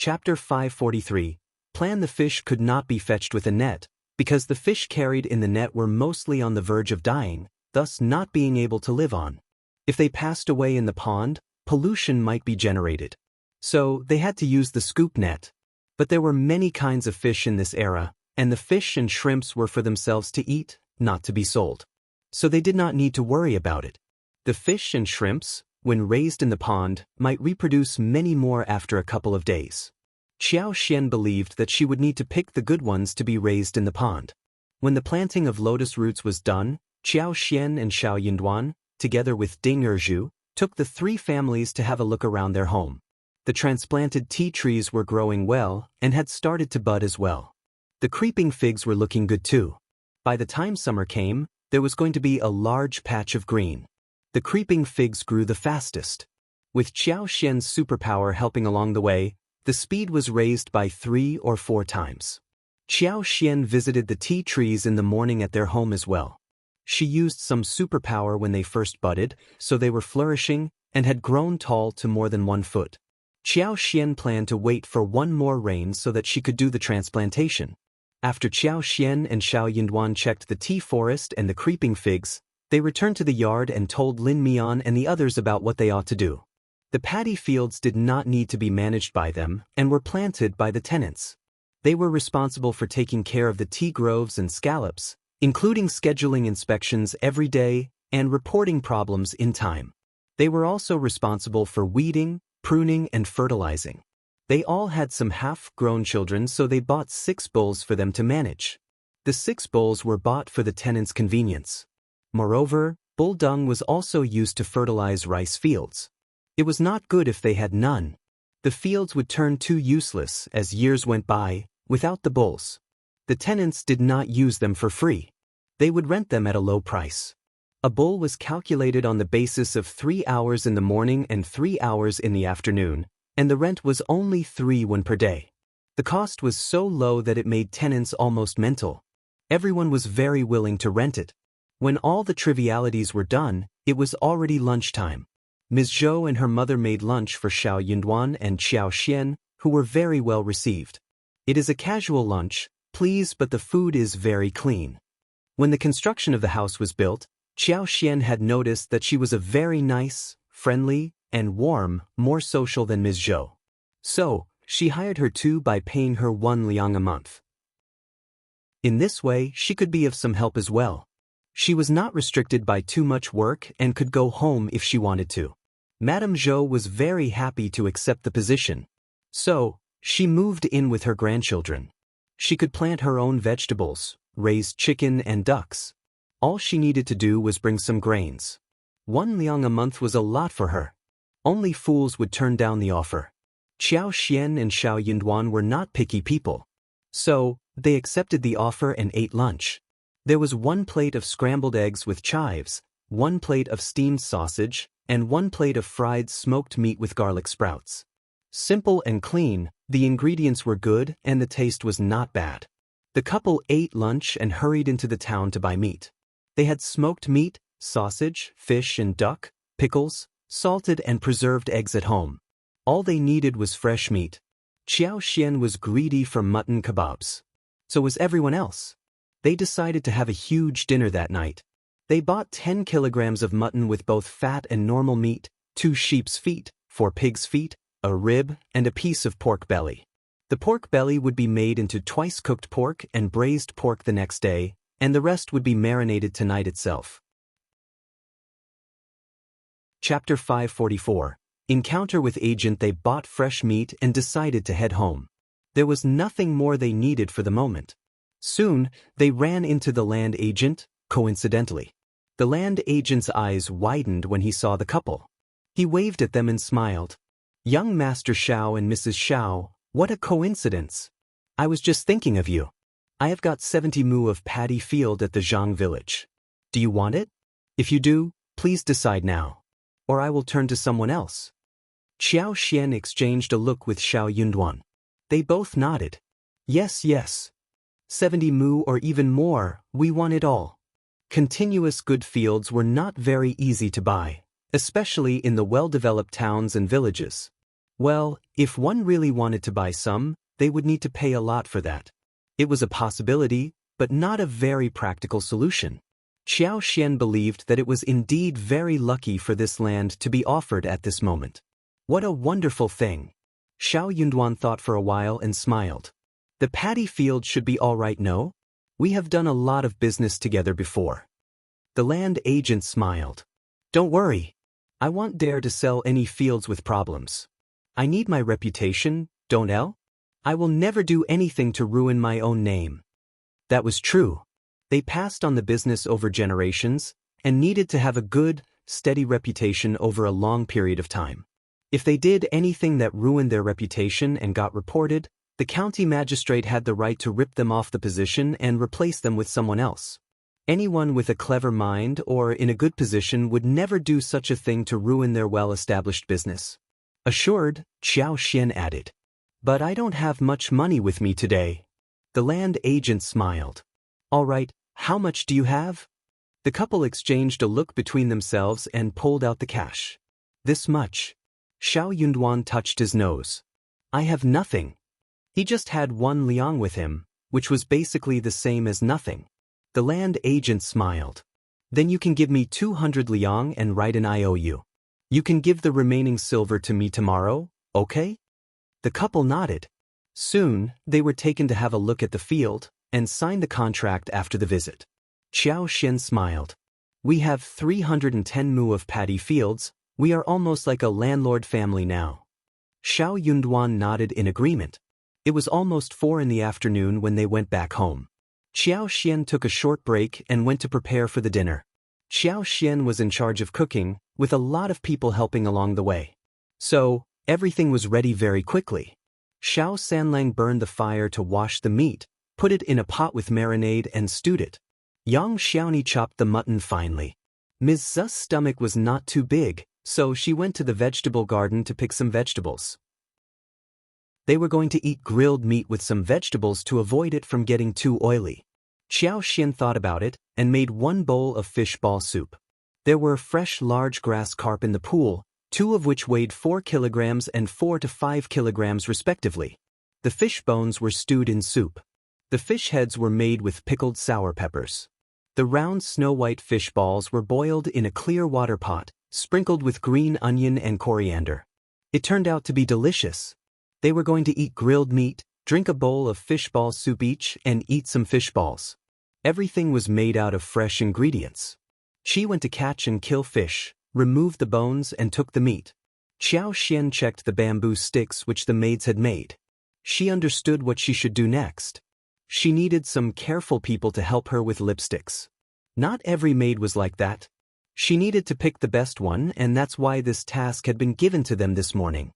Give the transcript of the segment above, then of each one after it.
Chapter 543. Plan. The fish could not be fetched with a net, because the fish carried in the net were mostly on the verge of dying, thus not being able to live on. If they passed away in the pond, pollution might be generated. So they had to use the scoop net. But there were many kinds of fish in this era, and the fish and shrimps were for themselves to eat, not to be sold. So they did not need to worry about it. The fish and shrimps, when raised in the pond, might reproduce many more after a couple of days. Qiao believed that she would need to pick the good ones to be raised in the pond. When the planting of lotus roots was done, Qiao and Xiao Yinduan, together with Ding Erzhu, took the three families to have a look around their home. The transplanted tea trees were growing well and had started to bud as well. The creeping figs were looking good too. By the time summer came, there was going to be a large patch of green. The creeping figs grew the fastest. With Qiao Xian's superpower helping along the way, the speed was raised by 3 or 4 times. Qiao Xian visited the tea trees in the morning at their home as well. She used some superpower when they first budded, so they were flourishing and had grown tall to more than 1 foot. Qiao Xian planned to wait for one more rain so that she could do the transplantation. After Qiao Xian and Xiao Yinduan checked the tea forest and the creeping figs, they returned to the yard and told Qian and the others about what they ought to do. The paddy fields did not need to be managed by them and were planted by the tenants. They were responsible for taking care of the tea groves and scallops, including scheduling inspections every day and reporting problems in time. They were also responsible for weeding, pruning, and fertilizing. They all had some half-grown children, so they bought 6 bulls for them to manage. The 6 bulls were bought for the tenants' convenience. Moreover, bull dung was also used to fertilize rice fields. It was not good if they had none. The fields would turn too useless as years went by, without the bulls. The tenants did not use them for free. They would rent them at a low price. A bull was calculated on the basis of 3 hours in the morning and 3 hours in the afternoon, and the rent was only 3 won per day. The cost was so low that it made tenants almost mental. Everyone was very willing to rent it. When all the trivialities were done, it was already lunchtime. Ms. Zhao and her mother made lunch for Xiao Yinduan and Qiao Xian, who were very well received. It is a casual lunch, please, but the food is very clean. When the construction of the house was built, Qiao Xian had noticed that she was a very nice, friendly, and warm, more social than Ms. Zhao. So, she hired her too by paying her 1 liang a month. In this way, she could be of some help as well. She was not restricted by too much work and could go home if she wanted to. Madame Zhao was very happy to accept the position. So, she moved in with her grandchildren. She could plant her own vegetables, raise chicken and ducks. All she needed to do was bring some grains. 1 liang a month was a lot for her. Only fools would turn down the offer. Qiao Xian and Xiao Yinduan were not picky people. So, they accepted the offer and ate lunch. There was 1 plate of scrambled eggs with chives, 1 plate of steamed sausage, and 1 plate of fried smoked meat with garlic sprouts. Simple and clean, the ingredients were good and the taste was not bad. The couple ate lunch and hurried into the town to buy meat. They had smoked meat, sausage, fish and duck, pickles, salted and preserved eggs at home. All they needed was fresh meat. Qiao Xian was greedy for mutton kebabs. So was everyone else. They decided to have a huge dinner that night. They bought 10 kilograms of mutton with both fat and normal meat, 2 sheep's feet, 4 pig's feet, a rib, and a piece of pork belly. The pork belly would be made into twice-cooked pork and braised pork the next day, and the rest would be marinated tonight itself. Chapter 544. Encounter with Agent. They bought fresh meat and decided to head home. There was nothing more they needed for the moment. Soon, they ran into the land agent, coincidentally. The land agent's eyes widened when he saw the couple. He waved at them and smiled. Young Master Zhao and Mrs. Zhao, what a coincidence. I was just thinking of you. I have got 70 mu of paddy field at the Zhang village. Do you want it? If you do, please decide now. Or I will turn to someone else. Qiao Xian exchanged a look with Xiao Yinduan. They both nodded. Yes, yes. 70 mu or even more, we want it all. Continuous good fields were not very easy to buy, especially in the well-developed towns and villages. Well, if one really wanted to buy some, they would need to pay a lot for that. It was a possibility, but not a very practical solution. Qiao believed that it was indeed very lucky for this land to be offered at this moment. What a wonderful thing. Qiao thought for a while and smiled. The paddy field should be all right, no? We have done a lot of business together before. The land agent smiled. Don't worry. I won't dare to sell any fields with problems. I need my reputation, don't I? I will never do anything to ruin my own name. That was true. They passed on the business over generations and needed to have a good, steady reputation over a long period of time. If they did anything that ruined their reputation and got reported, the county magistrate had the right to rip them off the position and replace them with someone else. Anyone with a clever mind or in a good position would never do such a thing to ruin their well-established business. Assured, Qiao added. But I don't have much money with me today. The land agent smiled. All right, how much do you have? The couple exchanged a look between themselves and pulled out the cash. This much. Qiao touched his nose. I have nothing. He just had 1 liang with him, which was basically the same as nothing. The land agent smiled. Then you can give me 200 liang and write an IOU. You can give the remaining silver to me tomorrow, okay? The couple nodded. Soon, they were taken to have a look at the field and signed the contract after the visit. Qiao smiled. We have 310 mu of paddy fields. We are almost like a landlord family now. Qiao nodded in agreement. It was almost 4 in the afternoon when they went back home. Qiao took a short break and went to prepare for the dinner. Qiao was in charge of cooking, with a lot of people helping along the way. So, everything was ready very quickly. Xiao Sanlang burned the fire to wash the meat, put it in a pot with marinade and stewed it. Yang Xiaoni chopped the mutton finely. Ms. Z's stomach was not too big, so she went to the vegetable garden to pick some vegetables. They were going to eat grilled meat with some vegetables to avoid it from getting too oily. Qiao thought about it and made 1 bowl of fish ball soup. There were fresh large grass carp in the pool, 2 of which weighed 4 kilograms and 4 to 5 kilograms respectively. The fish bones were stewed in soup. The fish heads were made with pickled sour peppers. The round snow-white fish balls were boiled in a clear water pot, sprinkled with green onion and coriander. It turned out to be delicious. They were going to eat grilled meat, drink a bowl of fish ball soup each, and eat some fish balls. Everything was made out of fresh ingredients. She went to catch and kill fish, removed the bones and took the meat. Qiao checked the bamboo sticks which the maids had made. She understood what she should do next. She needed some careful people to help her with lipsticks. Not every maid was like that. She needed to pick the best one, and that's why this task had been given to them this morning.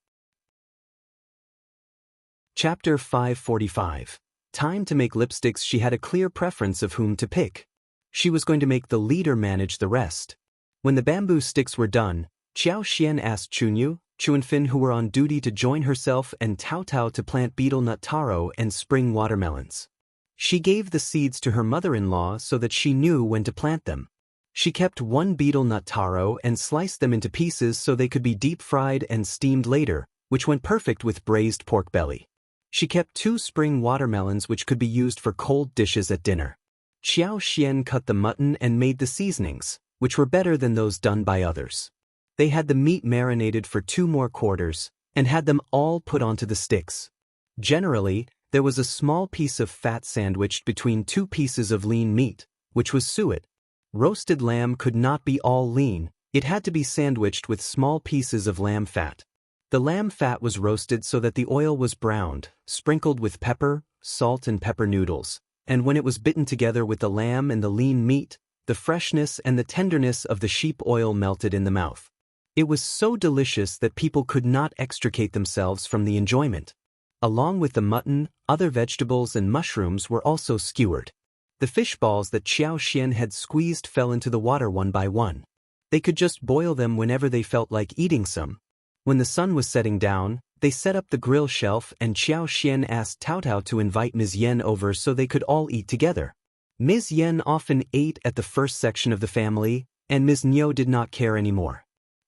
Chapter 545. Time to make lipsticks. She had a clear preference of whom to pick. She was going to make the leader manage the rest. When the bamboo sticks were done, Qiao asked Qiuyue, Chuanfin who were on duty to join herself and Tao to plant betel nut taro and spring watermelons. She gave the seeds to her mother-in-law so that she knew when to plant them. She kept 1 betel nut taro and sliced them into pieces so they could be deep-fried and steamed later, which went perfect with braised pork belly. She kept 2 spring watermelons which could be used for cold dishes at dinner. Qiao cut the mutton and made the seasonings, which were better than those done by others. They had the meat marinated for 2 more quarters, and had them all put onto the sticks. Generally, there was a small piece of fat sandwiched between 2 pieces of lean meat, which was suet. Roasted lamb could not be all lean, it had to be sandwiched with small pieces of lamb fat. The lamb fat was roasted so that the oil was browned, sprinkled with pepper, salt and pepper noodles, and when it was bitten together with the lamb and the lean meat, the freshness and the tenderness of the sheep oil melted in the mouth. It was so delicious that people could not extricate themselves from the enjoyment. Along with the mutton, other vegetables and mushrooms were also skewered. The fish balls that Qiao had squeezed fell into the water one by one. They could just boil them whenever they felt like eating some. When the sun was setting down, they set up the grill shelf and Qiao asked Tao to invite Ms.Yan over so they could all eat together. Ms.Yan often ate at the first section of the family, and Ms. Niu did not care anymore.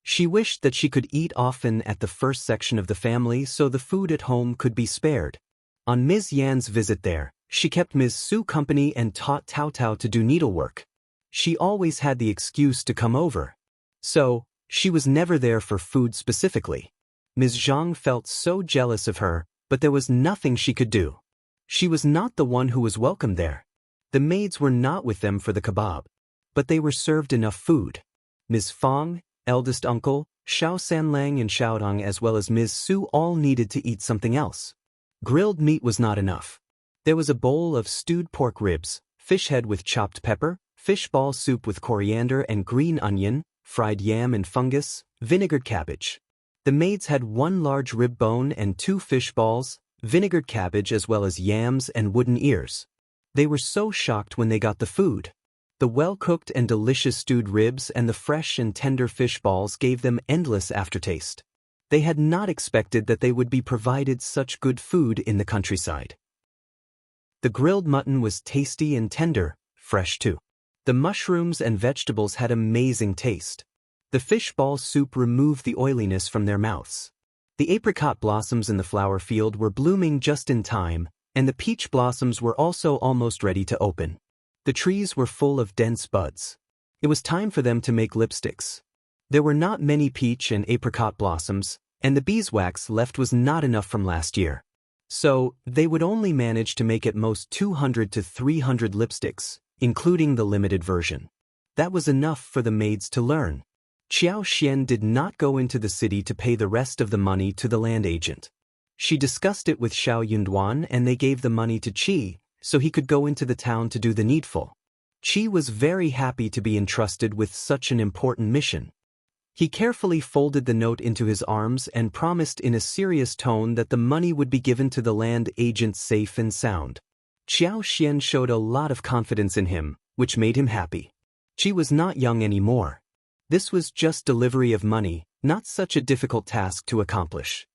She wished that she could eat often at the first section of the family so the food at home could be spared. On Ms. Yan's visit there, she kept Ms. Su company and taught Tao Tao to do needlework. She always had the excuse to come over. So, she was never there for food specifically. Ms. Zhang felt so jealous of her, but there was nothing she could do. She was not the one who was welcome there. The maids were not with them for the kebab, but they were served enough food. Ms. Fang, eldest uncle, Xiao Sanlang and Xiaodong as well as Ms. Su all needed to eat something else. Grilled meat was not enough. There was a bowl of stewed pork ribs, fish head with chopped pepper, fish ball soup with coriander and green onion, fried yam and fungus, vinegared cabbage. The maids had 1 large rib bone and 2 fish balls, vinegared cabbage as well as yams and wooden ears. They were so shocked when they got the food. The well-cooked and delicious stewed ribs and the fresh and tender fish balls gave them endless aftertaste. They had not expected that they would be provided such good food in the countryside. The grilled mutton was tasty and tender, fresh too. The mushrooms and vegetables had amazing taste. The fish ball soup removed the oiliness from their mouths. The apricot blossoms in the flower field were blooming just in time, and the peach blossoms were also almost ready to open. The trees were full of dense buds. It was time for them to make lipsticks. There were not many peach and apricot blossoms, and the beeswax left was not enough from last year. So, they would only manage to make at most 200 to 300 lipsticks, including the limited version. That was enough for the maids to learn. Qiao Xian did not go into the city to pay the rest of the money to the land agent. She discussed it with Xiao Yunduan and they gave the money to Qi, so he could go into the town to do the needful. Qi was very happy to be entrusted with such an important mission. He carefully folded the note into his arms and promised in a serious tone that the money would be given to the land agent safe and sound. Qiao Xian showed a lot of confidence in him, which made him happy. Qi was not young anymore. This was just delivery of money, not such a difficult task to accomplish.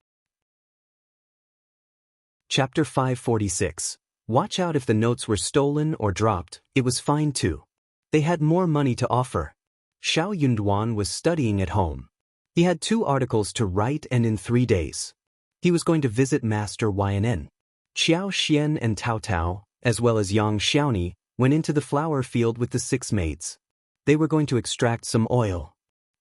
Chapter 546. Watch out if the notes were stolen or dropped, it was fine too. They had more money to offer. Xiao Yunduan was studying at home. He had 2 articles to write and in 3 days. He was going to visit Master Yan. Qiao Xian and Tao Tao, as well as Yang Xiaoni, went into the flower field with the 6 maids. They were going to extract some oil.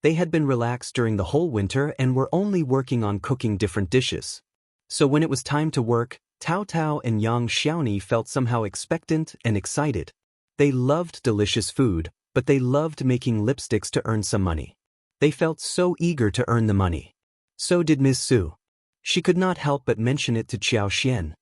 They had been relaxed during the whole winter and were only working on cooking different dishes. So when it was time to work, Tao Tao and Yang Xiaoni felt somehow expectant and excited. They loved delicious food, but they loved making lipsticks to earn some money. They felt so eager to earn the money. So did Ms. Su. She could not help but mention it to Qiao Xian.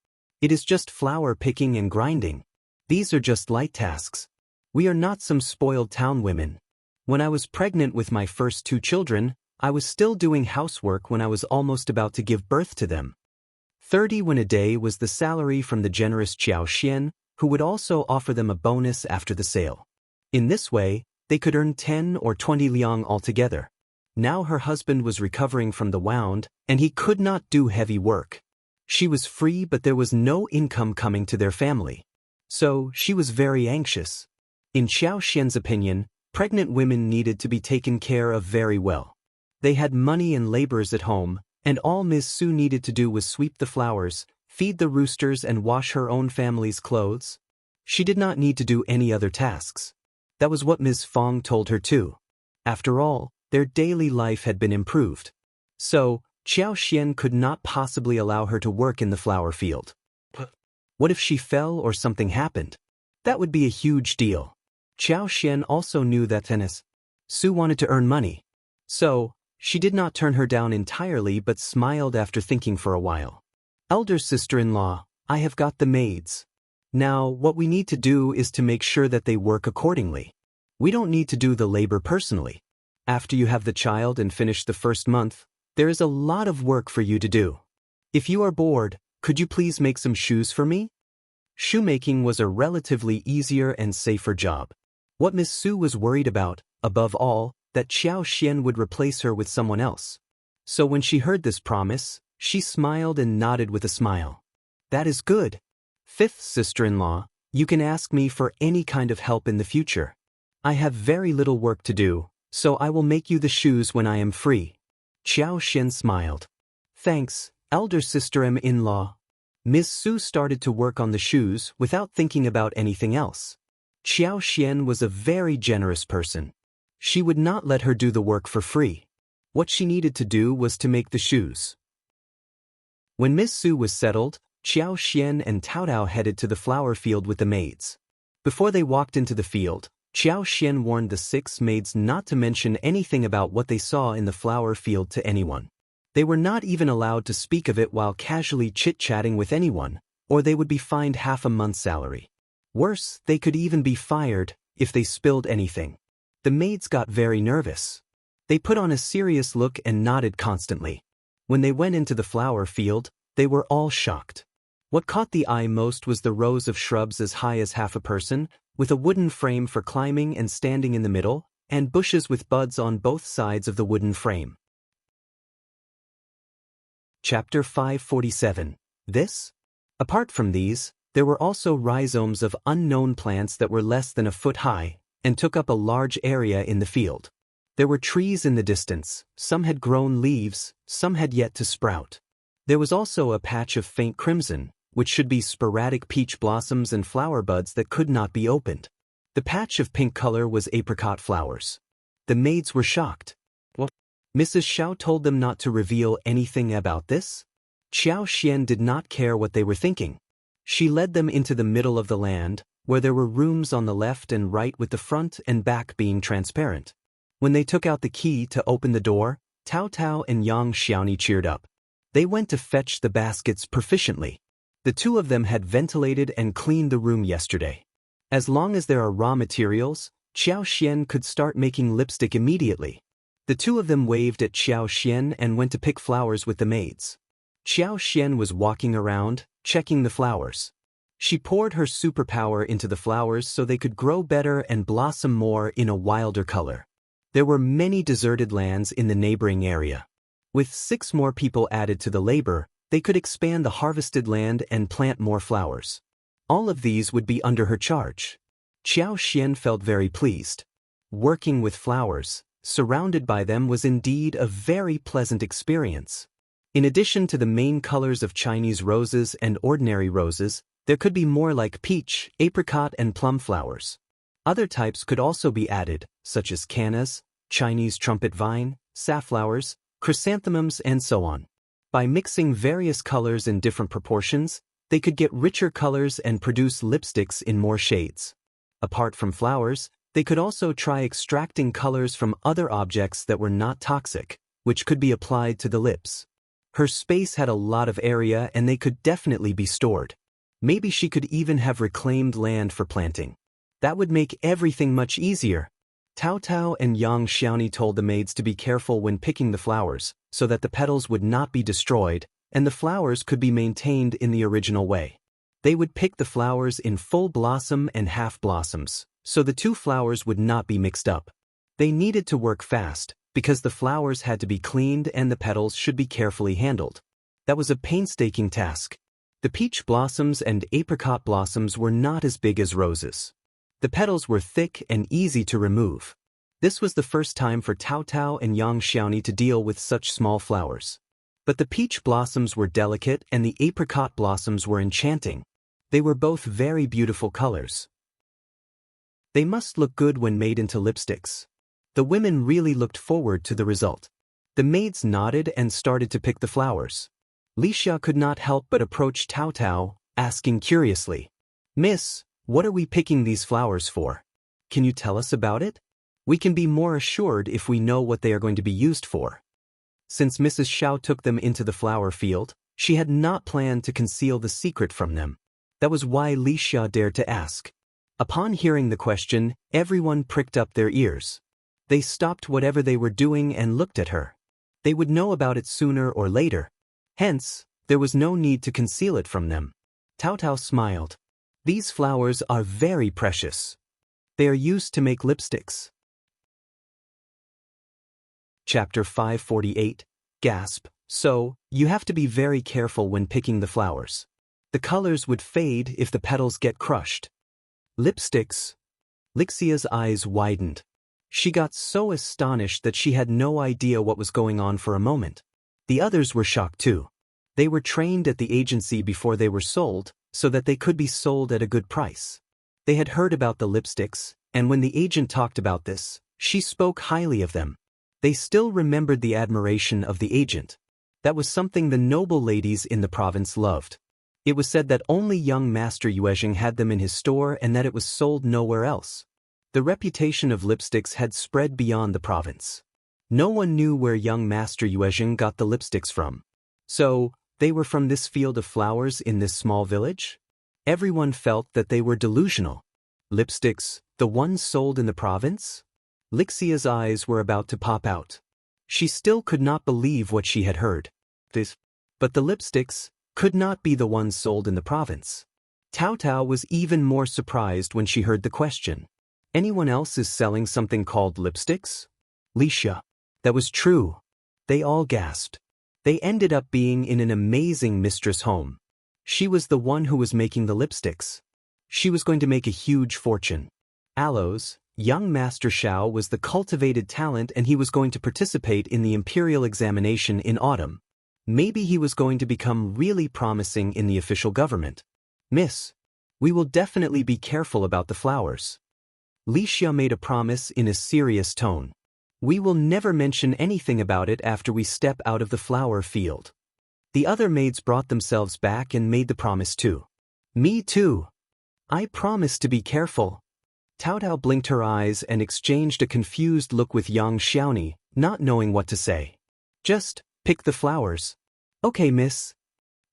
It is just flour picking and grinding. These are just light tasks. We are not some spoiled town women. When I was pregnant with my first 2 children, I was still doing housework when I was almost about to give birth to them. 30 won a day was the salary from the generous Qiao Xian, who would also offer them a bonus after the sale. In this way, they could earn 10 or 20 liang altogether. Now her husband was recovering from the wound, and he could not do heavy work. She was free but there was no income coming to their family. So, she was very anxious. In Qiao Xian's opinion, pregnant women needed to be taken care of very well. They had money and laborers at home, and all Ms. Su needed to do was sweep the flowers, feed the roosters and wash her own family's clothes. She did not need to do any other tasks. That was what Ms. Fang told her too. After all, their daily life had been improved. So, Qiao Xian could not possibly allow her to work in the flower field. What if she fell or something happened? That would be a huge deal. Qiao Xian also knew that Ms. Su wanted to earn money. So, she did not turn her down entirely but smiled after thinking for a while. Elder sister-in-law, I have got the maids. Now, what we need to do is to make sure that they work accordingly. We don't need to do the labor personally. After you have the child and finish the first month, there is a lot of work for you to do. If you are bored, could you please make some shoes for me? Shoemaking was a relatively easier and safer job. What Ms. Su was worried about, above all, that Qiao Xian would replace her with someone else. So when she heard this promise, she smiled and nodded with a smile. That is good. 5th sister-in-law, you can ask me for any kind of help in the future. I have very little work to do, So I will make you the shoes when I am free. Qiao smiled. Thanks, elder sister-in-law. Ms. Su started to work on the shoes without thinking about anything else. Qiao was a very generous person. She would not let her do the work for free. What she needed to do was to make the shoes. When Ms. Su was settled, Qiao and Tao headed to the flower field with the maids. Before they walked into the field, Qiao warned the 6 maids not to mention anything about what they saw in the flower field to anyone. They were not even allowed to speak of it while casually chit-chatting with anyone, or they would be fined half a month's salary. Worse, they could even be fired if they spilled anything. The maids got very nervous. They put on a serious look and nodded constantly. When they went into the flower field, they were all shocked. What caught the eye most was the rows of shrubs as high as half a person, with a wooden frame for climbing and standing in the middle, and bushes with buds on both sides of the wooden frame. Chapter 547. This? Apart from these, there were also rhizomes of unknown plants that were less than a foot high, and took up a large area in the field. There were trees in the distance, some had grown leaves, some had yet to sprout. There was also a patch of faint crimson, which should be sporadic peach blossoms and flower buds that could not be opened. The patch of pink color was apricot flowers. The maids were shocked. What? Mrs. Zhao told them not to reveal anything about this? Qiao did not care what they were thinking. She led them into the middle of the land, where there were rooms on the left and right with the front and back being transparent. When they took out the key to open the door, Tao and Yang Xiaoni cheered up. They went to fetch the baskets proficiently. The 2 of them had ventilated and cleaned the room yesterday. As long as there are raw materials, Qiao could start making lipstick immediately. The 2 of them waved at Qiao and went to pick flowers with the maids. Qiao was walking around, checking the flowers. She poured her superpower into the flowers so they could grow better and blossom more in a wilder color. There were many deserted lands in the neighboring area. With 6 more people added to the labor, they could expand the harvested land and plant more flowers. All of these would be under her charge. Qiao felt very pleased. Working with flowers, surrounded by them, was indeed a very pleasant experience. In addition to the main colors of Chinese roses and ordinary roses, there could be more like peach, apricot, and plum flowers. Other types could also be added, such as cannas, Chinese trumpet vine, safflowers, chrysanthemums, and so on. By mixing various colors in different proportions, they could get richer colors and produce lipsticks in more shades. Apart from flowers, they could also try extracting colors from other objects that were not toxic, which could be applied to the lips. Her space had a lot of area and they could definitely be stored. Maybe she could even have reclaimed land for planting. That would make everything much easier. Tao and Yang Xiaoni told the maids to be careful when picking the flowers, so that the petals would not be destroyed, and the flowers could be maintained in the original way. They would pick the flowers in full blossom and half blossoms, so the 2 flowers would not be mixed up. They needed to work fast, because the flowers had to be cleaned and the petals should be carefully handled. That was a painstaking task. The peach blossoms and apricot blossoms were not as big as roses. The petals were thick and easy to remove. This was the first time for Tao and Yang Xiaoni to deal with such small flowers. But the peach blossoms were delicate and the apricot blossoms were enchanting. They were both very beautiful colors. They must look good when made into lipsticks. The women really looked forward to the result. The maids nodded and started to pick the flowers. Lixia could not help but approach Tao, asking curiously, "Miss, what are we picking these flowers for? Can you tell us about it? We can be more assured if we know what they are going to be used for." Since Mrs. Zhao took them into the flower field, she had not planned to conceal the secret from them. That was why Lixia dared to ask. Upon hearing the question, everyone pricked up their ears. They stopped whatever they were doing and looked at her. They would know about it sooner or later. Hence, there was no need to conceal it from them. Tao smiled. "These flowers are very precious. They are used to make lipsticks." Chapter 548. Gasp. So, you have to be very careful when picking the flowers. The colors would fade if the petals get crushed. Lipsticks. Lixia's eyes widened. She got so astonished that she had no idea what was going on for a moment. The others were shocked too. They were trained at the agency before they were sold, so that they could be sold at a good price. They had heard about the lipsticks, and when the agent talked about this, she spoke highly of them. They still remembered the admiration of the agent. That was something the noble ladies in the province loved. It was said that only young Master Qiuyue had them in his store and that it was sold nowhere else. The reputation of lipsticks had spread beyond the province. No one knew where young Master Qiuyue got the lipsticks from. So, they were from this field of flowers in this small village? Everyone felt that they were delusional. Lipsticks, the ones sold in the province? Lixia's eyes were about to pop out. She still could not believe what she had heard. But the lipsticks could not be the ones sold in the province. Tao was even more surprised when she heard the question. Anyone else is selling something called lipsticks? Licia. That was true. They all gasped. They ended up being in an amazing mistress home. She was the one who was making the lipsticks. She was going to make a huge fortune. Aloes, young Master Zhao was the cultivated talent and he was going to participate in the imperial examination in autumn. Maybe he was going to become really promising in the official government. Miss, we will definitely be careful about the flowers. Licia made a promise in a serious tone. We will never mention anything about it after we step out of the flower field. The other maids brought themselves back and made the promise too. Me too. I promise to be careful. Tao blinked her eyes and exchanged a confused look with Yang Xiaoni, not knowing what to say. Just pick the flowers. Okay, miss.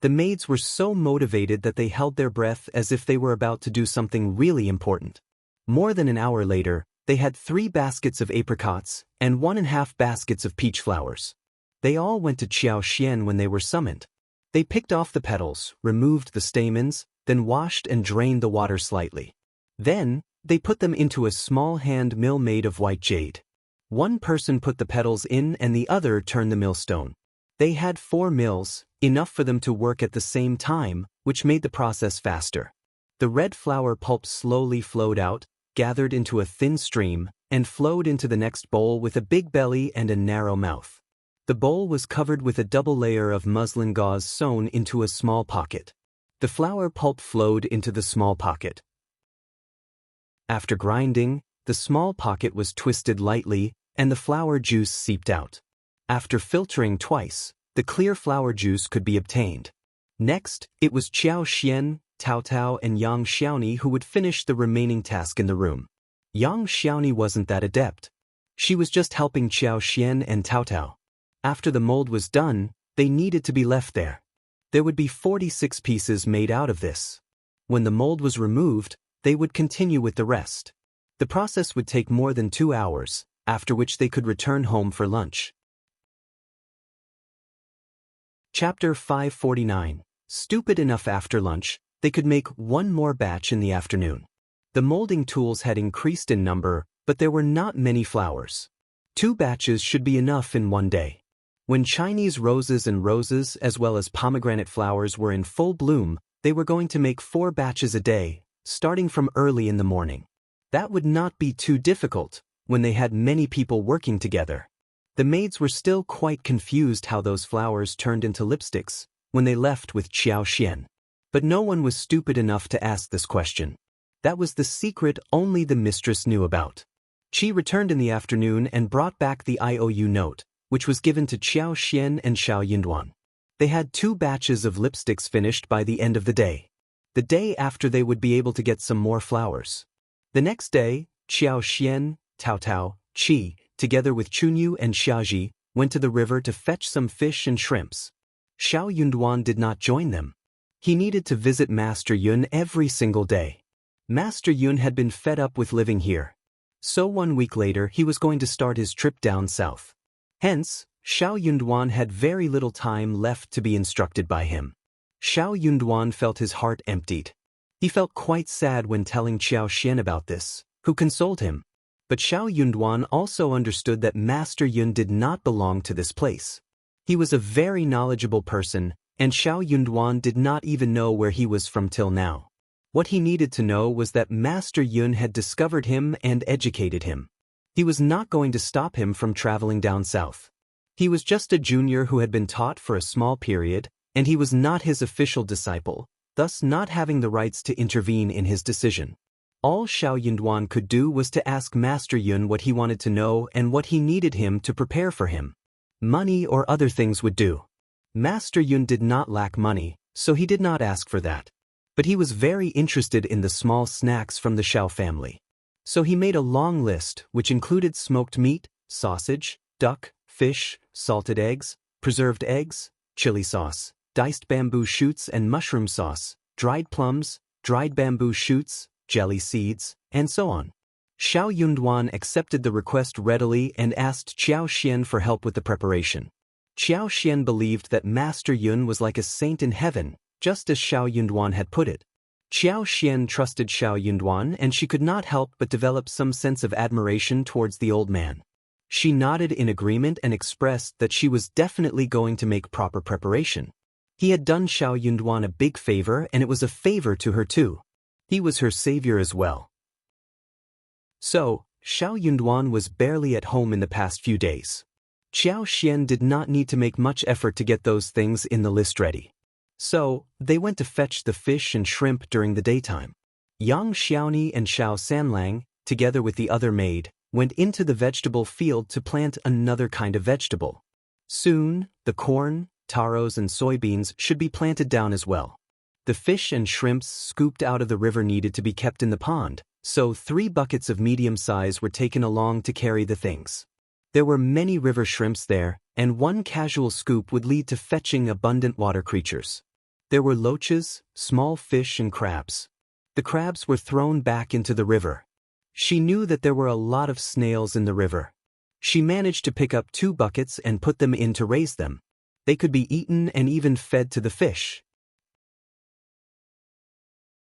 The maids were so motivated that they held their breath as if they were about to do something really important. More than an hour later, they had 3 baskets of apricots and 1.5 baskets of peach flowers. They all went to Qiao when they were summoned. They picked off the petals, removed the stamens, then washed and drained the water slightly. Then, they put them into a small hand mill made of white jade. One person put the petals in and the other turned the millstone. They had 4 mills, enough for them to work at the same time, which made the process faster. The red flower pulp slowly flowed out, gathered into a thin stream, and flowed into the next bowl with a big belly and a narrow mouth. The bowl was covered with a double layer of muslin gauze sewn into a small pocket. The flower pulp flowed into the small pocket. After grinding, the small pocket was twisted lightly, and the flower juice seeped out. After filtering twice, the clear flower juice could be obtained. Next, it was Qiao, Tao, and Yang Xiaoni who would finish the remaining task in the room. Yang Xiaoni wasn't that adept. She was just helping Qiao and Tao. After the mold was done, they needed to be left there. There would be 46 pieces made out of this. When the mold was removed, they would continue with the rest. The process would take more than 2 hours, after which they could return home for lunch. Chapter 549. Stupid enough after lunch, they could make 1 more batch in the afternoon. The molding tools had increased in number, but there were not many flowers. 2 batches should be enough in 1 day. When Chinese roses and roses as well as pomegranate flowers were in full bloom, they were going to make 4 batches a day, starting from early in the morning. That would not be too difficult when they had many people working together. The maids were still quite confused how those flowers turned into lipsticks when they left with Qiao. But no one was stupid enough to ask this question. That was the secret only the mistress knew about. Qi returned in the afternoon and brought back the IOU note, which was given to Qiao and Zhao Yunduan. They had 2 batches of lipsticks finished by the end of the day. The day after they would be able to get some more flowers. The next day, Qiao, Tao, Qi, together with Qiuyue and Xiaji, went to the river to fetch some fish and shrimps. Zhao Yunduan did not join them. He needed to visit Master Yun every single day. Master Yun had been fed up with living here. So 1 week later he was going to start his trip down south. Hence, Zhao Yunduan had very little time left to be instructed by him. Zhao Yunduan felt his heart emptied. He felt quite sad when telling Qiao about this, who consoled him. But Zhao Yunduan also understood that Master Yun did not belong to this place. He was a very knowledgeable person, and Zhao Yunduan did not even know where he was from till now. What he needed to know was that Master Yun had discovered him and educated him. He was not going to stop him from traveling down south. He was just a junior who had been taught for a small period, and he was not his official disciple, thus not having the rights to intervene in his decision. All Xiao Yunduan could do was to ask Master Yun what he wanted to know and what he needed him to prepare for him. Money or other things would do. Master Yun did not lack money, so he did not ask for that. But he was very interested in the small snacks from the Xiao family. So he made a long list which included smoked meat, sausage, duck, fish, salted eggs, preserved eggs, chili sauce, diced bamboo shoots and mushroom sauce, dried plums, dried bamboo shoots, jelly seeds, and so on. Xiao Yunduan accepted the request readily and asked Qiao Xian for help with the preparation. Qiao Xian believed that Master Yun was like a saint in heaven, just as Xiao Yunduan had put it. Qiao Xian trusted Xiao Yunduan and she could not help but develop some sense of admiration towards the old man. She nodded in agreement and expressed that she was definitely going to make proper preparation. He had done Xiao Yunduan a big favor and it was a favor to her too. He was her savior as well. So, Xiao Yunduan was barely at home in the past few days. Qiao Xian did not need to make much effort to get those things in the list ready. So, they went to fetch the fish and shrimp during the daytime. Yang Xiaoni and Xiao Sanlang, together with the other maid, went into the vegetable field to plant another kind of vegetable. Soon, the corn, taros and soybeans should be planted down as well. The fish and shrimps scooped out of the river needed to be kept in the pond, so 3 buckets of medium size were taken along to carry the things. There were many river shrimps there, and one casual scoop would lead to fetching abundant water creatures. There were loaches, small fish and crabs. The crabs were thrown back into the river. She knew that there were a lot of snails in the river. She managed to pick up 2 buckets and put them in to raise them. They could be eaten and even fed to the fish.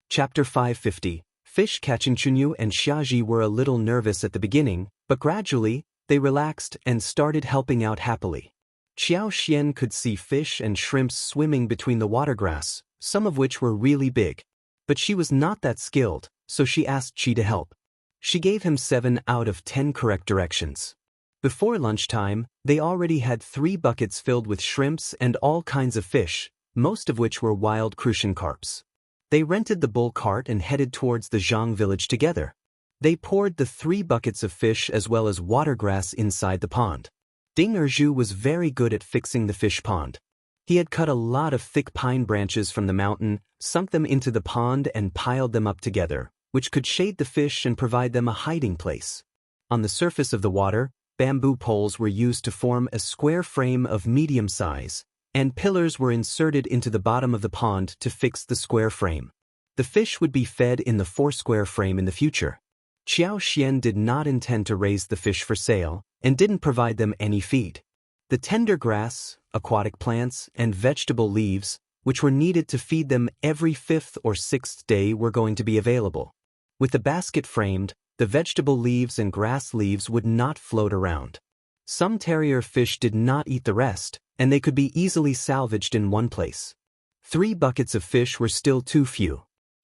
Chapter 550. Fish catching. Qiuyue and Xiaji were a little nervous at the beginning, but gradually, they relaxed and started helping out happily. Qiao Xian could see fish and shrimps swimming between the watergrass, some of which were really big. But she was not that skilled, so she asked Qi to help. She gave him 7 out of 10 correct directions. Before lunchtime, they already had 3 buckets filled with shrimps and all kinds of fish, most of which were wild crucian carps. They rented the bull cart and headed towards the Zhang village together. They poured the 3 buckets of fish as well as watergrass inside the pond. Ding Erju was very good at fixing the fish pond. He had cut a lot of thick pine branches from the mountain, sunk them into the pond and piled them up together, which could shade the fish and provide them a hiding place. On the surface of the water, bamboo poles were used to form a square frame of medium size, and pillars were inserted into the bottom of the pond to fix the square frame. The fish would be fed in the 4-square frame in the future. Qiao Xian did not intend to raise the fish for sale, and didn't provide them any feed. The tender grass, aquatic plants, and vegetable leaves, which were needed to feed them every 5th or 6th day, were going to be available. With the basket framed, the vegetable leaves and grass leaves would not float around. Some terrier fish did not eat the rest, and they could be easily salvaged in one place. 3 buckets of fish were still too few.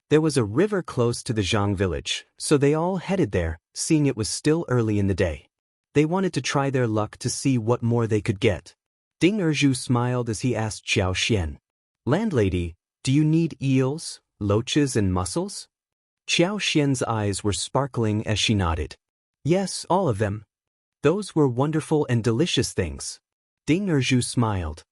There was a river close to the Zhang village, so they all headed there, seeing it was still early in the day. They wanted to try their luck to see what more they could get. Ding Erju smiled as he asked Qiao Xian, "Landlady, do you need eels, loaches and mussels?" Qiao Xian's eyes were sparkling as she nodded. "Yes, all of them. Those were wonderful and delicious things." Ding Erju smiled.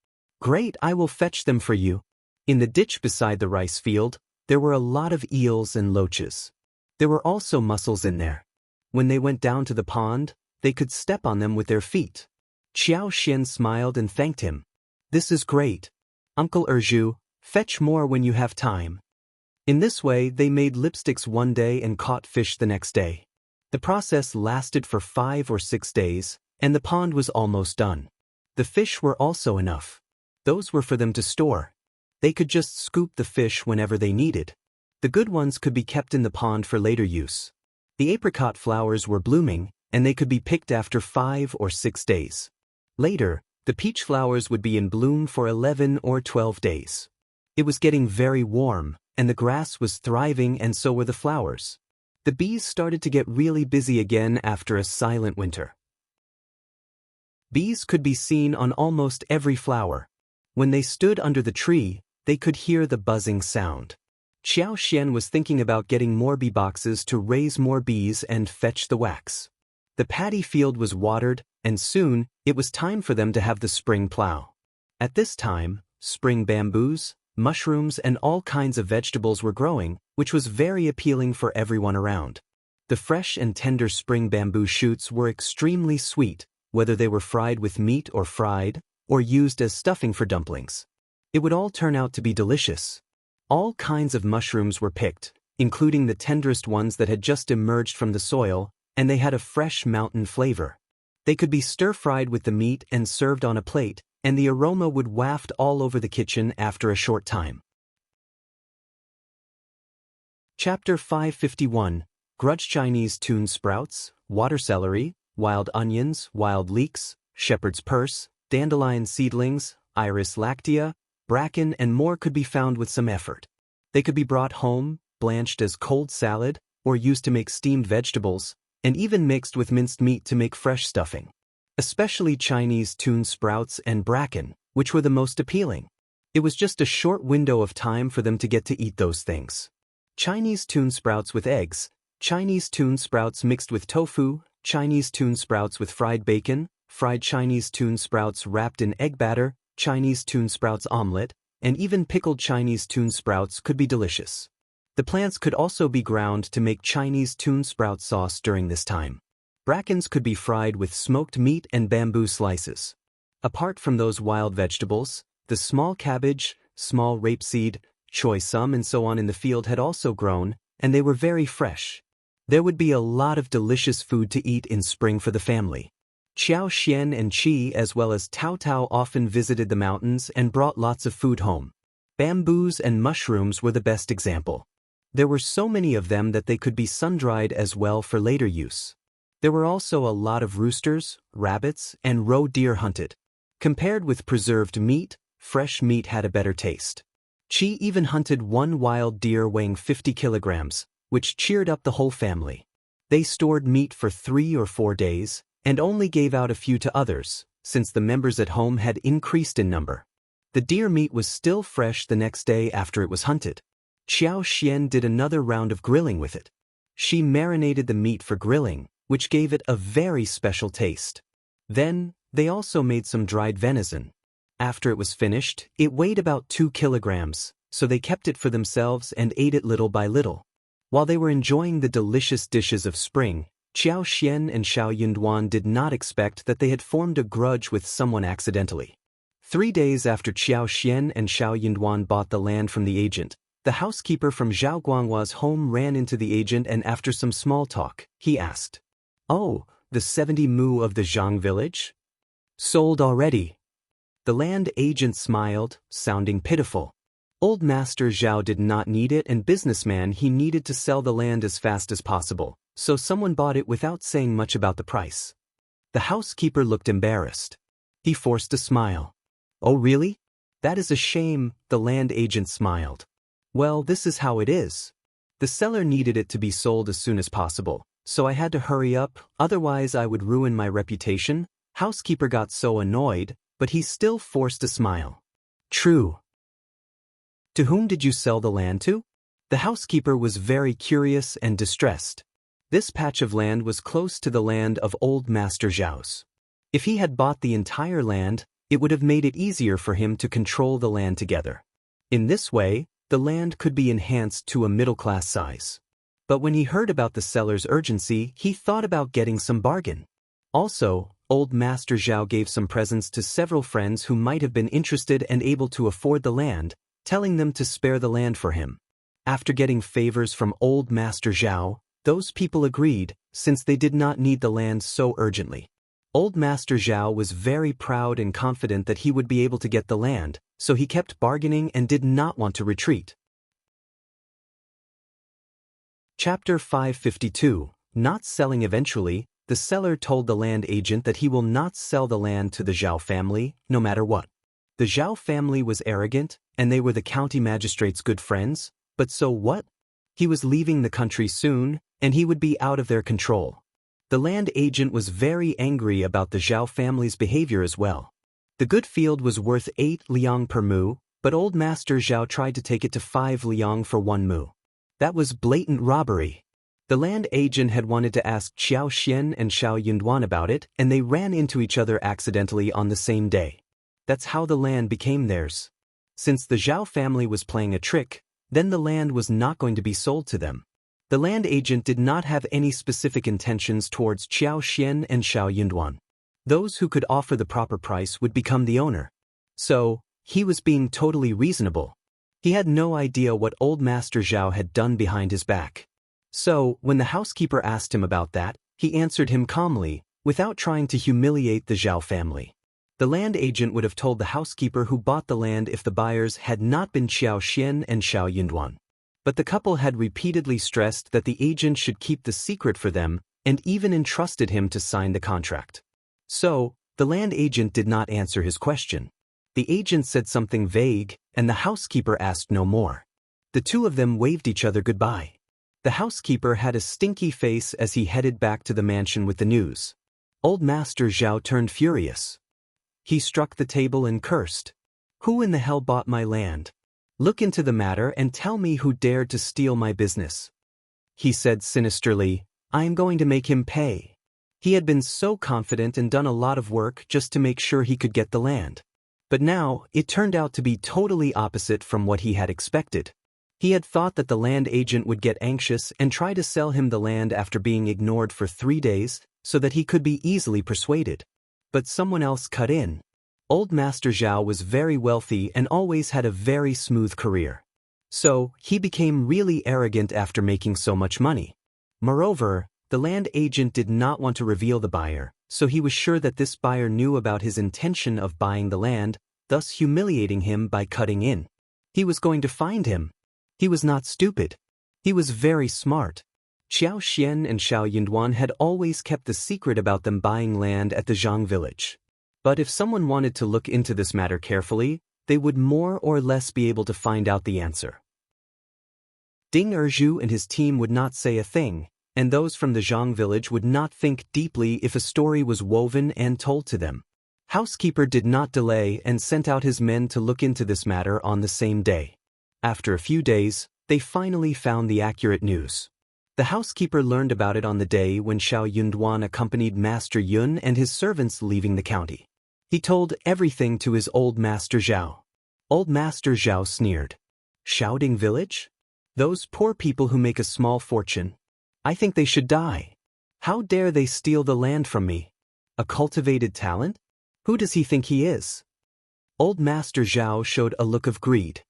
"Great, I will fetch them for you." In the ditch beside the rice field, there were a lot of eels and loaches. There were also mussels in there. When they went down to the pond, they could step on them with their feet. Qiao Xian smiled and thanked him. "This is great. Uncle Erju, fetch more when you have time." In this way, they made lipsticks one day and caught fish the next day. The process lasted for 5 or 6 days, and the pond was almost done. The fish were also enough. Those were for them to store. They could just scoop the fish whenever they needed. The good ones could be kept in the pond for later use. The apricot flowers were blooming, and they could be picked after 5 or 6 days. Later, the peach flowers would be in bloom for 11 or 12 days. It was getting very warm, and the grass was thriving and so were the flowers. The bees started to get really busy again after a silent winter. Bees could be seen on almost every flower. When they stood under the tree, they could hear the buzzing sound. Qiao was thinking about getting more bee boxes to raise more bees and fetch the wax. The paddy field was watered, and soon, it was time for them to have the spring plow. At this time, spring bamboos, mushrooms and all kinds of vegetables were growing, which was very appealing for everyone around. The fresh and tender spring bamboo shoots were extremely sweet, whether they were fried with meat or fried, or used as stuffing for dumplings. It would all turn out to be delicious. All kinds of mushrooms were picked, including the tenderest ones that had just emerged from the soil, and they had a fresh mountain flavor. They could be stir-fried with the meat and served on a plate, and the aroma would waft all over the kitchen after a short time. Chapter 551, Grudge. Chinese tune sprouts, water celery, wild onions, wild leeks, shepherd's purse, dandelion seedlings, iris lactea, bracken and more could be found with some effort. They could be brought home, blanched as cold salad, or used to make steamed vegetables, and even mixed with minced meat to make fresh stuffing. Especially Chinese tune sprouts and bracken, which were the most appealing. It was just a short window of time for them to get to eat those things. Chinese tune sprouts with eggs, Chinese tune sprouts mixed with tofu, Chinese tune sprouts with fried bacon, fried Chinese tune sprouts wrapped in egg batter, Chinese tune sprouts omelette, and even pickled Chinese tune sprouts could be delicious. The plants could also be ground to make Chinese tune sprout sauce during this time. Brackens could be fried with smoked meat and bamboo slices. Apart from those wild vegetables, the small cabbage, small rapeseed, choy sum and so on in the field had also grown, and they were very fresh. There would be a lot of delicious food to eat in spring for the family. Qiao and Qi as well as Tao Tao often visited the mountains and brought lots of food home. Bamboos and mushrooms were the best example. There were so many of them that they could be sun-dried as well for later use. There were also a lot of roosters, rabbits, and roe deer hunted. Compared with preserved meat, fresh meat had a better taste. Qi even hunted one wild deer weighing 50 kilograms, which cheered up the whole family. They stored meat for 3 or 4 days, and only gave out a few to others, since the members at home had increased in number. The deer meat was still fresh the next day after it was hunted. Qiao did another round of grilling with it. She marinated the meat for grilling, which gave it a very special taste. Then, they also made some dried venison. After it was finished, it weighed about 2 kilograms, so they kept it for themselves and ate it little by little. While they were enjoying the delicious dishes of spring, Qiao and Zhao Yunduan did not expect that they had formed a grudge with someone accidentally. 3 days after Qiao and Zhao Yunduan bought the land from the agent, the housekeeper from Zhao Guanghua's home ran into the agent and after some small talk, he asked, "Oh, the 70 mu of the Zhang village? Sold already?" The land agent smiled, sounding pitiful. Old Master Zhao did not need it and businessman he needed to sell the land as fast as possible, so someone bought it without saying much about the price. The housekeeper looked embarrassed. He forced a smile. "Oh really? That is a shame," the land agent smiled. "Well, this is how it is. The seller needed it to be sold as soon as possible, so I had to hurry up, otherwise I would ruin my reputation." Housekeeper got so annoyed, but he still forced a smile. "True. To whom did you sell the land to?" The housekeeper was very curious and distressed. This patch of land was close to the land of old Master Zhao's. If he had bought the entire land, it would have made it easier for him to control the land together. In this way, the land could be enhanced to a middle-class size. But when he heard about the seller's urgency, he thought about getting some bargain. Also, old Master Zhao gave some presents to several friends who might have been interested and able to afford the land, telling them to spare the land for him. After getting favors from old Master Zhao, those people agreed, since they did not need the land so urgently. Old Master Zhao was very proud and confident that he would be able to get the land, so he kept bargaining and did not want to retreat. Chapter 552, Not Selling. Eventually, the seller told the land agent that he will not sell the land to the Zhao family, no matter what. The Zhao family was arrogant, and they were the county magistrate's good friends, but so what? He was leaving the country soon, and he would be out of their control. The land agent was very angry about the Zhao family's behavior as well. The good field was worth 8 liang per mu, but old Master Zhao tried to take it to 5 liang for 1 mu. That was blatant robbery. The land agent had wanted to ask Qiao Xian and Xiao Yunduan about it, and they ran into each other accidentally on the same day. That's how the land became theirs. Since the Zhao family was playing a trick, then the land was not going to be sold to them. The land agent did not have any specific intentions towards Qiao Xian and Xiao Yunduan. Those who could offer the proper price would become the owner. So, he was being totally reasonable. He had no idea what old Master Zhao had done behind his back. So, when the housekeeper asked him about that, he answered him calmly, without trying to humiliate the Zhao family. The land agent would have told the housekeeper who bought the land if the buyers had not been Qiao Xian and Xiao Yunduan. But the couple had repeatedly stressed that the agent should keep the secret for them, and even entrusted him to sign the contract. So, the land agent did not answer his question. The agent said something vague, and the housekeeper asked no more. The two of them waved each other goodbye. The housekeeper had a stinky face as he headed back to the mansion with the news. Old Master Zhao turned furious. He struck the table and cursed. "Who in the hell bought my land? Look into the matter and tell me who dared to steal my business." He said sinisterly, "I am going to make him pay." He had been so confident and done a lot of work just to make sure he could get the land. But now, it turned out to be totally opposite from what he had expected. He had thought that the land agent would get anxious and try to sell him the land after being ignored for 3 days, so that he could be easily persuaded. But someone else cut in. Old Master Zhao was very wealthy and always had a very smooth career. So, he became really arrogant after making so much money. Moreover, the land agent did not want to reveal the buyer, so he was sure that this buyer knew about his intention of buying the land, thus humiliating him by cutting in. He was going to find him. He was not stupid. He was very smart. Qiao Xian and Xiao Yunduan had always kept the secret about them buying land at the Zhang village. But if someone wanted to look into this matter carefully, they would more or less be able to find out the answer. Ding Erzhu and his team would not say a thing, and those from the Zhang village would not think deeply if a story was woven and told to them. Housekeeper did not delay and sent out his men to look into this matter on the same day. After a few days, they finally found the accurate news. The housekeeper learned about it on the day when Xiao Yunduan accompanied Master Yun and his servants leaving the county. He told everything to his old Master Zhao. Old Master Zhao sneered. "Shouting village? Those poor people who make a small fortune. I think they should die. How dare they steal the land from me? A cultivated talent? Who does he think he is?" Old Master Zhao showed a look of greed.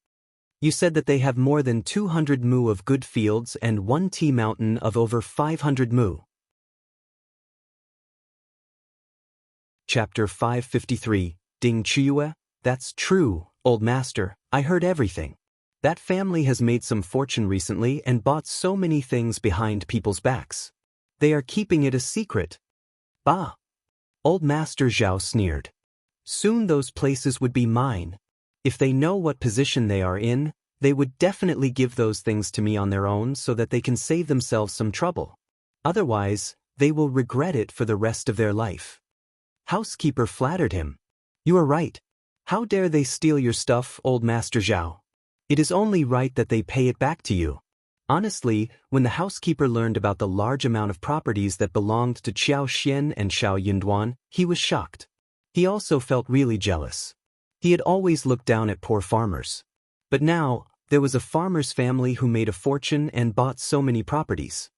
"You said that they have more than 200 mu of good fields and 1 tea mountain of over 500 mu. Chapter 553, Ding Qiuyue. "That's true, old master, I heard everything. That family has made some fortune recently and bought so many things behind people's backs. They are keeping it a secret." "Bah!" Old Master Zhao sneered. "Soon those places would be mine. If they know what position they are in, they would definitely give those things to me on their own so that they can save themselves some trouble. Otherwise, they will regret it for the rest of their life." Housekeeper flattered him. "You are right. How dare they steal your stuff, old Master Zhao? It is only right that they pay it back to you." Honestly, when the housekeeper learned about the large amount of properties that belonged to Qiao Xian and Xiao Yunduan, he was shocked. He also felt really jealous. He had always looked down at poor farmers. But now, there was a farmer's family who made a fortune and bought so many properties.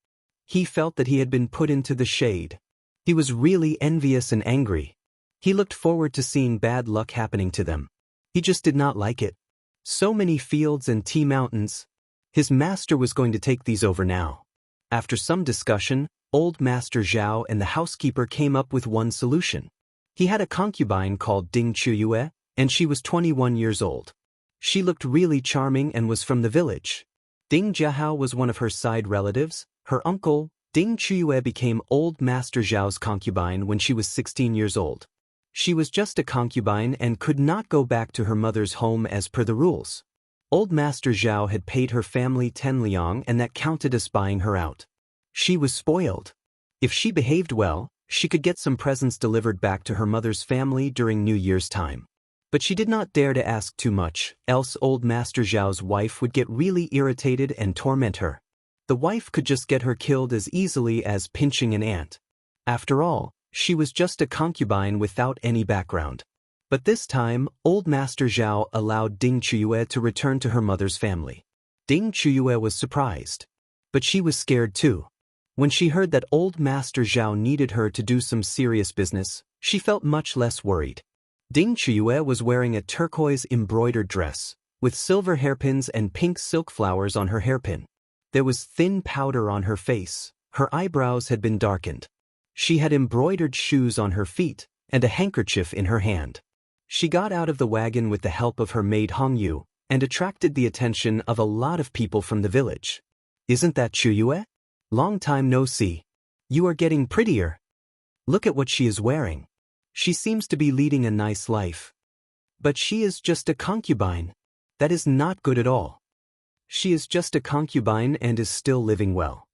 He felt that he had been put into the shade. He was really envious and angry. He looked forward to seeing bad luck happening to them. He just did not like it. So many fields and tea mountains. His master was going to take these over now. After some discussion, old Master Zhao and the housekeeper came up with one solution. He had a concubine called Ding Qiuyue, and she was 21 years old. She looked really charming and was from the village. Ding Zhao was one of her side relatives. Her uncle, Ding Qiuyue, became old Master Zhao's concubine when she was 16 years old. She was just a concubine and could not go back to her mother's home as per the rules. Old Master Zhao had paid her family 10 liang and that counted as buying her out. She was spoiled. If she behaved well, she could get some presents delivered back to her mother's family during New Year's time. But she did not dare to ask too much, else Old Master Zhao's wife would get really irritated and torment her. The wife could just get her killed as easily as pinching an ant. After all, she was just a concubine without any background. But this time, Old Master Zhao allowed Qiuyue to return to her mother's family. Qiuyue was surprised. But she was scared too. When she heard that Old Master Zhao needed her to do some serious business, she felt much less worried. Qiuyue was wearing a turquoise embroidered dress, with silver hairpins and pink silk flowers on her hairpin. There was thin powder on her face, her eyebrows had been darkened. She had embroidered shoes on her feet, and a handkerchief in her hand. She got out of the wagon with the help of her maid Hongyu, and attracted the attention of a lot of people from the village. "Isn't that Qiuyue? Long time no see. You are getting prettier. Look at what she is wearing. She seems to be leading a nice life. But she is just a concubine. That is not good at all. She is just a concubine and is still living well.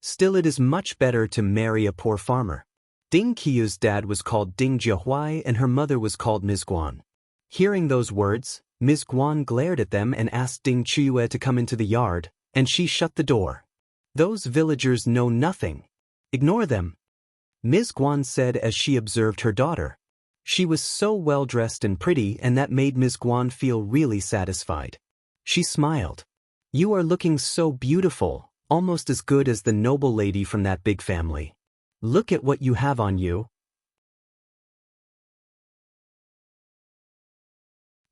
Still, it is much better to marry a poor farmer." Qiuyue's dad was called Jiahui and her mother was called Ms. Guan. Hearing those words, Ms. Guan glared at them and asked Qiuyue to come into the yard, and she shut the door. "Those villagers know nothing. Ignore them," Ms. Guan said as she observed her daughter. She was so well dressed and pretty, and that made Ms. Guan feel really satisfied. She smiled. "You are looking so beautiful, almost as good as the noble lady from that big family. Look at what you have on you."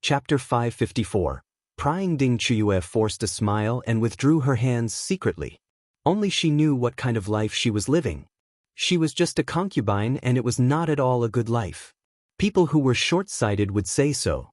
Chapter 554. Prying. Qiuyue forced a smile and withdrew her hands secretly. Only she knew what kind of life she was living. She was just a concubine and it was not at all a good life. People who were short-sighted would say so.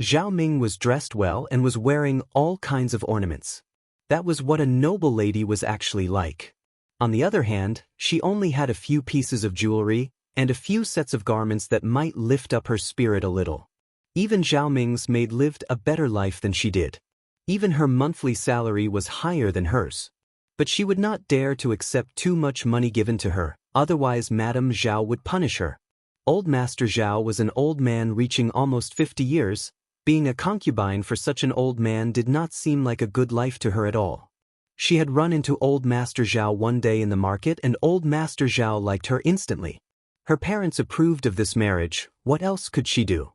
Zhao Ming was dressed well and was wearing all kinds of ornaments. That was what a noble lady was actually like. On the other hand, she only had a few pieces of jewelry and a few sets of garments that might lift up her spirit a little. Even Zhao Ming's maid lived a better life than she did. Even her monthly salary was higher than hers. But she would not dare to accept too much money given to her, otherwise Madame Zhao would punish her. Old Master Zhao was an old man reaching almost 50 years. Being a concubine for such an old man did not seem like a good life to her at all. She had run into Old Master Zhao one day in the market and Old Master Zhao liked her instantly. Her parents approved of this marriage. What else could she do?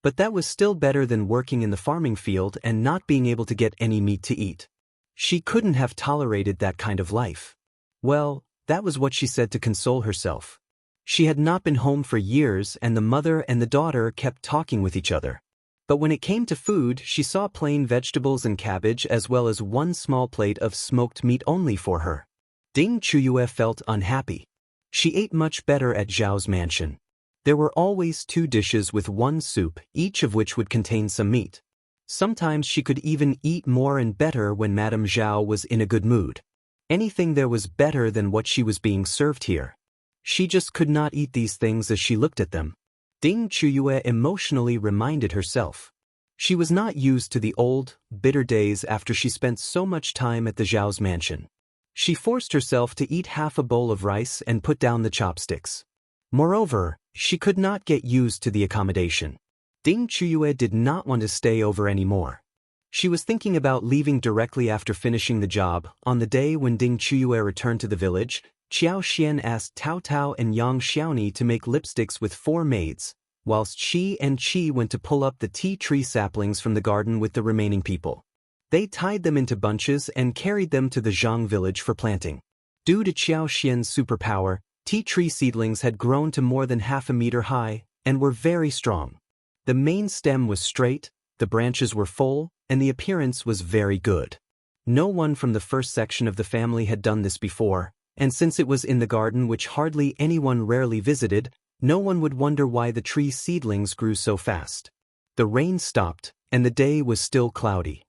But that was still better than working in the farming field and not being able to get any meat to eat. She couldn't have tolerated that kind of life. Well, that was what she said to console herself. She had not been home for years and the mother and the daughter kept talking with each other. But when it came to food, she saw plain vegetables and cabbage as well as one small plate of smoked meat only for her. Qiuyue felt unhappy. She ate much better at Zhao's mansion. There were always 2 dishes with 1 soup, each of which would contain some meat. Sometimes she could even eat more and better when Madame Zhao was in a good mood. Anything there was better than what she was being served here. She just could not eat these things as she looked at them. Qiuyue emotionally reminded herself. She was not used to the old, bitter days after she spent so much time at the Zhao's mansion. She forced herself to eat half a bowl of rice and put down the chopsticks. Moreover, she could not get used to the accommodation. Qiuyue did not want to stay over anymore. She was thinking about leaving directly after finishing the job. On the day when Qiuyue returned to the village, Qiao asked Tao Tao and Yang Xiaoni to make lipsticks with 4 maids, whilst she and Qi went to pull up the tea tree saplings from the garden with the remaining people. They tied them into bunches and carried them to the Zhang village for planting. Due to Qiao's superpower, tea tree seedlings had grown to more than half a meter high and were very strong. The main stem was straight, the branches were full, and the appearance was very good. No one from the first section of the family had done this before, and since it was in the garden which hardly anyone rarely visited, no one would wonder why the tree seedlings grew so fast. The rain stopped, and the day was still cloudy.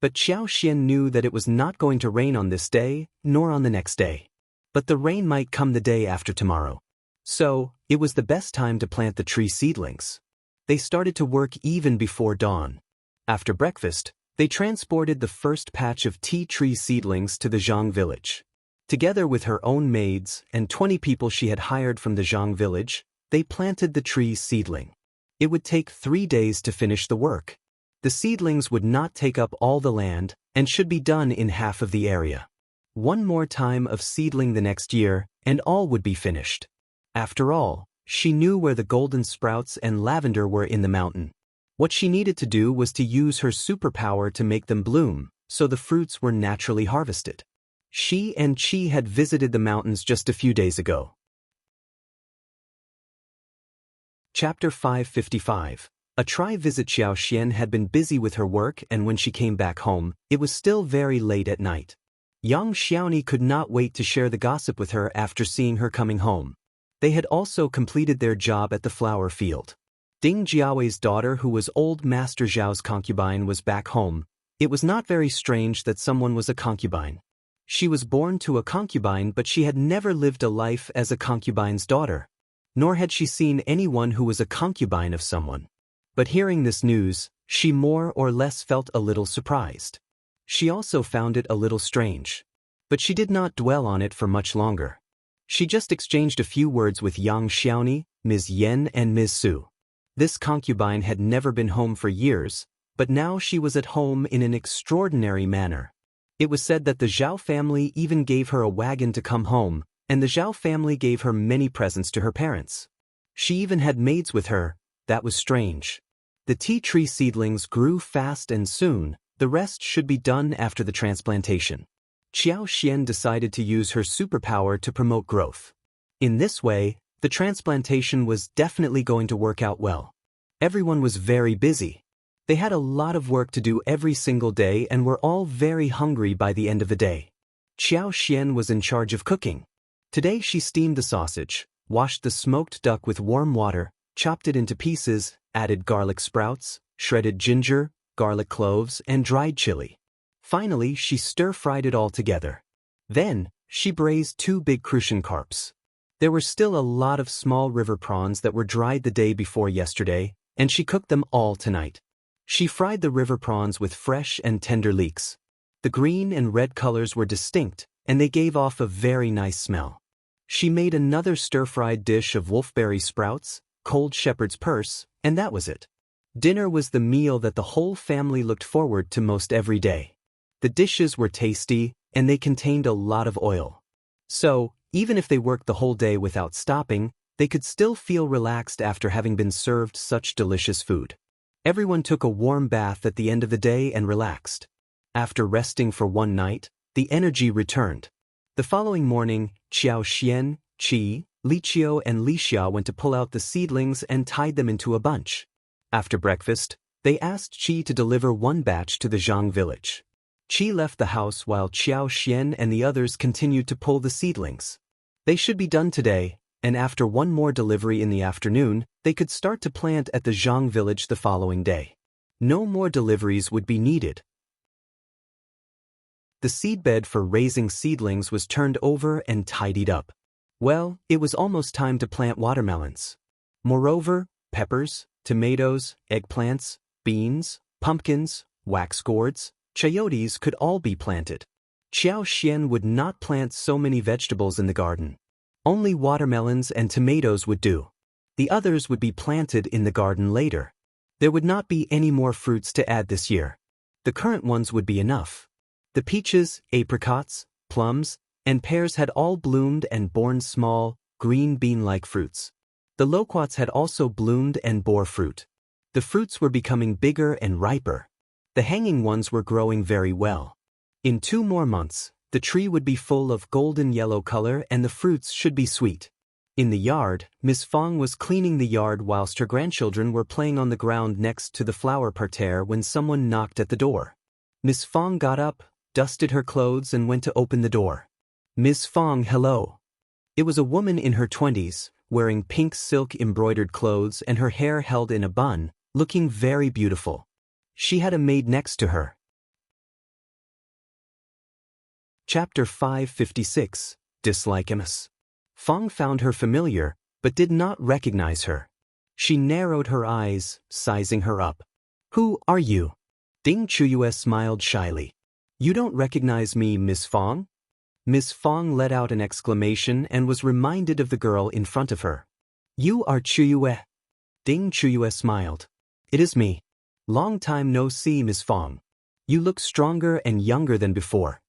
But Qiao knew that it was not going to rain on this day, nor on the next day. But the rain might come the day after tomorrow. So, it was the best time to plant the tree seedlings. they started to work even before dawn. After breakfast, they transported the first patch of tea tree seedlings to the Zhang village. Together with her own maids and 20 people she had hired from the Zhang village, they planted the tree's seedling. It would take 3 days to finish the work. The seedlings would not take up all the land and should be done in half of the area. One more time of seedling the next year, and all would be finished. After all, she knew where the golden sprouts and lavender were in the mountain. What she needed to do was to use her superpower to make them bloom, so the fruits were naturally harvested. She and Qi had visited the mountains just a few days ago. Chapter 555. A tri-visit. Qiao had been busy with her work, and when she came back home, it was still very late at night. Yang Xiaoni could not wait to share the gossip with her after seeing her coming home. They had also completed their job at the flower field. Ding Jiaowei's daughter, who was old Master Zhao's concubine, was back home. It was not very strange that someone was a concubine. She was born to a concubine, but she had never lived a life as a concubine's daughter. Nor had she seen anyone who was a concubine of someone. But hearing this news, she more or less felt a little surprised. She also found it a little strange. But she did not dwell on it for much longer. She just exchanged a few words with Yang Xiaoni, Ms.Yan and Ms. Su. This concubine had never been home for years, but now she was at home in an extraordinary manner. It was said that the Zhao family even gave her a wagon to come home, and the Zhao family gave her many presents to her parents. She even had maids with her. That was strange. The tea tree seedlings grew fast, and soon, the rest should be done after the transplantation. Qiao decided to use her superpower to promote growth. In this way, the transplantation was definitely going to work out well. Everyone was very busy. They had a lot of work to do every single day and were all very hungry by the end of the day. Qiao was in charge of cooking. Today she steamed the sausage, washed the smoked duck with warm water, chopped it into pieces, added garlic sprouts, shredded ginger, garlic cloves, and dried chili. Finally, she stir-fried it all together. Then, she braised 2 big crucian carps. There were still a lot of small river prawns that were dried the day before yesterday, and she cooked them all tonight. She fried the river prawns with fresh and tender leeks. The green and red colors were distinct, and they gave off a very nice smell. She made another stir-fried dish of wolfberry sprouts, cold shepherd's purse, and that was it. Dinner was the meal that the whole family looked forward to most every day. The dishes were tasty, and they contained a lot of oil. So, even if they worked the whole day without stopping, they could still feel relaxed after having been served such delicious food. Everyone took a warm bath at the end of the day and relaxed. After resting for one night, the energy returned. The following morning, Qiao, Qi, Li Qiao and Li Xia went to pull out the seedlings and tied them into a bunch. After breakfast, they asked Qi to deliver 1 batch to the Zhang village. Qi left the house while Qiao and the others continued to pull the seedlings. They should be done today, and after 1 more delivery in the afternoon, they could start to plant at the Zhang village the following day. No more deliveries would be needed. The seedbed for raising seedlings was turned over and tidied up. Well, it was almost time to plant watermelons. Moreover, peppers, tomatoes, eggplants, beans, pumpkins, wax gourds, chayotes could all be planted. Qiao would not plant so many vegetables in the garden. Only watermelons and tomatoes would do. The others would be planted in the garden later. There would not be any more fruits to add this year. The current ones would be enough. The peaches, apricots, plums, and pears had all bloomed and borne small, green bean-like fruits. The loquats had also bloomed and bore fruit. The fruits were becoming bigger and riper. The hanging ones were growing very well. In 2 more months, the tree would be full of golden yellow color and the fruits should be sweet. In the yard, Miss Fong was cleaning the yard whilst her grandchildren were playing on the ground next to the flower parterre when someone knocked at the door. Miss Fong got up, dusted her clothes and went to open the door. Miss Fong, hello. It was a woman in her 20s, wearing pink silk embroidered clothes and her hair held in a bun, looking very beautiful. She had a maid next to her. Chapter 556. Dislike Ms. Fong found her familiar, but did not recognize her. She narrowed her eyes, sizing her up. Who are you? Qiuyue smiled shyly. You don't recognize me, Miss Fong? Miss Fong let out an exclamation and was reminded of the girl in front of her. You are Qiuyue. Qiuyue smiled. It is me. Long time no see, Miss Fong. You look stronger and younger than before.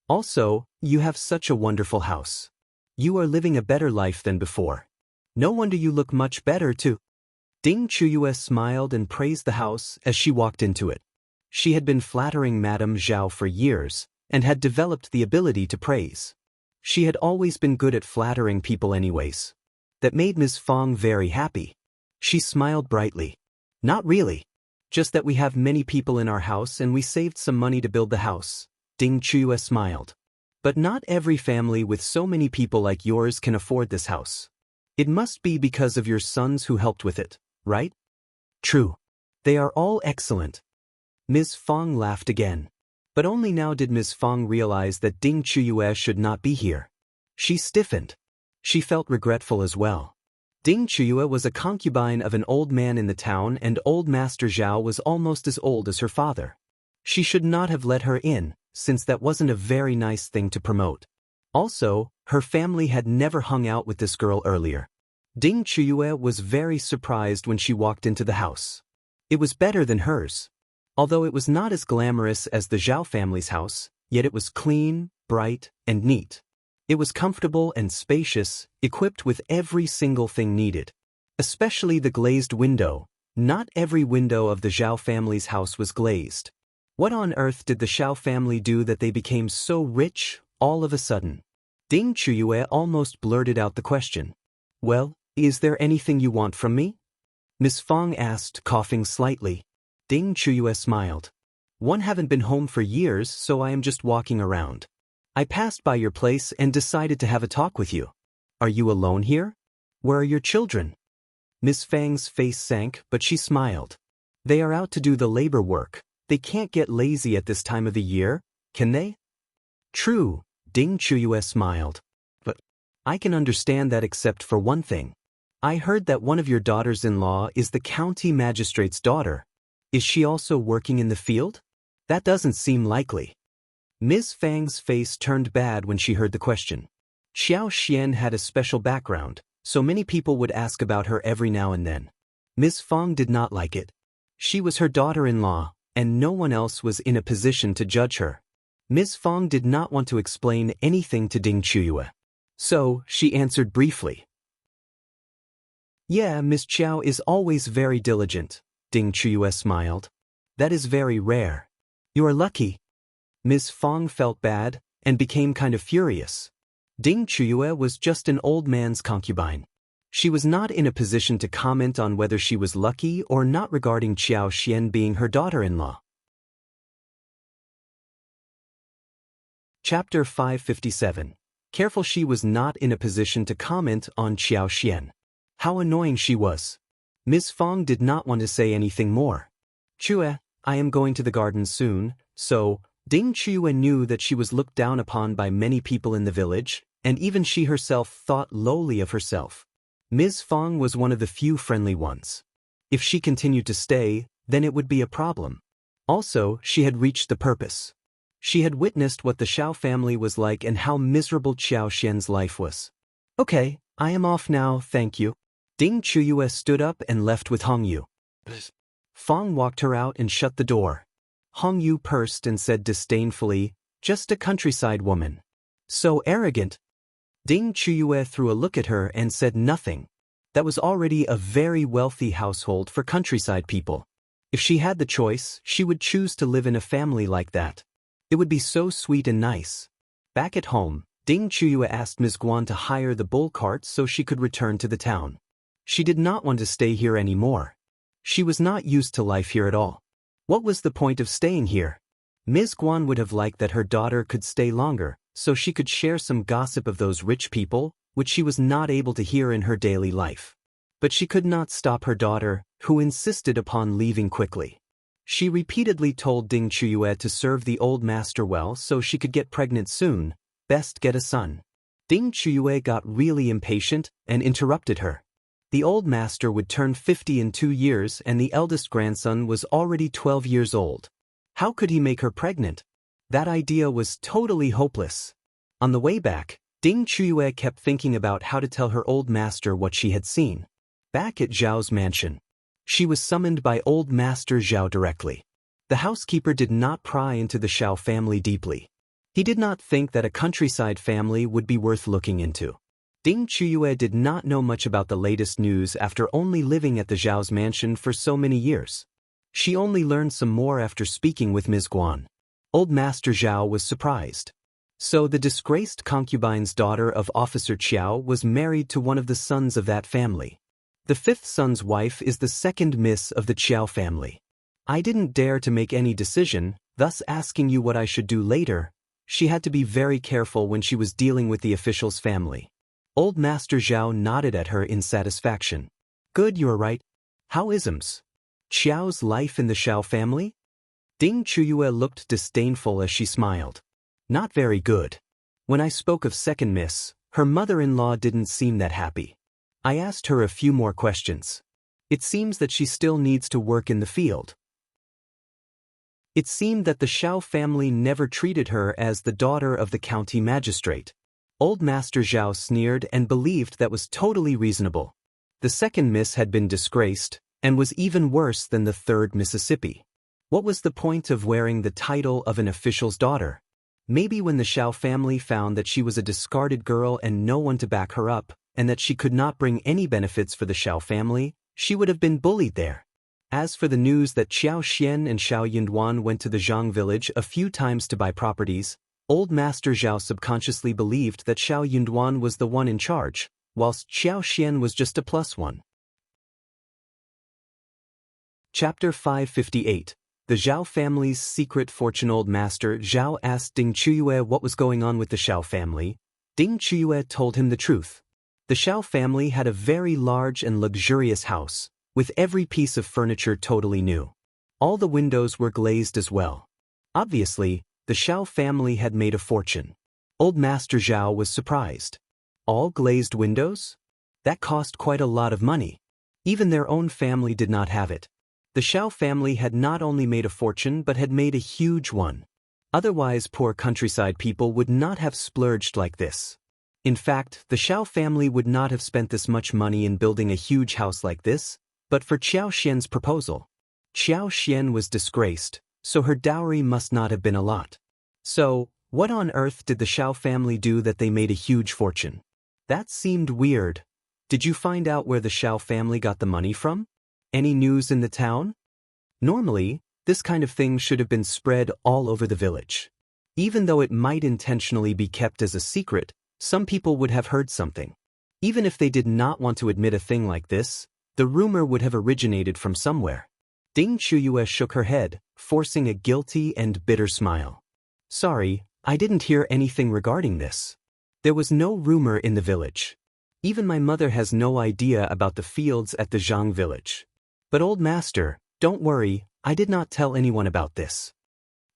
Also, you have such a wonderful house. You are living a better life than before. No wonder you look much better too. Qiuyue smiled and praised the house as she walked into it. She had been flattering Madame Zhao for years and had developed the ability to praise. She had always been good at flattering people anyways. That made Ms. Fong very happy. She smiled brightly. Not really. Just that we have many people in our house and we saved some money to build the house. Qiuyue smiled. But not every family with so many people like yours can afford this house. It must be because of your sons who helped with it, right? True. They are all excellent. Ms. Fong laughed again. But only now did Ms. Fong realize that Qiuyue should not be here. She stiffened. She felt regretful as well. Qiuyue was a concubine of an old man in the town and old Master Zhao was almost as old as her father. She should not have let her in, since that wasn't a very nice thing to promote. Also, her family had never hung out with this girl earlier. Qiuyue was very surprised when she walked into the house. It was better than hers. Although it was not as glamorous as the Zhao family's house, yet it was clean, bright, and neat. It was comfortable and spacious, equipped with every single thing needed. Especially the glazed window. Not every window of the Zhao family's house was glazed. What on earth did the Zhao family do that they became so rich, all of a sudden? Qiuyue almost blurted out the question. Well, is there anything you want from me? Miss Fong asked, coughing slightly. Qiuyue smiled. One haven't been home for years, so I am just walking around. I passed by your place and decided to have a talk with you. Are you alone here? Where are your children? Miss Fang's face sank, but she smiled. They are out to do the labor work. They can't get lazy at this time of the year, can they? True, Qiuyue smiled. But I can understand that except for one thing. I heard that one of your daughters-in-law is the county magistrate's daughter. Is she also working in the field? That doesn't seem likely. Ms. Fang's face turned bad when she heard the question. Qiao had a special background, so many people would ask about her every now and then. Ms. Fang did not like it. She was her daughter-in-law, and no one else was in a position to judge her. Ms. Fang did not want to explain anything to Qiuyue. So, she answered briefly. Yeah, Miss Qiao is always very diligent, Qiuyue smiled. That is very rare. You are lucky. Ms. Fang felt bad and became kind of furious. Qiuyue was just an old man's concubine. She was not in a position to comment on whether she was lucky or not regarding Qiao being her daughter-in-law. Chapter 557. Careful. She was not in a position to comment on Qiao. How annoying she was. Ms. Fang did not want to say anything more. Qiuyue, I am going to the garden soon, so Qiuyue knew that she was looked down upon by many people in the village, and even she herself thought lowly of herself. Ms. Fang was one of the few friendly ones. If she continued to stay, then it would be a problem. Also, she had reached the purpose. She had witnessed what the Zhao family was like and how miserable Qiao's life was. Okay, I am off now, thank you. Qiuyue stood up and left with Hongyu. Fang walked her out and shut the door. Hongyu pursed and said disdainfully, just a countryside woman. So arrogant. Qiuyue threw a look at her and said nothing. That was already a very wealthy household for countryside people. If she had the choice, she would choose to live in a family like that. It would be so sweet and nice. Back at home, Qiuyue asked Ms. Guan to hire the bull cart so she could return to the town. She did not want to stay here anymore. She was not used to life here at all. What was the point of staying here? Ms. Guan would have liked that her daughter could stay longer, so she could share some gossip of those rich people, which she was not able to hear in her daily life. But she could not stop her daughter, who insisted upon leaving quickly. She repeatedly told Qiuyue to serve the old master well so she could get pregnant soon, best get a son. Qiuyue got really impatient and interrupted her. The old master would turn 50 in 2 years and the eldest grandson was already 12 years old. How could he make her pregnant? That idea was totally hopeless. On the way back, Qiuyue kept thinking about how to tell her old master what she had seen. Back at Zhao's mansion, she was summoned by old master Zhao directly. The housekeeper did not pry into the Qiao family deeply. He did not think that a countryside family would be worth looking into. Qiuyue did not know much about the latest news after only living at the Zhao's mansion for so many years. She only learned some more after speaking with Ms.Yan. Old Master Zhao was surprised. So the disgraced concubine's daughter of Officer Qiao was married to one of the sons of that family. The fifth son's wife is the second miss of the Qiao family. I didn't dare to make any decision, thus asking you what I should do later. She had to be very careful when she was dealing with the official's family. Old Master Zhao nodded at her in satisfaction. Good, you're right. How is Qiao's life in the Qiao family? Qiuyue looked disdainful as she smiled. Not very good. When I spoke of second miss, her mother-in-law didn't seem that happy. I asked her a few more questions. It seems that she still needs to work in the field. It seemed that the Qiao family never treated her as the daughter of the county magistrate. Old Master Zhao sneered and believed that was totally reasonable. The second miss had been disgraced, and was even worse than the third Mississippi. What was the point of wearing the title of an official's daughter? Maybe when the Qiao family found that she was a discarded girl and no one to back her up, and that she could not bring any benefits for the Qiao family, she would have been bullied there. As for the news that Qiao Xian and Qiao Yunduan went to the Zhang village a few times to buy properties, Old Master Zhao subconsciously believed that Qiao Yunduan was the one in charge, whilst Qiao Xian was just a plus one. Chapter 558. The Zhao family's secret fortune. Old Master Zhao asked Qiuyue what was going on with the Qiao family. Qiuyue told him the truth. The Qiao family had a very large and luxurious house, with every piece of furniture totally new. All the windows were glazed as well. Obviously, the Qiao family had made a fortune. Old Master Zhao was surprised. All glazed windows? That cost quite a lot of money. Even their own family did not have it. The Qiao family had not only made a fortune but had made a huge one. Otherwise, poor countryside people would not have splurged like this. In fact, the Qiao family would not have spent this much money in building a huge house like this, but for Qiao Xian's proposal. Qiao Xian was disgraced, so her dowry must not have been a lot. So, what on earth did the Qiao family do that they made a huge fortune? That seemed weird. Did you find out where the Qiao family got the money from? Any news in the town? Normally, this kind of thing should have been spread all over the village. Even though it might intentionally be kept as a secret, some people would have heard something. Even if they did not want to admit a thing like this, the rumor would have originated from somewhere. Qiuyue shook her head, forcing a guilty and bitter smile. Sorry, I didn't hear anything regarding this. There was no rumor in the village. Even my mother has no idea about the fields at the Zhang village. But old master, don't worry, I did not tell anyone about this.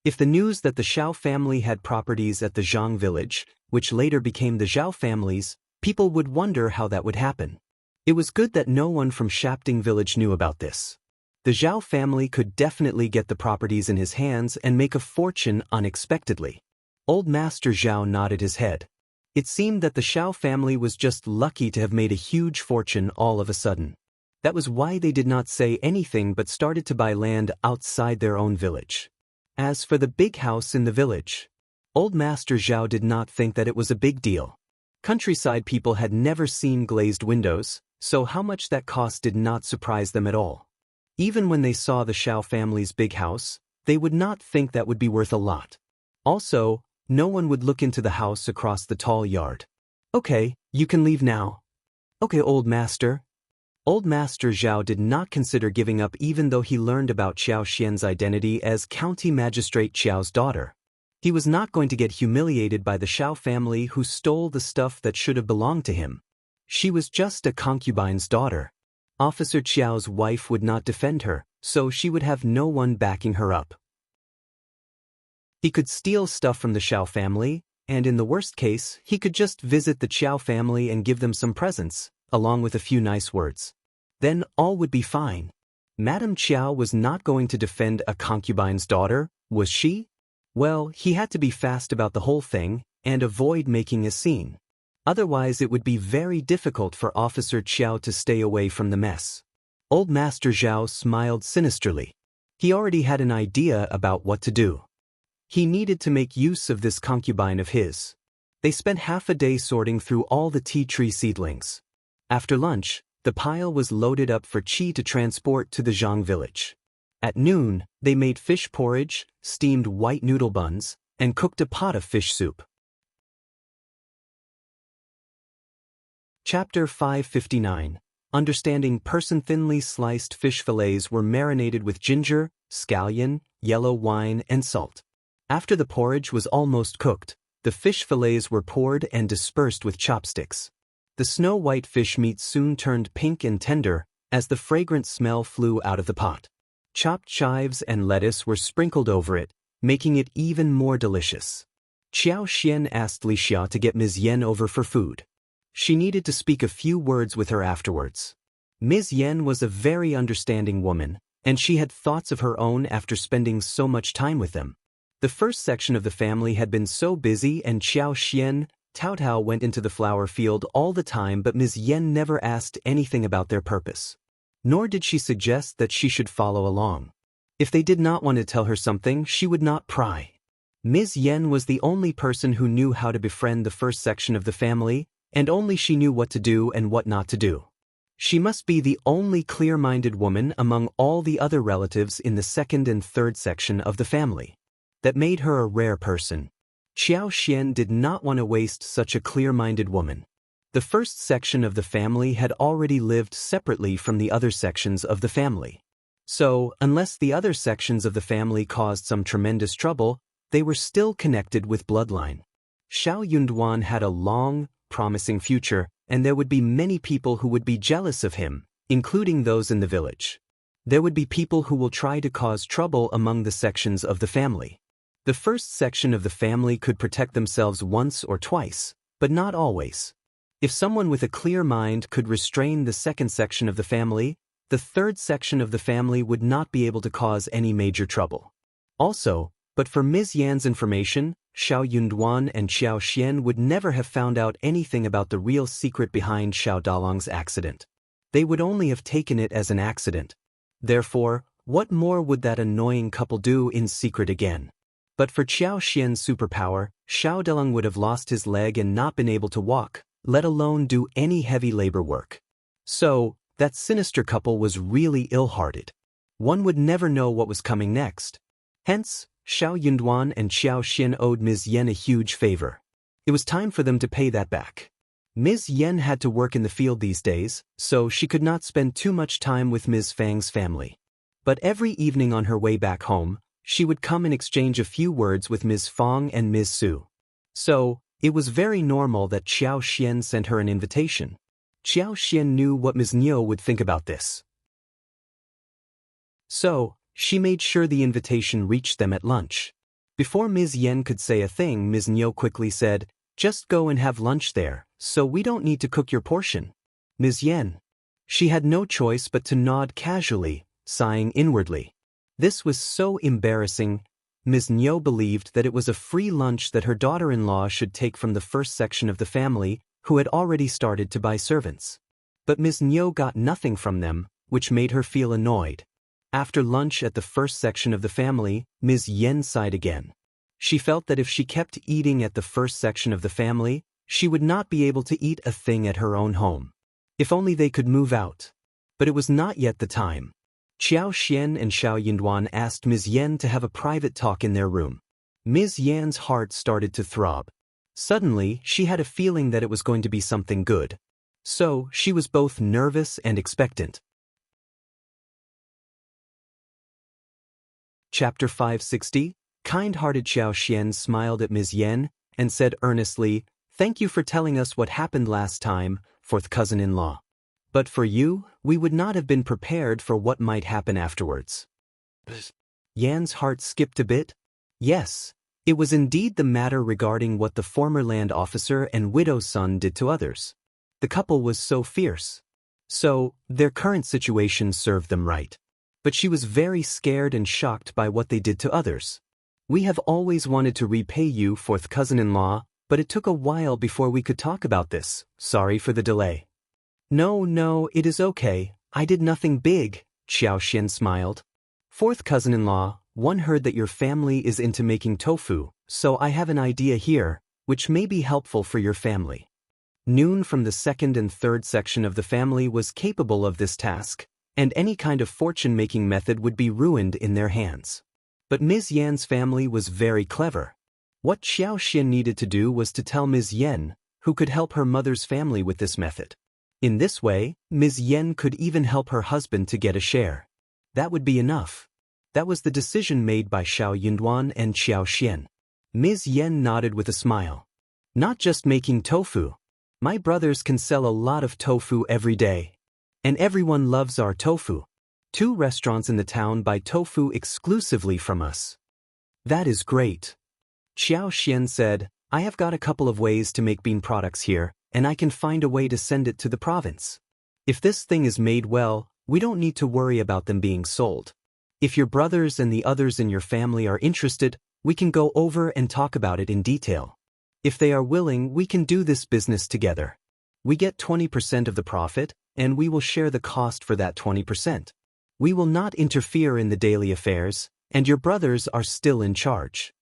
If the news that the Qiao family had properties at the Zhang village, which later became the Zhao families, people would wonder how that would happen. It was good that no one from Shapting village knew about this. The Zhao family could definitely get the properties in his hands and make a fortune unexpectedly. Old Master Zhao nodded his head. It seemed that the Qiao family was just lucky to have made a huge fortune all of a sudden. That was why they did not say anything but started to buy land outside their own village. As for the big house in the village, Old Master Zhao did not think that it was a big deal. Countryside people had never seen glazed windows, so how much that cost did not surprise them at all. Even when they saw the Qiao family's big house, they would not think that would be worth a lot. Also, no one would look into the house across the tall yard. Okay, you can leave now. Okay, Old Master. Old Master Zhao did not consider giving up even though he learned about Qiao Xian's identity as County Magistrate Qiao's daughter. He was not going to get humiliated by the Qiao family who stole the stuff that should have belonged to him. She was just a concubine's daughter. Officer Qiao's wife would not defend her, so she would have no one backing her up. He could steal stuff from the Qiao family, and in the worst case, he could just visit the Qiao family and give them some presents, along with a few nice words. Then all would be fine. Madame Qiao was not going to defend a concubine's daughter, was she? Well, he had to be fast about the whole thing and avoid making a scene. Otherwise it would be very difficult for Officer Qiao to stay away from the mess. Old Master Zhao smiled sinisterly. He already had an idea about what to do. He needed to make use of this concubine of his. They spent half a day sorting through all the tea tree seedlings. After lunch, the pile was loaded up for Qi to transport to the Zhang village. At noon, they made fish porridge, steamed white noodle buns, and cooked a pot of fish soup. Chapter 559. Understanding person. Thinly sliced fish fillets were marinated with ginger, scallion, yellow wine, and salt. After the porridge was almost cooked, the fish fillets were poured and dispersed with chopsticks. The snow-white fish meat soon turned pink and tender as the fragrant smell flew out of the pot. Chopped chives and lettuce were sprinkled over it, making it even more delicious. Qiao Xian asked Li Xia to get Ms.Yan over for food. She needed to speak a few words with her afterwards. Ms.Yan was a very understanding woman, and she had thoughts of her own after spending so much time with them. The first section of the family had been so busy and Qiao Xian, Taotao went into the flower field all the time, but Ms.Yan never asked anything about their purpose. Nor did she suggest that she should follow along. If they did not want to tell her something, she would not pry. Ms.Yan was the only person who knew how to befriend the first section of the family, and only she knew what to do and what not to do. She must be the only clear-minded woman among all the other relatives in the second and third section of the family. That made her a rare person. Qiao Xian did not want to waste such a clear-minded woman. The first section of the family had already lived separately from the other sections of the family. So, unless the other sections of the family caused some tremendous trouble, they were still connected with bloodline. Xiao Yunduan had a long, promising future, and there would be many people who would be jealous of him, including those in the village. There would be people who will try to cause trouble among the sections of the family. The first section of the family could protect themselves once or twice, but not always. If someone with a clear mind could restrain the second section of the family, the third section of the family would not be able to cause any major trouble. Also, but for Ms. Yan's information, Xiao Yunduan and Qiao Xian would never have found out anything about the real secret behind Xiao Dalong's accident. They would only have taken it as an accident. Therefore, what more would that annoying couple do in secret again? But for Qiao Xian's superpower, Xiao Dalong would have lost his leg and not been able to walk, let alone do any heavy labor work. So, that sinister couple was really ill-hearted. One would never know what was coming next. Hence, Xiao Yunduan and Qiao Xian owed Ms. Yan a huge favor. It was time for them to pay that back. Ms. Yan had to work in the field these days, so she could not spend too much time with Ms. Fang's family. But every evening on her way back home, she would come and exchange a few words with Ms. Fang and Ms. Su. So, it was very normal that Qiao Xian sent her an invitation. Qiao Xian knew what Ms. Niu would think about this. So, she made sure the invitation reached them at lunch. Before Ms. Yan could say a thing, Ms. Niu quickly said, "Just go and have lunch there, so we don't need to cook your portion." Ms. Yan. She had no choice but to nod casually, sighing inwardly. This was so embarrassing. Ms. Niu believed that it was a free lunch that her daughter-in-law should take from the first section of the family, who had already started to buy servants. But Ms. Niu got nothing from them, which made her feel annoyed. After lunch at the first section of the family, Ms. Yan sighed again. She felt that if she kept eating at the first section of the family, she would not be able to eat a thing at her own home. If only they could move out. But it was not yet the time. Qiao Xian and Xiao Yunduan asked Ms. Yan to have a private talk in their room. Ms. Yan's heart started to throb. Suddenly, she had a feeling that it was going to be something good. So, she was both nervous and expectant. Chapter 560. Kind-hearted Qiao Xian smiled at Ms. Yan and said earnestly, "Thank you for telling us what happened last time, fourth cousin-in-law. But for you, we would not have been prepared for what might happen afterwards." Yan's heart skipped a bit. Yes, it was indeed the matter regarding what the former land officer and widow's son did to others. The couple was so fierce. So, their current situation served them right. But she was very scared and shocked by what they did to others. We have always wanted to repay you, fourth cousin-in-law, but it took a while before we could talk about this. Sorry for the delay. No, it is okay. I did nothing big, Qiao smiled. Fourth cousin-in-law, one heard that your family is into making tofu, so I have an idea here, which may be helpful for your family. Noon from the second and third section of the family was capable of this task, and any kind of fortune-making method would be ruined in their hands. But Ms. Yan's family was very clever. What Qiao needed to do was to tell Ms. Yan, who could help her mother's family with this method. In this way, Ms. Yan could even help her husband to get a share. That would be enough. That was the decision made by Xiao Yunduan and Qiao. Ms. Yan nodded with a smile. Not just making tofu. My brothers can sell a lot of tofu every day. And everyone loves our tofu. 2 restaurants in the town buy tofu exclusively from us. That is great. Qiao said, I have got a couple of ways to make bean products here, and I can find a way to send it to the province. If this thing is made well, we don't need to worry about them being sold. If your brothers and the others in your family are interested, we can go over and talk about it in detail. If they are willing, we can do this business together. We get 20% of the profit, and we will share the cost for that 20%. We will not interfere in the daily affairs, and your brothers are still in charge.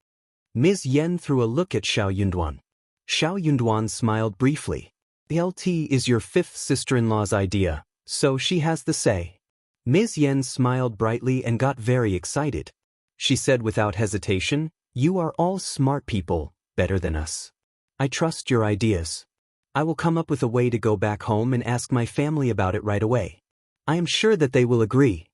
Ms. Yan threw a look at Xiao Yunduan. Xiao Yunduan smiled briefly. The LT is your 5th sister-in-law's idea, so she has the say. Ms. Yan smiled brightly and got very excited. She said without hesitation, You are all smart people, better than us. I trust your ideas. I will come up with a way to go back home and ask my family about it right away. I am sure that they will agree.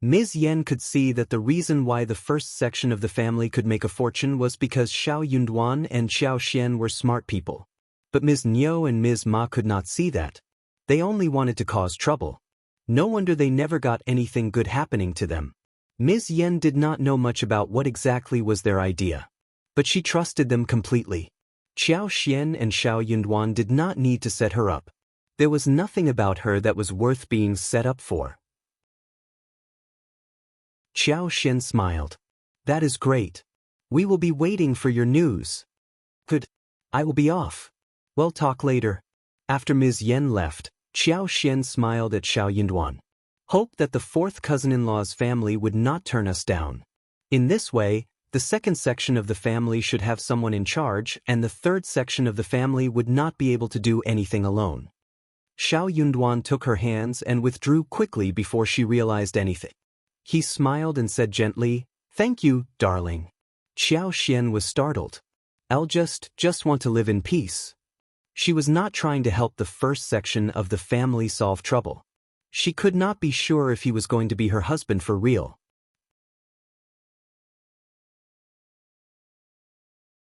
Ms. Yan could see that the reason why the first section of the family could make a fortune was because Xiao Yunduan and Qiao were smart people. But Ms. Niu and Ms. Ma could not see that. They only wanted to cause trouble. No wonder they never got anything good happening to them. Ms. Yan did not know much about what exactly was their idea. But she trusted them completely. Qiao and Xiao Yunduan did not need to set her up. There was nothing about her that was worth being set up for. Qiao smiled. That is great. We will be waiting for your news. Good. I will be off. We'll talk later. After Ms. Yan left, Qiao smiled at Xiao Yunduan. Hope that the 4th cousin-in-law's family would not turn us down. In this way, the 2nd section of the family should have someone in charge, and the 3rd section of the family would not be able to do anything alone. Xiao Yunduan took her hands and withdrew quickly before she realized anything. He smiled and said gently, Thank you, darling. Qiao was startled. I'll just want to live in peace. She was not trying to help the 1st section of the family solve trouble. She could not be sure if he was going to be her husband for real.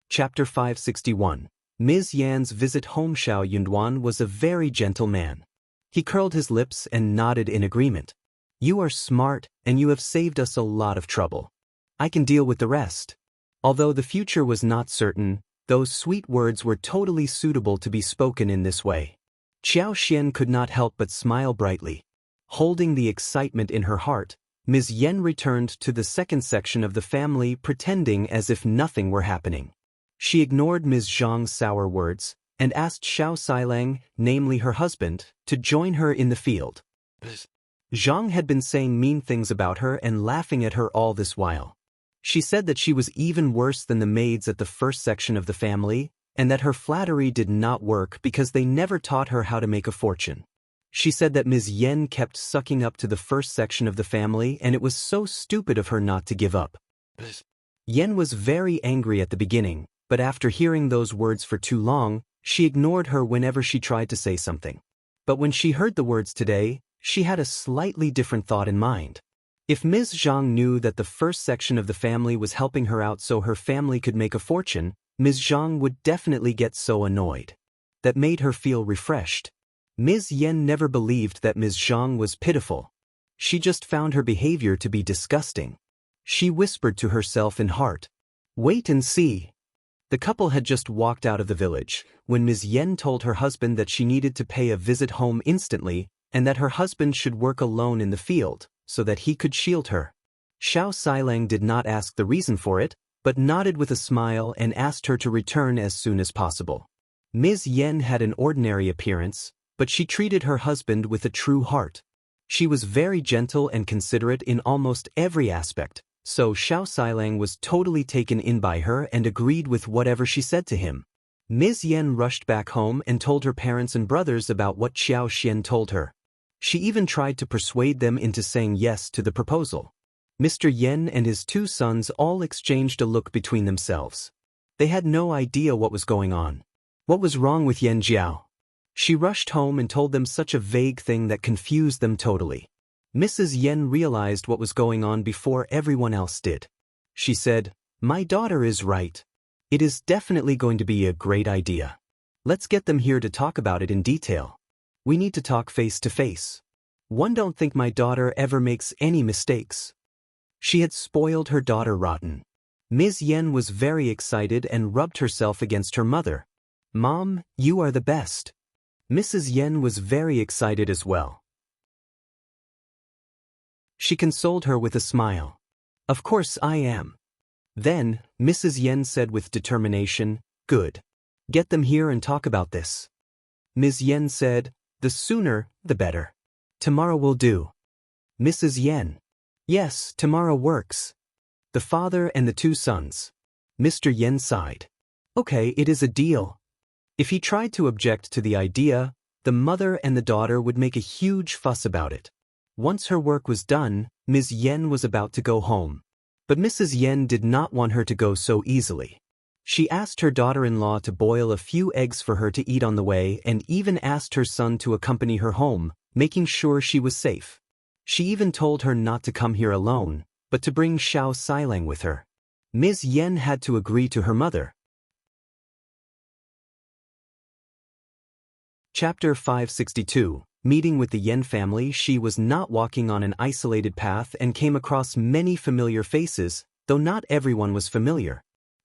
Chapter 561. Ms. Yan's visit home. Xiao Yunduan was a very gentle man. He curled his lips and nodded in agreement. You are smart, and you have saved us a lot of trouble. I can deal with the rest. Although the future was not certain, those sweet words were totally suitable to be spoken in this way. Qiao could not help but smile brightly. Holding the excitement in her heart, Ms. Yan returned to the 2nd section of the family, pretending as if nothing were happening. She ignored Ms. Zhang's sour words, and asked Xiao Silang, namely her husband, to join her in the field. Zhang had been saying mean things about her and laughing at her all this while. She said that she was even worse than the maids at the 1st section of the family, and that her flattery did not work because they never taught her how to make a fortune. She said that Ms. Yan kept sucking up to the 1st section of the family, and it was so stupid of her not to give up. Yan was very angry at the beginning, but after hearing those words for too long, she ignored her whenever she tried to say something. But when she heard the words today, she had a slightly different thought in mind. If Ms. Zhang knew that the 1st section of the family was helping her out so her family could make a fortune, Ms. Zhang would definitely get so annoyed. That made her feel refreshed. Ms. Yan never believed that Ms. Zhang was pitiful. She just found her behavior to be disgusting. She whispered to herself in heart, Wait and see. The couple had just walked out of the village when Ms. Yan told her husband that she needed to pay a visit home instantly and that her husband should work alone in the field so that he could shield her. Xiao Xilang did not ask the reason for it, but nodded with a smile and asked her to return as soon as possible. Ms. Yan had an ordinary appearance, but she treated her husband with a true heart. She was very gentle and considerate in almost every aspect, so Xiao Xilang was totally taken in by her and agreed with whatever she said to him. Ms. Yan rushed back home and told her parents and brothers about what Qiao Xian told her. She even tried to persuade them into saying yes to the proposal. Mr. Yan and his two sons all exchanged a look between themselves. They had no idea what was going on. What was wrong with Yan Jiao? She rushed home and told them such a vague thing that confused them totally. Mrs. Yan realized what was going on before everyone else did. She said, "My daughter is right. It is definitely going to be a great idea. Let's get them here to talk about it in detail. We need to talk face to face. One don't think my daughter ever makes any mistakes." She had spoiled her daughter rotten. Ms. Yan was very excited and rubbed herself against her mother. "Mom, you are the best." Mrs. Yan was very excited as well. She consoled her with a smile. "Of course I am." Then, Mrs. Yan said with determination, "Good. Get them here and talk about this." Ms. Yan said, "The sooner, the better. Tomorrow will do." Mrs. Yan, "Yes, tomorrow works." The father and the two sons. Mr. Yan sighed. "Okay, it is a deal." If he tried to object to the idea, the mother and the daughter would make a huge fuss about it. Once her work was done, Ms. Yan was about to go home. But Mrs. Yan did not want her to go so easily. She asked her daughter-in-law to boil a few eggs for her to eat on the way and even asked her son to accompany her home, making sure she was safe. She even told her not to come here alone, but to bring Xiao Xilang with her. Ms. Yan had to agree to her mother. Chapter 562. Meeting with the Yan family. She was not walking on an isolated path and came across many familiar faces, though not everyone was familiar.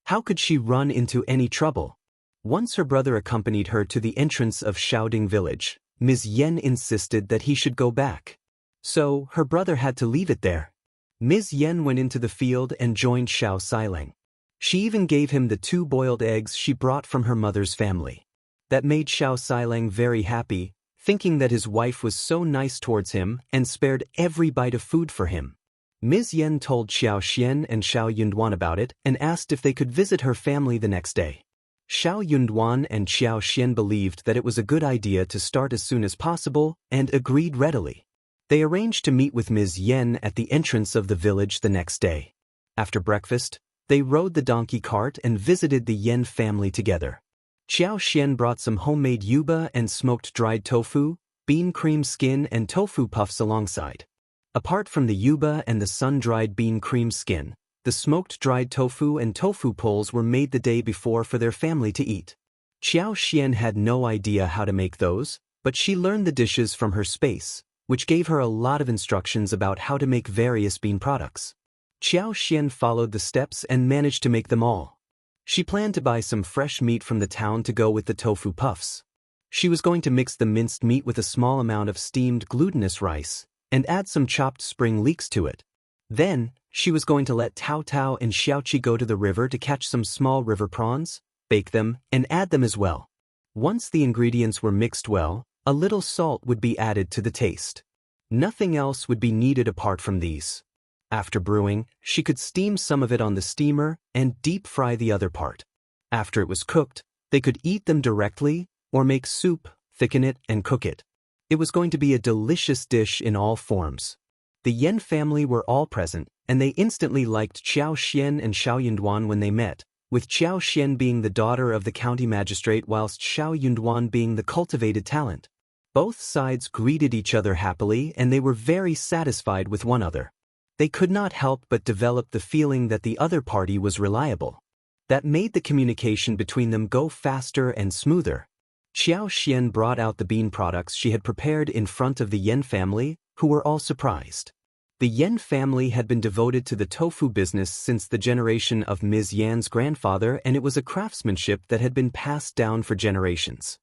How could she run into any trouble? Once her brother accompanied her to the entrance of Shaoding village, Ms. Yan insisted that he should go back. So, her brother had to leave it there. Ms. Yan went into the field and joined Xiao Xilang. She even gave him the 2 boiled eggs she brought from her mother's family. That made Xiao Xilang very happy, thinking that his wife was so nice towards him and spared every bite of food for him. Ms. Yan told Xiao Xian and Xiao Yunduan about it and asked if they could visit her family the next day. Xiao Yunduan and Xiao Xian believed that it was a good idea to start as soon as possible and agreed readily. They arranged to meet with Ms. Yan at the entrance of the village the next day. After breakfast, they rode the donkey cart and visited the Yan family together. Qiao Xian brought some homemade yuba and smoked dried tofu, bean cream skin and tofu puffs alongside. Apart from the yuba and the sun-dried bean cream skin, the smoked dried tofu and tofu poles were made the day before for their family to eat. Qiao Xian had no idea how to make those, but she learned the dishes from her space, which gave her a lot of instructions about how to make various bean products. Qiao Xian followed the steps and managed to make them all. She planned to buy some fresh meat from the town to go with the tofu puffs. She was going to mix the minced meat with a small amount of steamed glutinous rice and add some chopped spring leeks to it. Then, she was going to let Tao Tao and Xiaoqi go to the river to catch some small river prawns, bake them, and add them as well. Once the ingredients were mixed well, a little salt would be added to the taste. Nothing else would be needed apart from these. After brewing, she could steam some of it on the steamer and deep fry the other part. After it was cooked, they could eat them directly or make soup, thicken it, and cook it. It was going to be a delicious dish in all forms. The Yan family were all present, and they instantly liked Qiao Xian and Xiao Yunduan when they met, with Qiao Xian being the daughter of the county magistrate whilst Xiao Yunduan being the cultivated talent. Both sides greeted each other happily and they were very satisfied with one another. They could not help but develop the feeling that the other party was reliable. That made the communication between them go faster and smoother. Qiao Xian brought out the bean products she had prepared in front of the Yan family, who were all surprised. The Yan family had been devoted to the tofu business since the generation of Ms. Yan's grandfather, and it was a craftsmanship that had been passed down for generations.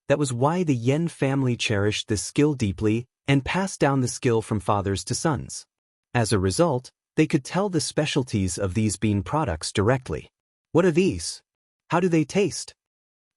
That was why the Yan family cherished this skill deeply and passed down the skill from fathers to sons. As a result, they could tell the specialties of these bean products directly. What are these? How do they taste?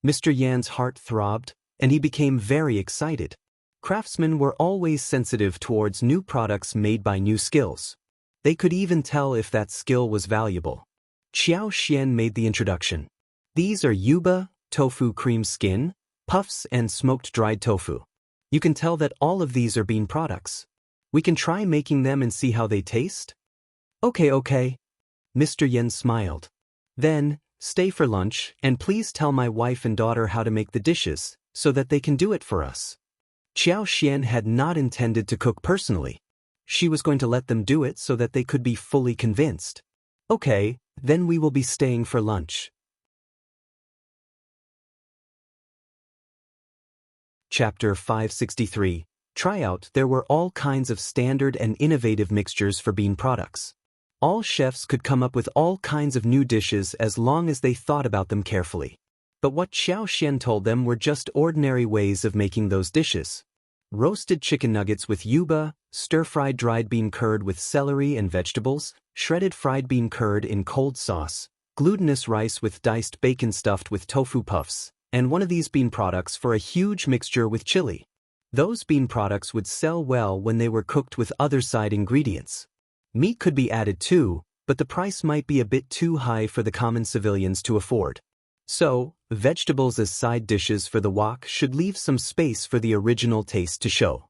Mr. Yan's heart throbbed, and he became very excited. Craftsmen were always sensitive towards new products made by new skills. They could even tell if that skill was valuable. Qiao made the introduction. These are yuba, tofu cream skin, puffs, and smoked dried tofu. You can tell that all of these are bean products. We can try making them and see how they taste? Okay. Mr. Yan smiled. Then, stay for lunch, and please tell my wife and daughter how to make the dishes, so that they can do it for us. Qiao had not intended to cook personally. She was going to let them do it so that they could be fully convinced. Okay, then we will be staying for lunch. Chapter 563. Tryout. There were all kinds of standard and innovative mixtures for bean products. All chefs could come up with all kinds of new dishes as long as they thought about them carefully. But what Qiao told them were just ordinary ways of making those dishes. Roasted chicken nuggets with yuba, stir-fried dried bean curd with celery and vegetables, shredded fried bean curd in cold sauce, glutinous rice with diced bacon stuffed with tofu puffs, and one of these bean products for a huge mixture with chili. Those bean products would sell well when they were cooked with other side ingredients. Meat could be added too, but the price might be a bit too high for the common civilians to afford. So, vegetables as side dishes for the wok should leave some space for the original taste to show.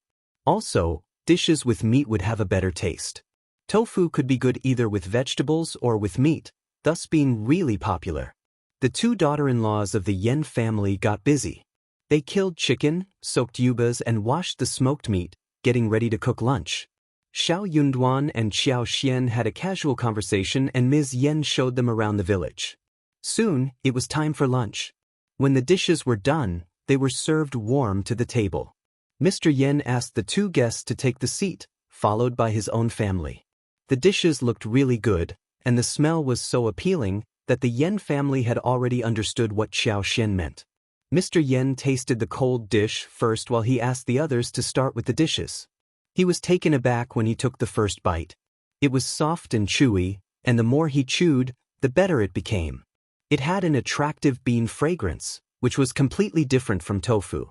Also, dishes with meat would have a better taste. Tofu could be good either with vegetables or with meat, thus being really popular. The two daughter-in-laws of the Yan family got busy. They killed chicken, soaked yubas, and washed the smoked meat, getting ready to cook lunch. Xiao Yunduan and Qiao had a casual conversation, and Ms. Yan showed them around the village. Soon, it was time for lunch. When the dishes were done, they were served warm to the table. Mr. Yan asked the two guests to take the seat, followed by his own family. The dishes looked really good, and the smell was so appealing that the Yan family had already understood what Qiao meant. Mr. Yan tasted the cold dish first while he asked the others to start with the dishes. He was taken aback when he took the first bite. It was soft and chewy, and the more he chewed, the better it became. It had an attractive bean fragrance, which was completely different from tofu.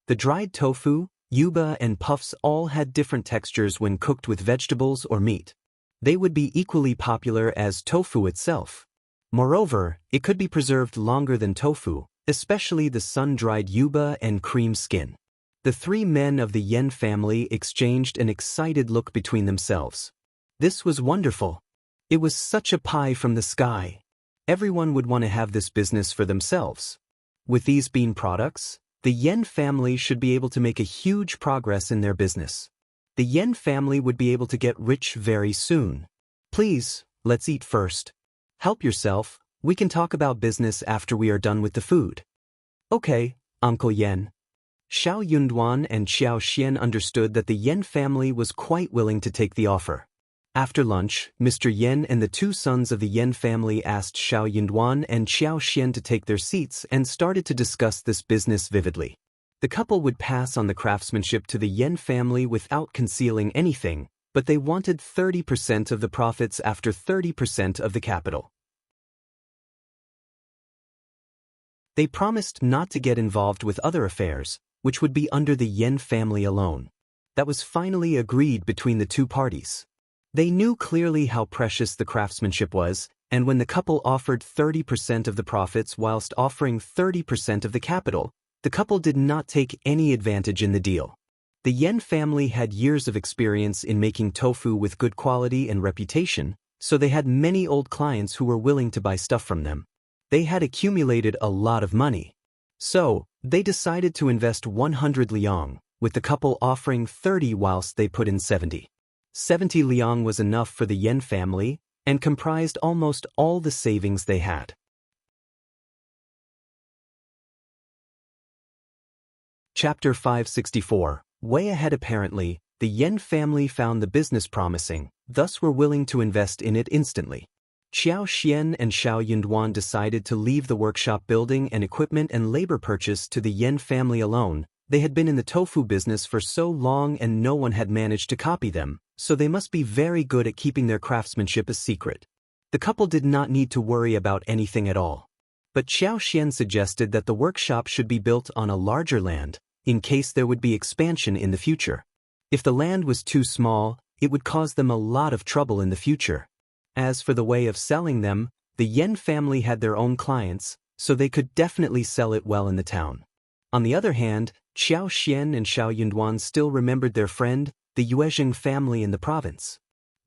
The dried tofu, yuba, and puffs all had different textures when cooked with vegetables or meat. They would be equally popular as tofu itself. Moreover, it could be preserved longer than tofu, especially the sun-dried yuba and cream skin. The three men of the Yan family exchanged an excited look between themselves. This was wonderful. It was such a pie from the sky. Everyone would want to have this business for themselves. With these bean products, the Yan family should be able to make a huge progress in their business. The Yan family would be able to get rich very soon. Please, let's eat first. Help yourself, we can talk about business after we are done with the food. Okay, Uncle Yan. Xiao Yunduan and Qiao understood that the Yan family was quite willing to take the offer. After lunch, Mr. Yan and the two sons of the Yan family asked Xiao Yunduan and Qiao to take their seats and started to discuss this business vividly. The couple would pass on the craftsmanship to the Yan family without concealing anything, but they wanted 30% of the profits after 30% of the capital. They promised not to get involved with other affairs, which would be under the Yan family alone. That was finally agreed between the two parties. They knew clearly how precious the craftsmanship was, and when the couple offered 30% of the profits whilst offering 30% of the capital, the couple did not take any advantage in the deal. The Yan family had years of experience in making tofu with good quality and reputation, so they had many old clients who were willing to buy stuff from them. They had accumulated a lot of money. So, they decided to invest 100 liang, with the couple offering 30 whilst they put in 70. 70 liang was enough for the Yan family, and comprised almost all the savings they had. Chapter 564. Way ahead. Apparently, the Yan family found the business promising, thus were willing to invest in it instantly. Qiao Xian and Xiao Yunduan decided to leave the workshop building and equipment and labor purchase to the Yan family alone. They had been in the tofu business for so long and no one had managed to copy them, so they must be very good at keeping their craftsmanship a secret. The couple did not need to worry about anything at all. But Qiao Xian suggested that the workshop should be built on a larger land, in case there would be expansion in the future. If the land was too small, it would cause them a lot of trouble in the future. As for the way of selling them, the Yan family had their own clients, so they could definitely sell it well in the town. On the other hand, Qiao Xian and Xiao Yunduan still remembered their friend, the Yuezheng family in the province.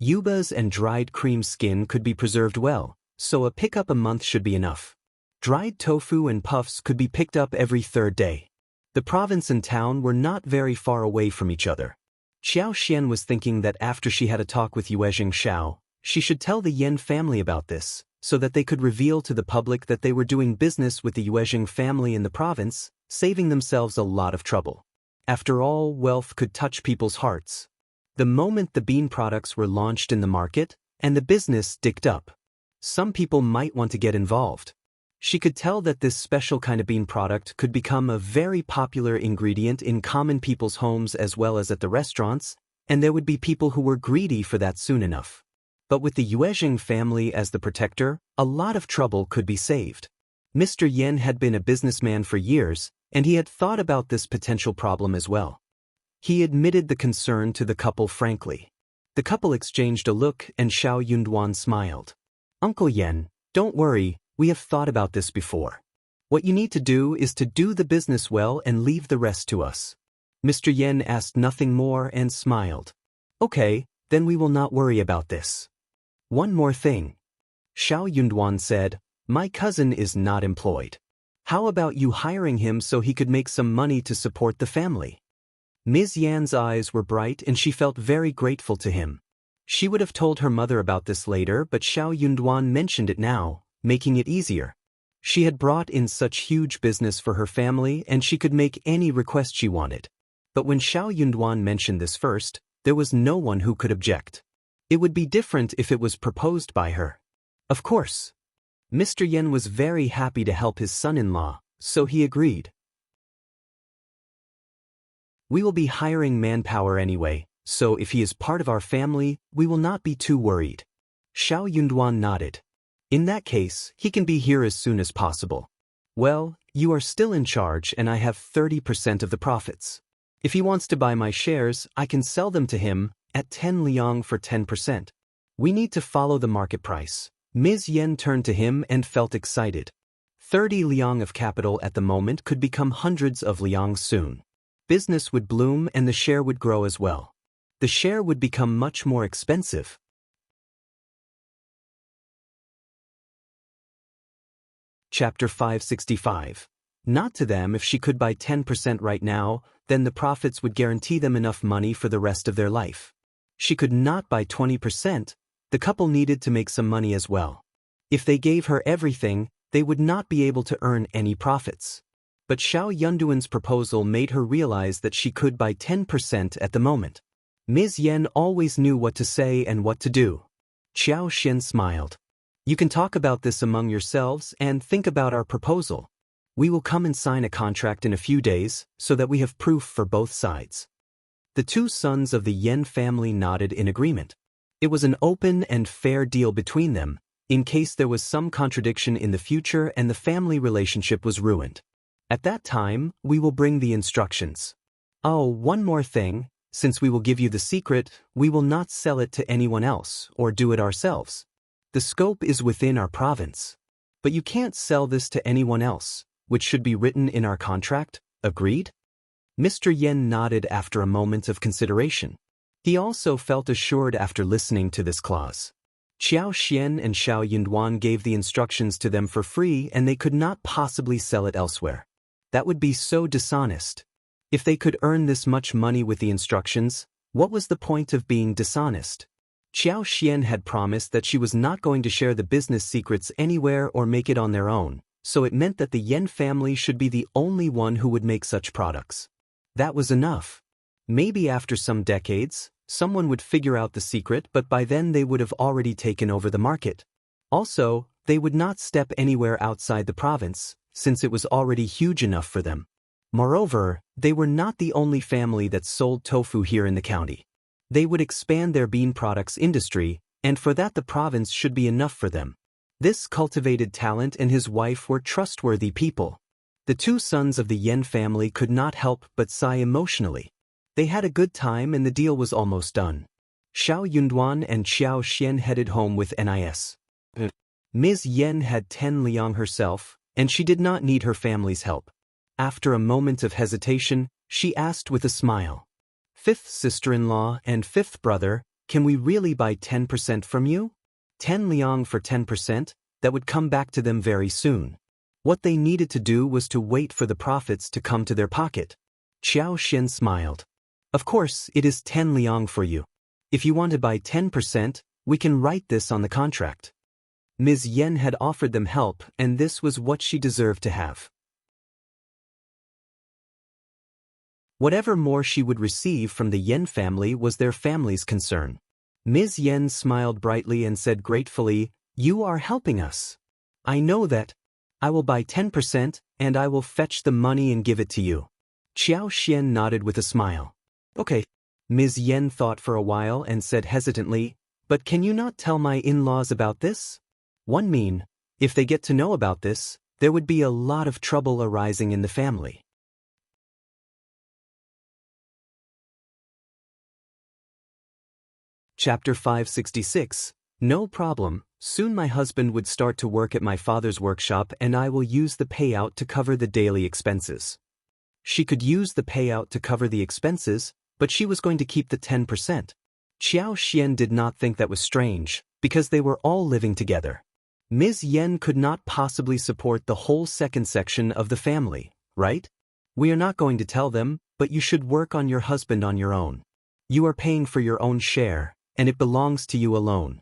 Yubas and dried cream skin could be preserved well, so a pickup a month should be enough. Dried tofu and puffs could be picked up every third day. The province and town were not very far away from each other. Qiao Xian was thinking that after she had a talk with Yuezheng Xiao, she should tell the Yan family about this, so that they could reveal to the public that they were doing business with the Yuezheng family in the province, saving themselves a lot of trouble. After all, wealth could touch people's hearts. The moment the bean products were launched in the market, and the business dicked up, some people might want to get involved. She could tell that this special kind of bean product could become a very popular ingredient in common people's homes as well as at the restaurants, and there would be people who were greedy for that soon enough. But with the Yuezheng family as the protector, a lot of trouble could be saved. Mr. Yan had been a businessman for years, and he had thought about this potential problem as well. He admitted the concern to the couple frankly. The couple exchanged a look and Xiao Yunduan smiled. Uncle Yan, don't worry, we have thought about this before. What you need to do is to do the business well and leave the rest to us. Mr. Yan asked nothing more and smiled. Okay, then we will not worry about this. One more thing. Xiao Yunduan said, my cousin is not employed. How about you hiring him so he could make some money to support the family? Ms.Yan's eyes were bright and she felt very grateful to him. She would have told her mother about this later, but Xiao Yunduan mentioned it now, making it easier. She had brought in such huge business for her family and she could make any request she wanted. But when Xiao Yunduan mentioned this first, there was no one who could object. It would be different if it was proposed by her. Of course. Mr. Yan was very happy to help his son-in-law, so he agreed. We will be hiring manpower anyway, so if he is part of our family, we will not be too worried. Xiao Yunduan nodded. In that case, he can be here as soon as possible. Well, you are still in charge and I have 30% of the profits. If he wants to buy my shares, I can sell them to him at 10 liang for 10%. We need to follow the market price. Ms.Yan turned to him and felt excited. 30 liang of capital at the moment could become hundreds of liang soon. Business would bloom and the share would grow as well. The share would become much more expensive. Chapter 565. Not to them. If she could buy 10% right now, then the profits would guarantee them enough money for the rest of their life. She could not buy 20%. The couple needed to make some money as well. If they gave her everything, they would not be able to earn any profits. But Xiao Yunduan's proposal made her realize that she could buy 10% at the moment. Ms.Yan always knew what to say and what to do. Qiao Xian smiled. You can talk about this among yourselves and think about our proposal. We will come and sign a contract in a few days, so that we have proof for both sides. The two sons of the Yan family nodded in agreement. It was an open and fair deal between them, in case there was some contradiction in the future and the family relationship was ruined. At that time, we will bring the instructions. Oh, one more thing, since we will give you the secret, we will not sell it to anyone else or do it ourselves. The scope is within our province. But you can't sell this to anyone else, which should be written in our contract, agreed? Mr. Yan nodded after a moment of consideration. He also felt assured after listening to this clause. Qiao Xian and Xiao Yunduan gave the instructions to them for free and they could not possibly sell it elsewhere. That would be so dishonest. If they could earn this much money with the instructions, what was the point of being dishonest? Qiao Xian had promised that she was not going to share the business secrets anywhere or make it on their own, so it meant that the Yan family should be the only one who would make such products. That was enough. Maybe after some decades, someone would figure out the secret, but by then they would have already taken over the market. Also, they would not step anywhere outside the province, since it was already huge enough for them. Moreover, they were not the only family that sold tofu here in the county. They would expand their bean products industry, and for that the province should be enough for them. This cultivated talent and his wife were trustworthy people. The two sons of the Yan family could not help but sigh emotionally. They had a good time and the deal was almost done. Xiao Yunduan and Qiao Xian headed home with NIS. Ms.Yan had 10 liang herself, and she did not need her family's help. After a moment of hesitation, she asked with a smile. "Fifth sister-in-law and fifth brother, can we really buy 10% from you? 10 liang for 10%, that would come back to them very soon." What they needed to do was to wait for the profits to come to their pocket. Qiao Xian smiled. "Of course, it is 10 liang for you. If you want to buy 10%, we can write this on the contract." Ms. Yan had offered them help, and this was what she deserved to have. Whatever more she would receive from the Yan family was their family's concern. Ms. Yan smiled brightly and said gratefully, "You are helping us. I know that. I will buy 10%, and I will fetch the money and give it to you." Qiao Xian nodded with a smile. "Okay." Ms. Yan thought for a while and said hesitantly, "But can you not tell my in-laws about this? One mean, if they get to know about this, there would be a lot of trouble arising in the family." Chapter 566. No problem, soon my husband would start to work at my father's workshop and I will use the payout to cover the daily expenses. She could use the payout to cover the expenses, but she was going to keep the 10%. Qiao Xian did not think that was strange, because they were all living together. Ms. Yan could not possibly support the whole second section of the family, right? "We are not going to tell them, but you should work on your husband on your own. You are paying for your own share, and it belongs to you alone."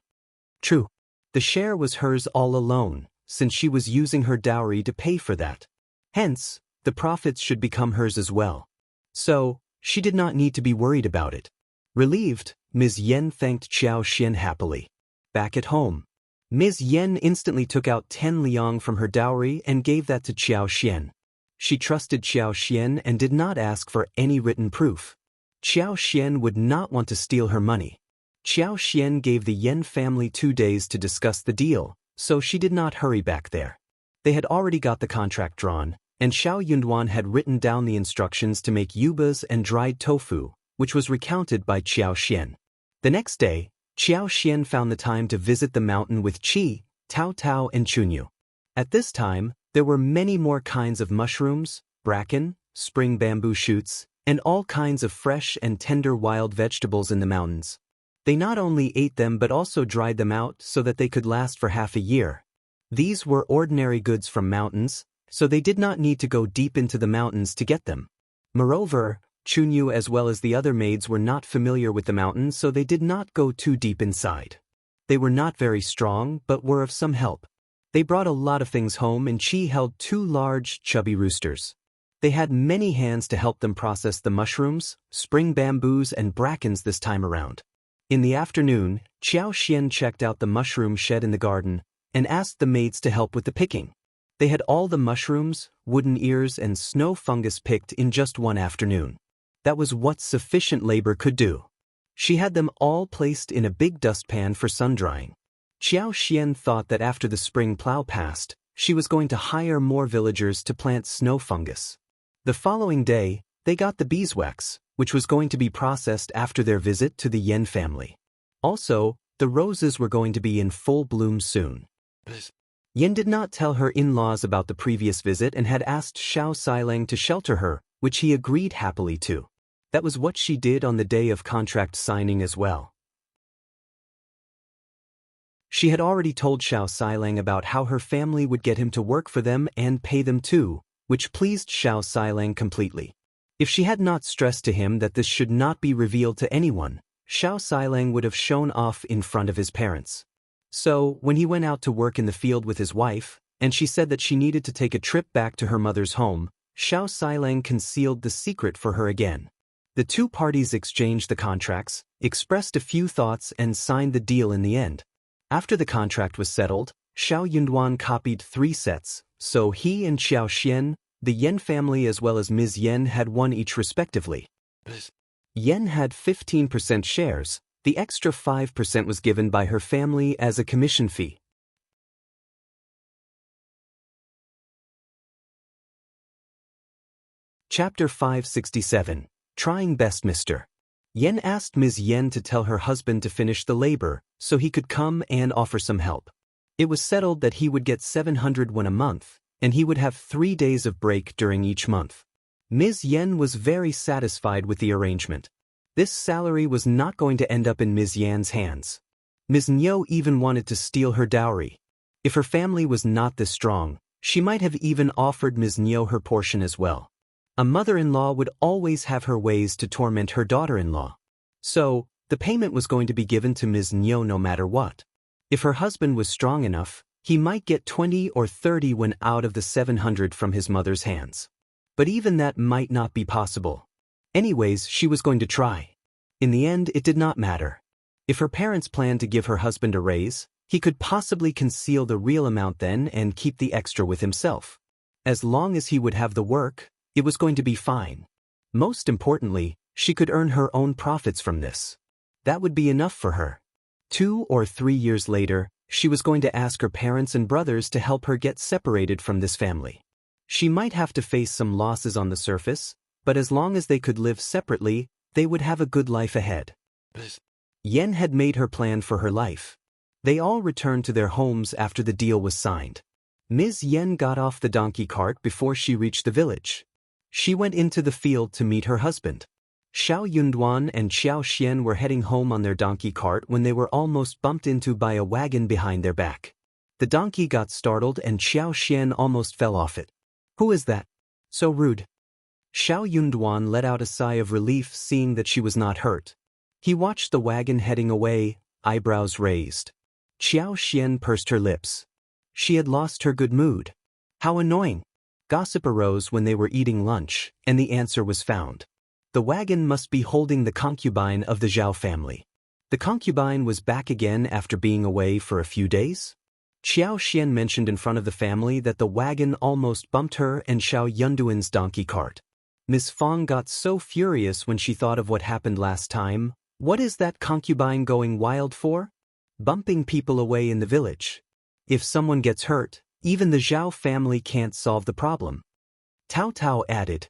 True. The share was hers all alone, since she was using her dowry to pay for that. Hence, the profits should become hers as well. So, she did not need to be worried about it. Relieved, Ms. Yan thanked Qiao Xian happily. Back at home, Ms. Yan instantly took out 10 liang from her dowry and gave that to Qiao Xian. She trusted Qiao Xian and did not ask for any written proof. Qiao Xian would not want to steal her money. Qiao Xian gave the Yan family 2 days to discuss the deal, so she did not hurry back there. They had already got the contract drawn, and Xiao Yunduan had written down the instructions to make yubas and dried tofu, which was recounted by Qiao Xian. The next day, Qiao Xian found the time to visit the mountain with Qi, Tao Tao and Qiuyue. At this time, there were many more kinds of mushrooms, bracken, spring bamboo shoots, and all kinds of fresh and tender wild vegetables in the mountains. They not only ate them but also dried them out so that they could last for half a year. These were ordinary goods from mountains, so they did not need to go deep into the mountains to get them. Moreover, Qiuyue as well as the other maids were not familiar with the mountains, so they did not go too deep inside. They were not very strong but were of some help. They brought a lot of things home and Qi held 2 large, chubby roosters. They had many hands to help them process the mushrooms, spring bamboos and brackens this time around. In the afternoon, Qiao Xian checked out the mushroom shed in the garden and asked the maids to help with the picking. They had all the mushrooms, wooden ears and snow fungus picked in just one afternoon. That was what sufficient labor could do. She had them all placed in a big dustpan for sun-drying. Qiao Xian thought that after the spring plow passed, she was going to hire more villagers to plant snow fungus. The following day, they got the beeswax, which was going to be processed after their visit to the Yan family. Also, the roses were going to be in full bloom soon. Yan did not tell her in-laws about the previous visit and had asked Xiao Silang to shelter her, which he agreed happily to. That was what she did on the day of contract signing as well. She had already told Xiao Silang about how her family would get him to work for them and pay them too, which pleased Xiao Silang completely. If she had not stressed to him that this should not be revealed to anyone, Xiao Silang would have shown off in front of his parents. So, when he went out to work in the field with his wife, and she said that she needed to take a trip back to her mother's home, Xiao Silang concealed the secret for her again. The two parties exchanged the contracts, expressed a few thoughts and signed the deal in the end. After the contract was settled, Xiao Yunduan copied 3 sets, so he and Qiao Xian, the Yan family as well as Ms.Yan had 1 each respectively. Yan had 15% shares, the extra 5% was given by her family as a commission fee. Chapter 567. Trying Best Mr. Yan asked Ms. Yan to tell her husband to finish the labor, so he could come and offer some help. It was settled that he would get 700 won a month, and he would have 3 days of break during each month. Ms. Yan was very satisfied with the arrangement. This salary was not going to end up in Ms. Yan's hands. Ms. Nyo even wanted to steal her dowry. If her family was not this strong, she might have even offered Ms. Nyo her portion as well. A mother-in-law would always have her ways to torment her daughter-in-law. So, the payment was going to be given to Ms. Nyo no matter what. If her husband was strong enough, he might get 20 or 30 when out of the 700 from his mother's hands. But even that might not be possible. Anyways, she was going to try. In the end, it did not matter. If her parents planned to give her husband a raise, he could possibly conceal the real amount then and keep the extra with himself. As long as he would have the work, it was going to be fine. Most importantly, she could earn her own profits from this. That would be enough for her. 2 or 3 years later, she was going to ask her parents and brothers to help her get separated from this family. She might have to face some losses on the surface, but as long as they could live separately, they would have a good life ahead. Yan had made her plan for her life. They all returned to their homes after the deal was signed. Ms. Yan got off the donkey cart before she reached the village. She went into the field to meet her husband. Xiao Yunduan and Qiao Xian were heading home on their donkey cart when they were almost bumped into by a wagon behind their back. The donkey got startled and Qiao Xian almost fell off it. "Who is that? So rude." Xiao Yunduan let out a sigh of relief seeing that she was not hurt. He watched the wagon heading away, eyebrows raised. Qiao Xian pursed her lips. She had lost her good mood. How annoying. Gossip arose when they were eating lunch, and the answer was found. The wagon must be holding the concubine of the Zhao family. The concubine was back again after being away for a few days. Qiao Xian mentioned in front of the family that the wagon almost bumped her and Xiao Yunduan's donkey cart. Miss Fong got so furious when she thought of what happened last time. What is that concubine going wild for? Bumping people away in the village. If someone gets hurt, even the Zhao family can't solve the problem. Tao Tao added,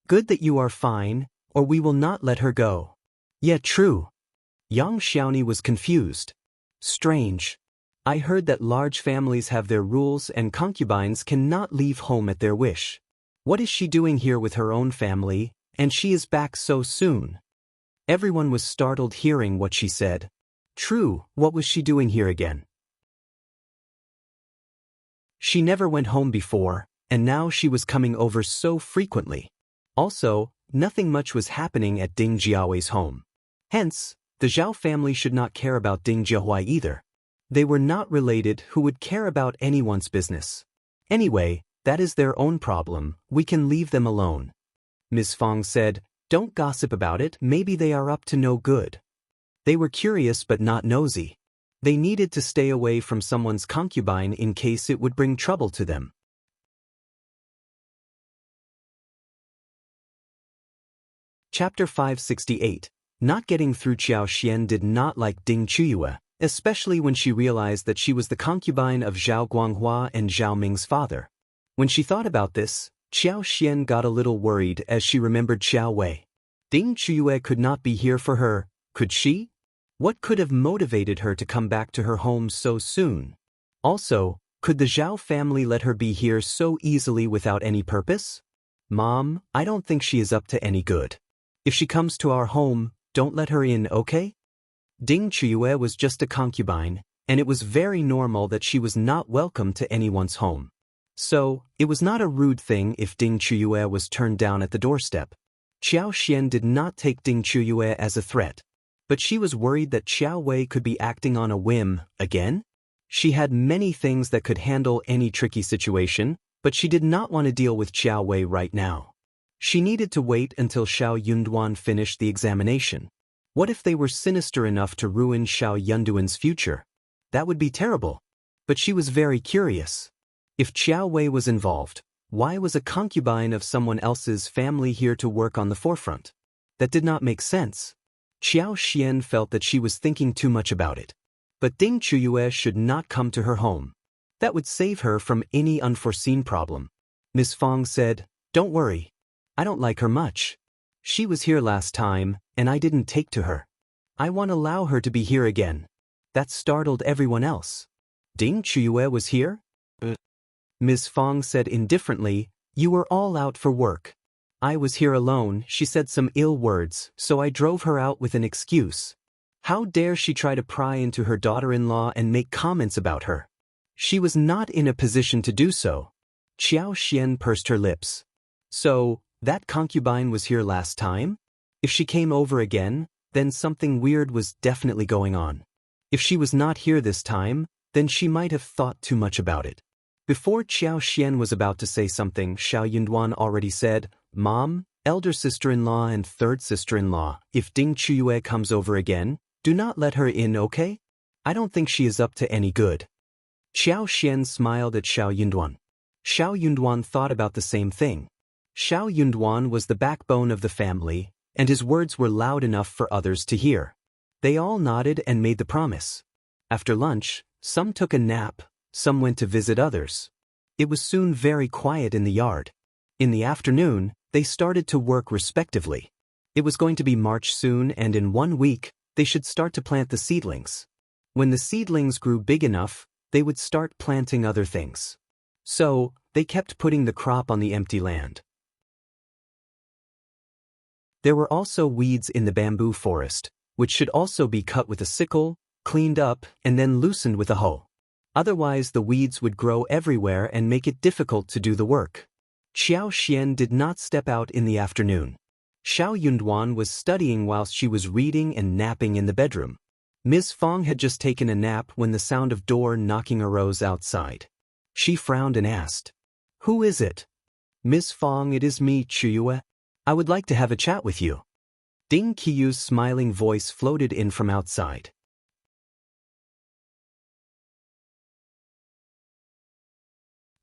"Good that you are fine, or we will not let her go." "Yeah, true." Yang Xiaoni was confused. "Strange. I heard that large families have their rules and concubines cannot leave home at their wish. What is she doing here with her own family, and she is back so soon?" Everyone was startled hearing what she said. True, what was she doing here again? She never went home before, and now she was coming over so frequently. Also, nothing much was happening at Ding Jiaohui's home. Hence, the Zhao family should not care about Ding Jiaohui either. They were not related who would care about anyone's business. Anyway, that is their own problem, we can leave them alone. Ms. Fong said, "Don't gossip about it, maybe they are up to no good." They were curious but not nosy. They needed to stay away from someone's concubine in case it would bring trouble to them. Chapter 568. Not getting through. Qiao Xian did not like Ding Qiuyue, especially when she realized that she was the concubine of Zhao Guanghua and Zhao Ming's father. When she thought about this, Qiao Xian got a little worried as she remembered Qiao Wei. Ding Qiuyue could not be here for her, could she? What could have motivated her to come back to her home so soon? Also, could the Zhao family let her be here so easily without any purpose? "Mom, I don't think she is up to any good. If she comes to our home, don't let her in, okay?" Ding Qiuyue was just a concubine, and it was very normal that she was not welcome to anyone's home. So, it was not a rude thing if Ding Qiuyue was turned down at the doorstep. Qiao Xian did not take Ding Qiuyue as a threat. But she was worried that Qiao Wei could be acting on a whim, again? She had many things that could handle any tricky situation, but she did not want to deal with Qiao Wei right now. She needed to wait until Xiao Yunduan finished the examination. What if they were sinister enough to ruin Xiao Yunduan's future? That would be terrible. But she was very curious. If Qiuyue was involved, why was a concubine of someone else's family here to work on the forefront? That did not make sense. Qiao Xian felt that she was thinking too much about it. But Ding Qiuyue should not come to her home. That would save her from any unforeseen problem. Miss Fong said, "Don't worry. I don't like her much. She was here last time, and I didn't take to her. I won't allow her to be here again." That startled everyone else. Ding Qiuyue was here? Ms. Fong said indifferently, "You were all out for work. I was here alone." She said some ill words, so I drove her out with an excuse. How dare she try to pry into her daughter-in-law and make comments about her? She was not in a position to do so. Qiao Xian pursed her lips. So, that concubine was here last time? If she came over again, then something weird was definitely going on. If she was not here this time, then she might have thought too much about it. Before Qiao Xian was about to say something, Xiao Yunduan already said, "Mom, elder sister-in-law and third sister-in-law, if Ding Qiuyue comes over again, do not let her in, okay? I don't think she is up to any good." Qiao Xian smiled at Xiao Yunduan. Xiao Yunduan thought about the same thing. Xiao Yunduan was the backbone of the family, and his words were loud enough for others to hear. They all nodded and made the promise. After lunch, some took a nap, some went to visit others. It was soon very quiet in the yard. In the afternoon, they started to work respectively. It was going to be March soon, and in 1 week, they should start to plant the seedlings. When the seedlings grew big enough, they would start planting other things. So, they kept putting the crop on the empty land. There were also weeds in the bamboo forest, which should also be cut with a sickle, cleaned up, and then loosened with a hoe. Otherwise the weeds would grow everywhere and make it difficult to do the work. Qiao Xian did not step out in the afternoon. Xiao Yunduan was studying whilst she was reading and napping in the bedroom. Ms. Fong had just taken a nap when the sound of door knocking arose outside. She frowned and asked, "Who is it?" "Ms. Fong, it is me, Qiuyue. I would like to have a chat with you." Ding Qiuyue's smiling voice floated in from outside.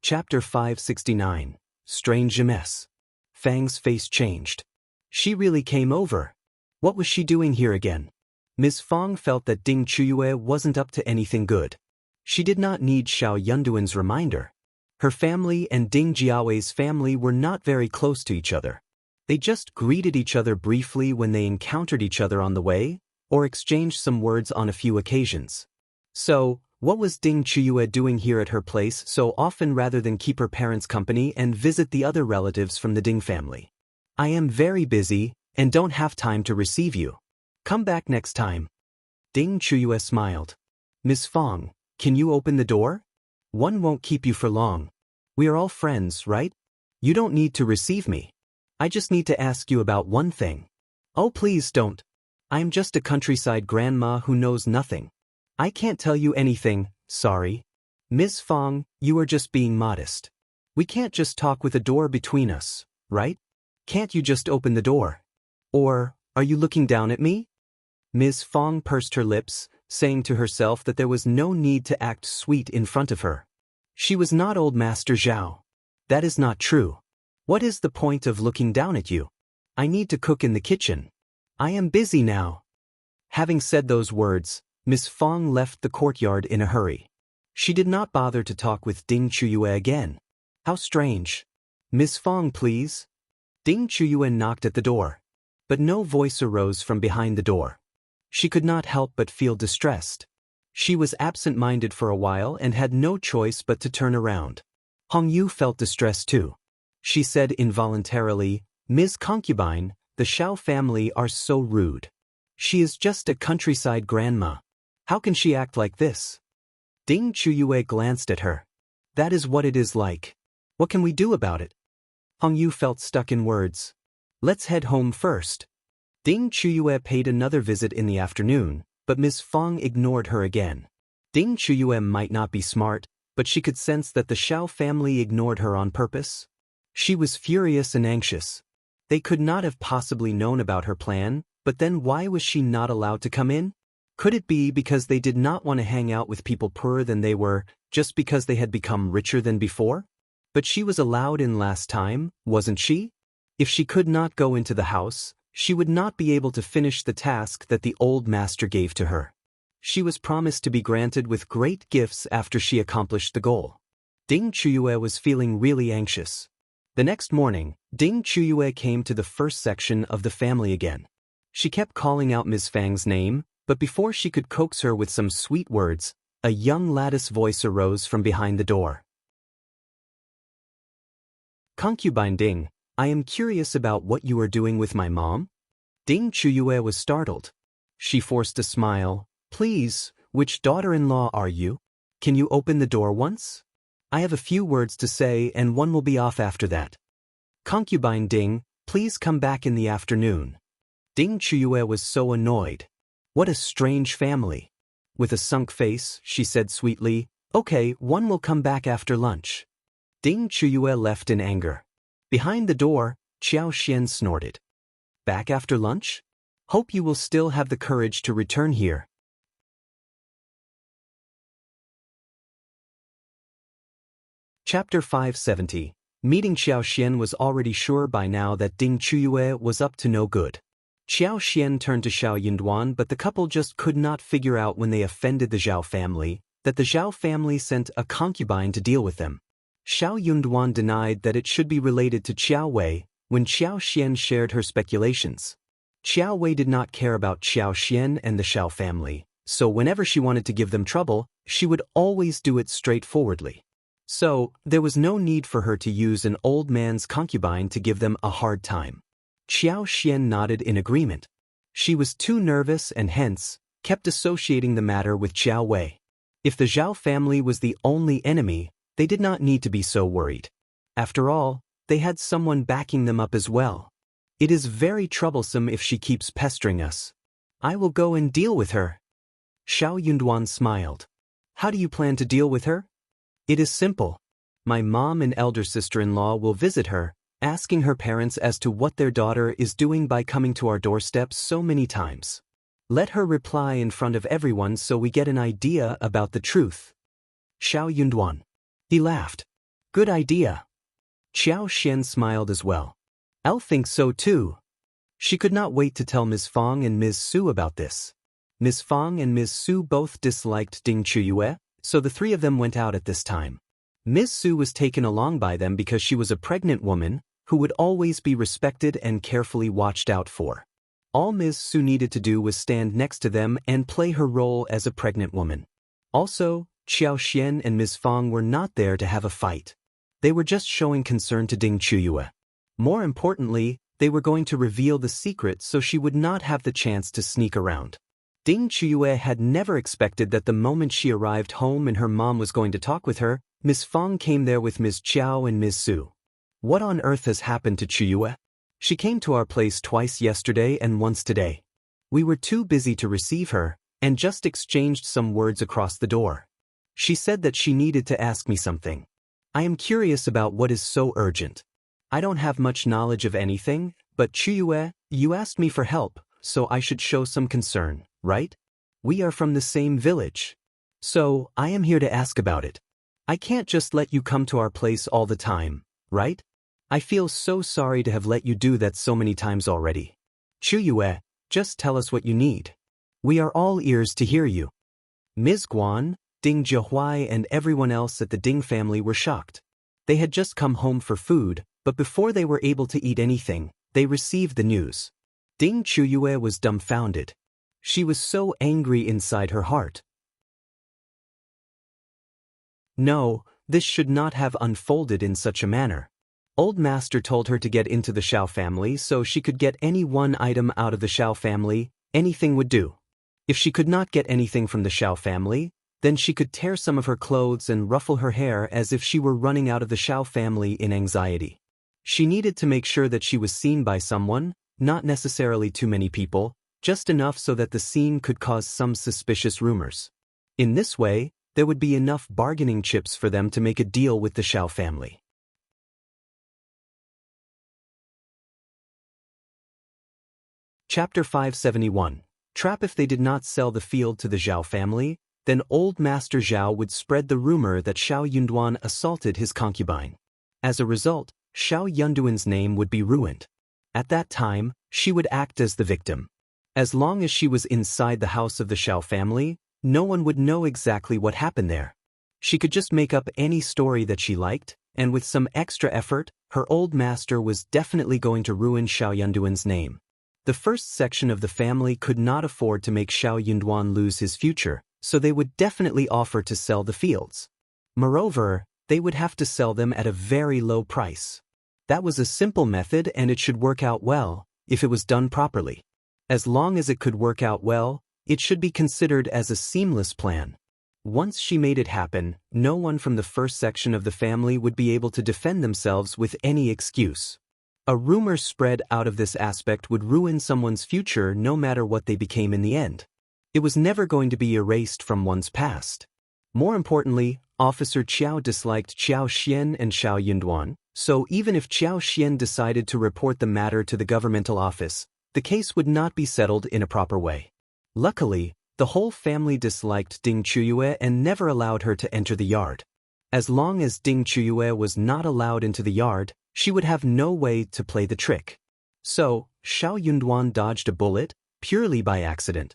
Chapter 569. Strange Mess. Fang's face changed. She really came over. What was she doing here again? Ms. Fong felt that Ding Qiuyue wasn't up to anything good. She did not need Xiao Yunduan's reminder. Her family and Ding Jiaowei's family were not very close to each other. They just greeted each other briefly when they encountered each other on the way, or exchanged some words on a few occasions. So, what was Ding Qiuyue doing here at her place so often rather than keep her parents company and visit the other relatives from the Ding family? "I am very busy, and don't have time to receive you. Come back next time." Ding Qiuyue smiled. "Miss Fong, can you open the door? One won't keep you for long. We are all friends, right? You don't need to receive me. I just need to ask you about one thing." "Oh, please don't. I'm just a countryside grandma who knows nothing. I can't tell you anything, sorry." "Miss Fong, you are just being modest. We can't just talk with a door between us, right? Can't you just open the door? Or, are you looking down at me?" Ms. Fong pursed her lips, saying to herself that there was no need to act sweet in front of her. She was not old Master Zhao. That is not true. What is the point of looking down at you? I need to cook in the kitchen. I am busy now. Having said those words, Miss Fong left the courtyard in a hurry. She did not bother to talk with Ding Qiuyue again. How strange. "Miss Fong, please." Ding Qiuyue knocked at the door. But no voice arose from behind the door. She could not help but feel distressed. She was absent-minded for a while and had no choice but to turn around. Hongyu felt distressed too. She said involuntarily, "Ms. Concubine, the Xiao family are so rude. She is just a countryside grandma. How can she act like this?" Ding Qiuyue glanced at her. "That is what it is like. What can we do about it?" Hongyu felt stuck in words. "Let's head home first." Ding Qiuyue paid another visit in the afternoon, but Miss Fong ignored her again. Ding Qiuyue might not be smart, but she could sense that the Xiao family ignored her on purpose. She was furious and anxious. They could not have possibly known about her plan, but then why was she not allowed to come in? Could it be because they did not want to hang out with people poorer than they were, just because they had become richer than before? But she was allowed in last time, wasn't she? If she could not go into the house, she would not be able to finish the task that the old master gave to her. She was promised to be granted with great gifts after she accomplished the goal. Qiuyue was feeling really anxious. The next morning, Qiuyue came to the first section of the family again. She kept calling out Ms. Fang's name, but before she could coax her with some sweet words, a young lattice voice arose from behind the door. Concubine Ding, I am curious about what you are doing with my mom? Qiuyue was startled. She forced a smile. Please, which daughter-in-law are you? Can you open the door once? I have a few words to say and one will be off after that. Concubine Ding, please come back in the afternoon. Qiuyue was so annoyed. What a strange family. With a sunk face, she said sweetly, okay, one will come back after lunch. Qiuyue left in anger. Behind the door, Qiao snorted. Back after lunch? Hope you will still have the courage to return here. Chapter 570. Meeting Qiao was already sure by now that Qiuyue was up to no good. Qiao turned to Xiao Yunduan, but the couple just could not figure out when they offended the Zhao family, that the Zhao family sent a concubine to deal with them. Xiao Yunduan denied that it should be related to Qiuyue, when Qiao shared her speculations. Qiuyue did not care about Qiao and the Zhao family, so whenever she wanted to give them trouble, she would always do it straightforwardly. So, there was no need for her to use an old man's concubine to give them a hard time. Qiao nodded in agreement. She was too nervous and hence, kept associating the matter with Qiuyue. If the Zhao family was the only enemy, they did not need to be so worried. After all, they had someone backing them up as well. It is very troublesome if she keeps pestering us. I will go and deal with her. Xiao Yunduan smiled. How do you plan to deal with her? It is simple. My mom and elder sister-in-law will visit her, asking her parents as to what their daughter is doing by coming to our doorstep so many times. Let her reply in front of everyone so we get an idea about the truth. Xiao Yunduan. He laughed. Good idea. Qiao smiled as well. I'll think so too. She could not wait to tell Ms. Fang and Ms. Su about this. Ms. Fang and Ms. Su both disliked Qiuyue, so the three of them went out at this time. Ms. Su was taken along by them because she was a pregnant woman, who would always be respected and carefully watched out for. All Ms. Su needed to do was stand next to them and play her role as a pregnant woman. Also, Qiao and Ms. Fang were not there to have a fight. They were just showing concern to Qiuyue. More importantly, they were going to reveal the secret so she would not have the chance to sneak around. Qiuyue had never expected that the moment she arrived home and her mom was going to talk with her, Ms. Fang came there with Ms. Qiao and Ms. Su. What on earth has happened to Qiuyue? She came to our place twice yesterday and once today. We were too busy to receive her, and just exchanged some words across the door. She said that she needed to ask me something. I am curious about what is so urgent. I don't have much knowledge of anything, but Qiuyue, you asked me for help, so I should show some concern, right? We are from the same village. So, I am here to ask about it. I can't just let you come to our place all the time, right? I feel so sorry to have let you do that so many times already. Qiuyue, just tell us what you need. We are all ears to hear you. Ms. Guan, Ding Jiahuai and everyone else at the Ding family were shocked. They had just come home for food, but before they were able to eat anything, they received the news. Qiuyue was dumbfounded. She was so angry inside her heart. No, this should not have unfolded in such a manner. Old Master told her to get into the Zhao family so she could get any one item out of the Zhao family, anything would do. If she could not get anything from the Zhao family, then she could tear some of her clothes and ruffle her hair as if she were running out of the Zhao family in anxiety. She needed to make sure that she was seen by someone, not necessarily too many people, just enough so that the scene could cause some suspicious rumors. In this way, there would be enough bargaining chips for them to make a deal with the Zhao family. Chapter 571. Trap. If they did not sell the field to the Zhao family, then old Master Zhao would spread the rumor that Xiao Yunduan assaulted his concubine. As a result, Xiao Yunduan's name would be ruined. At that time, she would act as the victim. As long as she was inside the house of the Xiao family, no one would know exactly what happened there. She could just make up any story that she liked, and with some extra effort, her old master was definitely going to ruin Xiao Yunduan's name. The first section of the family could not afford to make Xiao Yunduan lose his future, so they would definitely offer to sell the fields. Moreover, they would have to sell them at a very low price. That was a simple method, and it should work out well, if it was done properly. As long as it could work out well, it should be considered as a seamless plan. Once she made it happen, no one from the first section of the family would be able to defend themselves with any excuse. A rumor spread out of this aspect would ruin someone's future no matter what they became in the end. It was never going to be erased from one's past. More importantly, Officer Qiao disliked Qiao Xian and Xiao Yunduan, so even if Qiao Xian decided to report the matter to the governmental office, the case would not be settled in a proper way. Luckily, the whole family disliked Ding Qiuyue and never allowed her to enter the yard. As long as Ding Qiuyue was not allowed into the yard, she would have no way to play the trick. So, Xiao Yunduan dodged a bullet, purely by accident.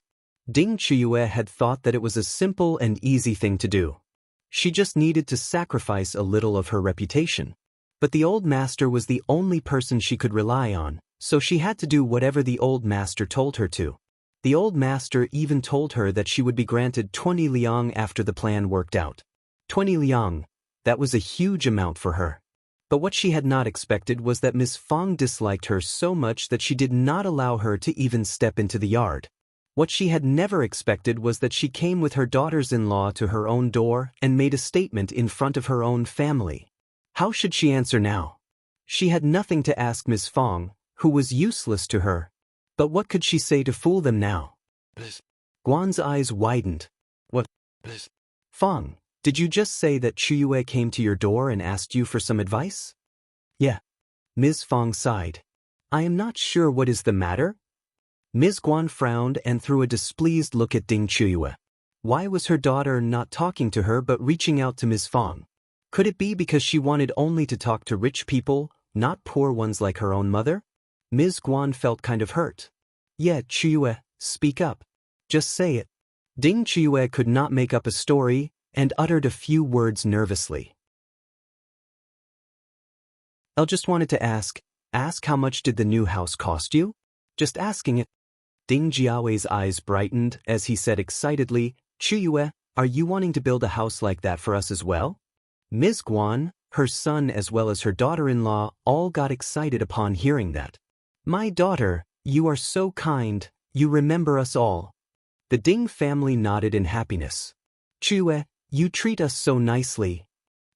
Ding Qiuyue had thought that it was a simple and easy thing to do. She just needed to sacrifice a little of her reputation. But the old master was the only person she could rely on, so she had to do whatever the old master told her to. The old master even told her that she would be granted 20 liang after the plan worked out. 20 liang, that was a huge amount for her. But what she had not expected was that Miss Fang disliked her so much that she did not allow her to even step into the yard. What she had never expected was that she came with her daughters-in-law to her own door and made a statement in front of her own family. How should she answer now? She had nothing to ask Miss Fang, who was useless to her. But what could she say to fool them now? Guan's eyes widened. What? Fang, did you just say that Qiuyue came to your door and asked you for some advice? Yeah. Ms. Fang sighed. I am not sure what is the matter. Ms. Guan frowned and threw a displeased look at Ding Qiuyue. Why was her daughter not talking to her but reaching out to Ms. Fang? Could it be because she wanted only to talk to rich people, not poor ones like her own mother? Ms. Guan felt kind of hurt. Yeah, Qiuyue, speak up. Just say it. Ding Qiuyue could not make up a story and uttered a few words nervously. I just wanted to ask how much did the new house cost you? Just asking it. Ding Jiaowei's eyes brightened as he said excitedly, Qiuyue, are you wanting to build a house like that for us as well? Ms. Guan, her son as well as her daughter-in-law all got excited upon hearing that. My daughter, you are so kind, you remember us all. The Ding family nodded in happiness. Qiuyue, you treat us so nicely.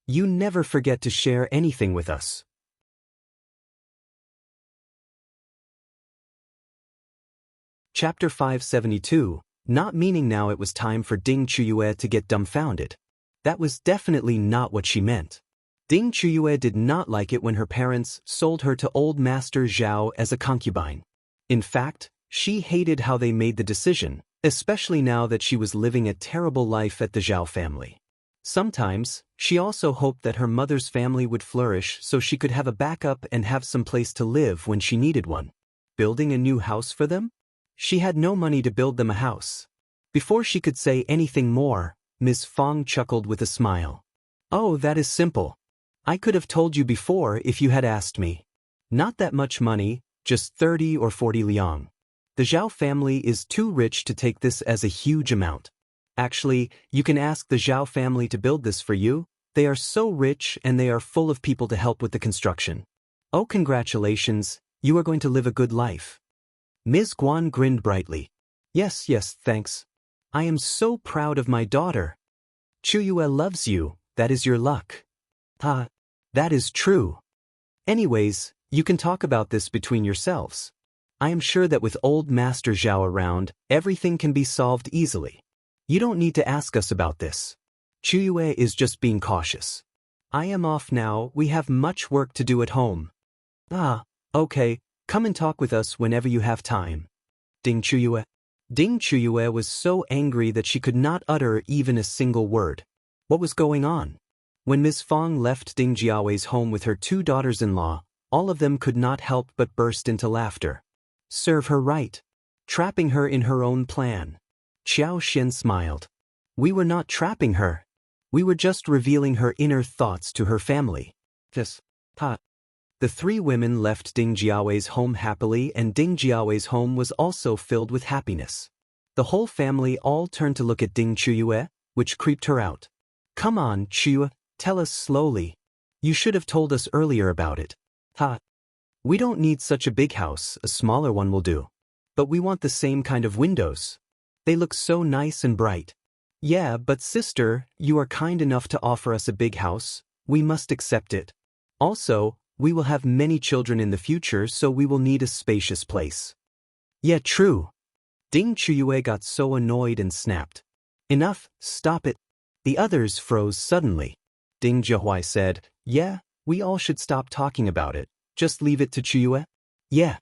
You never forget to share anything with us. Chapter 572, not meaning now it was time for Ding Qiuyue to get dumbfounded. That was definitely not what she meant. Ding Qiuyue did not like it when her parents sold her to old Master Zhao as a concubine. In fact, she hated how they made the decision, especially now that she was living a terrible life at the Zhao family. Sometimes, she also hoped that her mother's family would flourish so she could have a backup and have some place to live when she needed one. Building a new house for them? She had no money to build them a house. Before she could say anything more, Ms. Fang chuckled with a smile. Oh, that is simple. I could have told you before if you had asked me. Not that much money, just 30 or 40 liang. The Zhao family is too rich to take this as a huge amount. Actually, you can ask the Zhao family to build this for you. They are so rich and they are full of people to help with the construction. Oh, congratulations, you are going to live a good life. Ms. Guan grinned brightly. Yes, thanks. I am so proud of my daughter. Qiuyue loves you, that is your luck. That is true. Anyways, you can talk about this between yourselves. I am sure that with old Master Zhao around, everything can be solved easily. You don't need to ask us about this. Qiuyue is just being cautious. I am off now, we have much work to do at home. Okay, come and talk with us whenever you have time. Ding Qiuyue. Ding Qiuyue was so angry that she could not utter even a single word. What was going on? When Ms. Fong left Ding Jiaowei's home with her 2 daughters-in-law, all of them could not help but burst into laughter. Serve her right. Trapping her in her own plan. Qiao Xin smiled. We were not trapping her. We were just revealing her inner thoughts to her family. This. The 3 women left Ding Jiaowei's home happily, and Ding Jiaowei's home was also filled with happiness. The whole family all turned to look at Ding Qiuyue, which creeped her out. Come on, Qiuyue, tell us slowly. You should have told us earlier about it. We don't need such a big house, a smaller one will do. But we want the same kind of windows. They look so nice and bright. Yeah, but sister, you are kind enough to offer us a big house. We must accept it. Also, we will have many children in the future, so we will need a spacious place. Yeah, true. Ding Qiuyue got so annoyed and snapped. Enough, stop it. The others froze suddenly. Ding Jiahui said, yeah, we all should stop talking about it. Just leave it to Qiuyue? Yeah.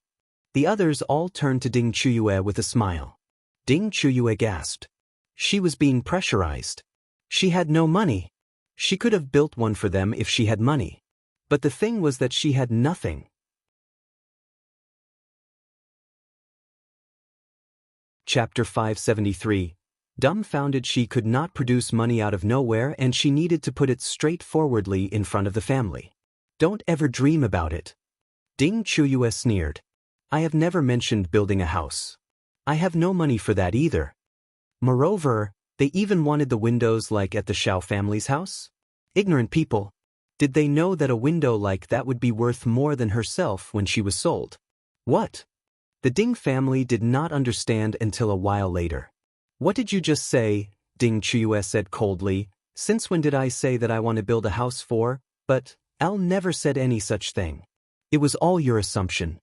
The others all turned to Ding Qiuyue with a smile. Ding Qiuyue gasped. She was being pressurized. She had no money. She could have built one for them if she had money. But the thing was that she had nothing. Chapter 573. Dumbfounded. She could not produce money out of nowhere, and she needed to put it straightforwardly in front of the family. Don't ever dream about it. Ding Qiuyue sneered. I have never mentioned building a house. I have no money for that either. Moreover, they even wanted the windows like at the Zhao family's house? Ignorant people. Did they know that a window like that would be worth more than herself when she was sold? What? The Ding family did not understand until a while later. What did you just say? Ding Qiuyue said coldly. Since when did I say that I want to build a house for? But Al never said any such thing. It was all your assumption.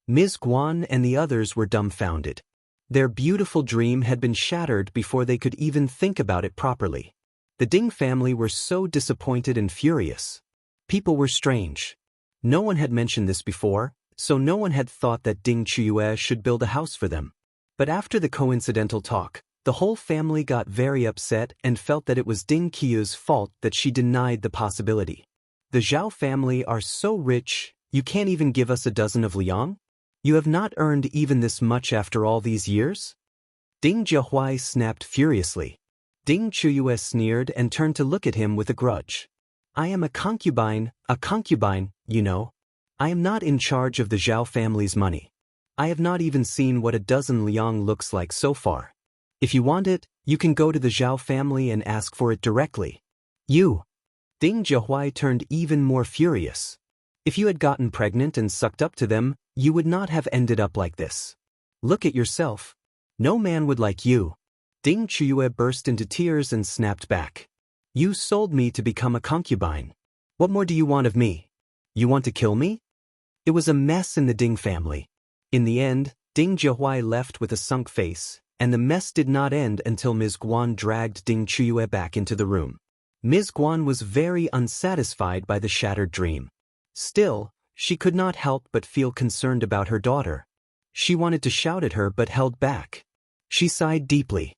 Ms. Guan and the others were dumbfounded. Their beautiful dream had been shattered before they could even think about it properly. The Ding family were so disappointed and furious. People were strange. No one had mentioned this before, so no one had thought that Ding Qiuyue should build a house for them. But after the coincidental talk, the whole family got very upset and felt that it was Ding Qiuyue's fault that she denied the possibility. The Zhao family are so rich, you can't even give us a dozen of liang? You have not earned even this much after all these years? Ding Jiahui snapped furiously. Ding Qiuyue sneered and turned to look at him with a grudge. I am a concubine, you know. I am not in charge of the Zhao family's money. I have not even seen what a dozen liang looks like so far. If you want it, you can go to the Zhao family and ask for it directly. You. Ding Jiahui turned even more furious. If you had gotten pregnant and sucked up to them, you would not have ended up like this. Look at yourself. No man would like you. Ding Qiuyue burst into tears and snapped back. You sold me to become a concubine. What more do you want of me? You want to kill me? It was a mess in the Ding family. In the end, Ding Jiahui left with a sunk face, and the mess did not end until Ms. Guan dragged Ding Qiuyue back into the room. Ms. Guan was very unsatisfied by the shattered dream. Still, she could not help but feel concerned about her daughter. She wanted to shout at her but held back. She sighed deeply.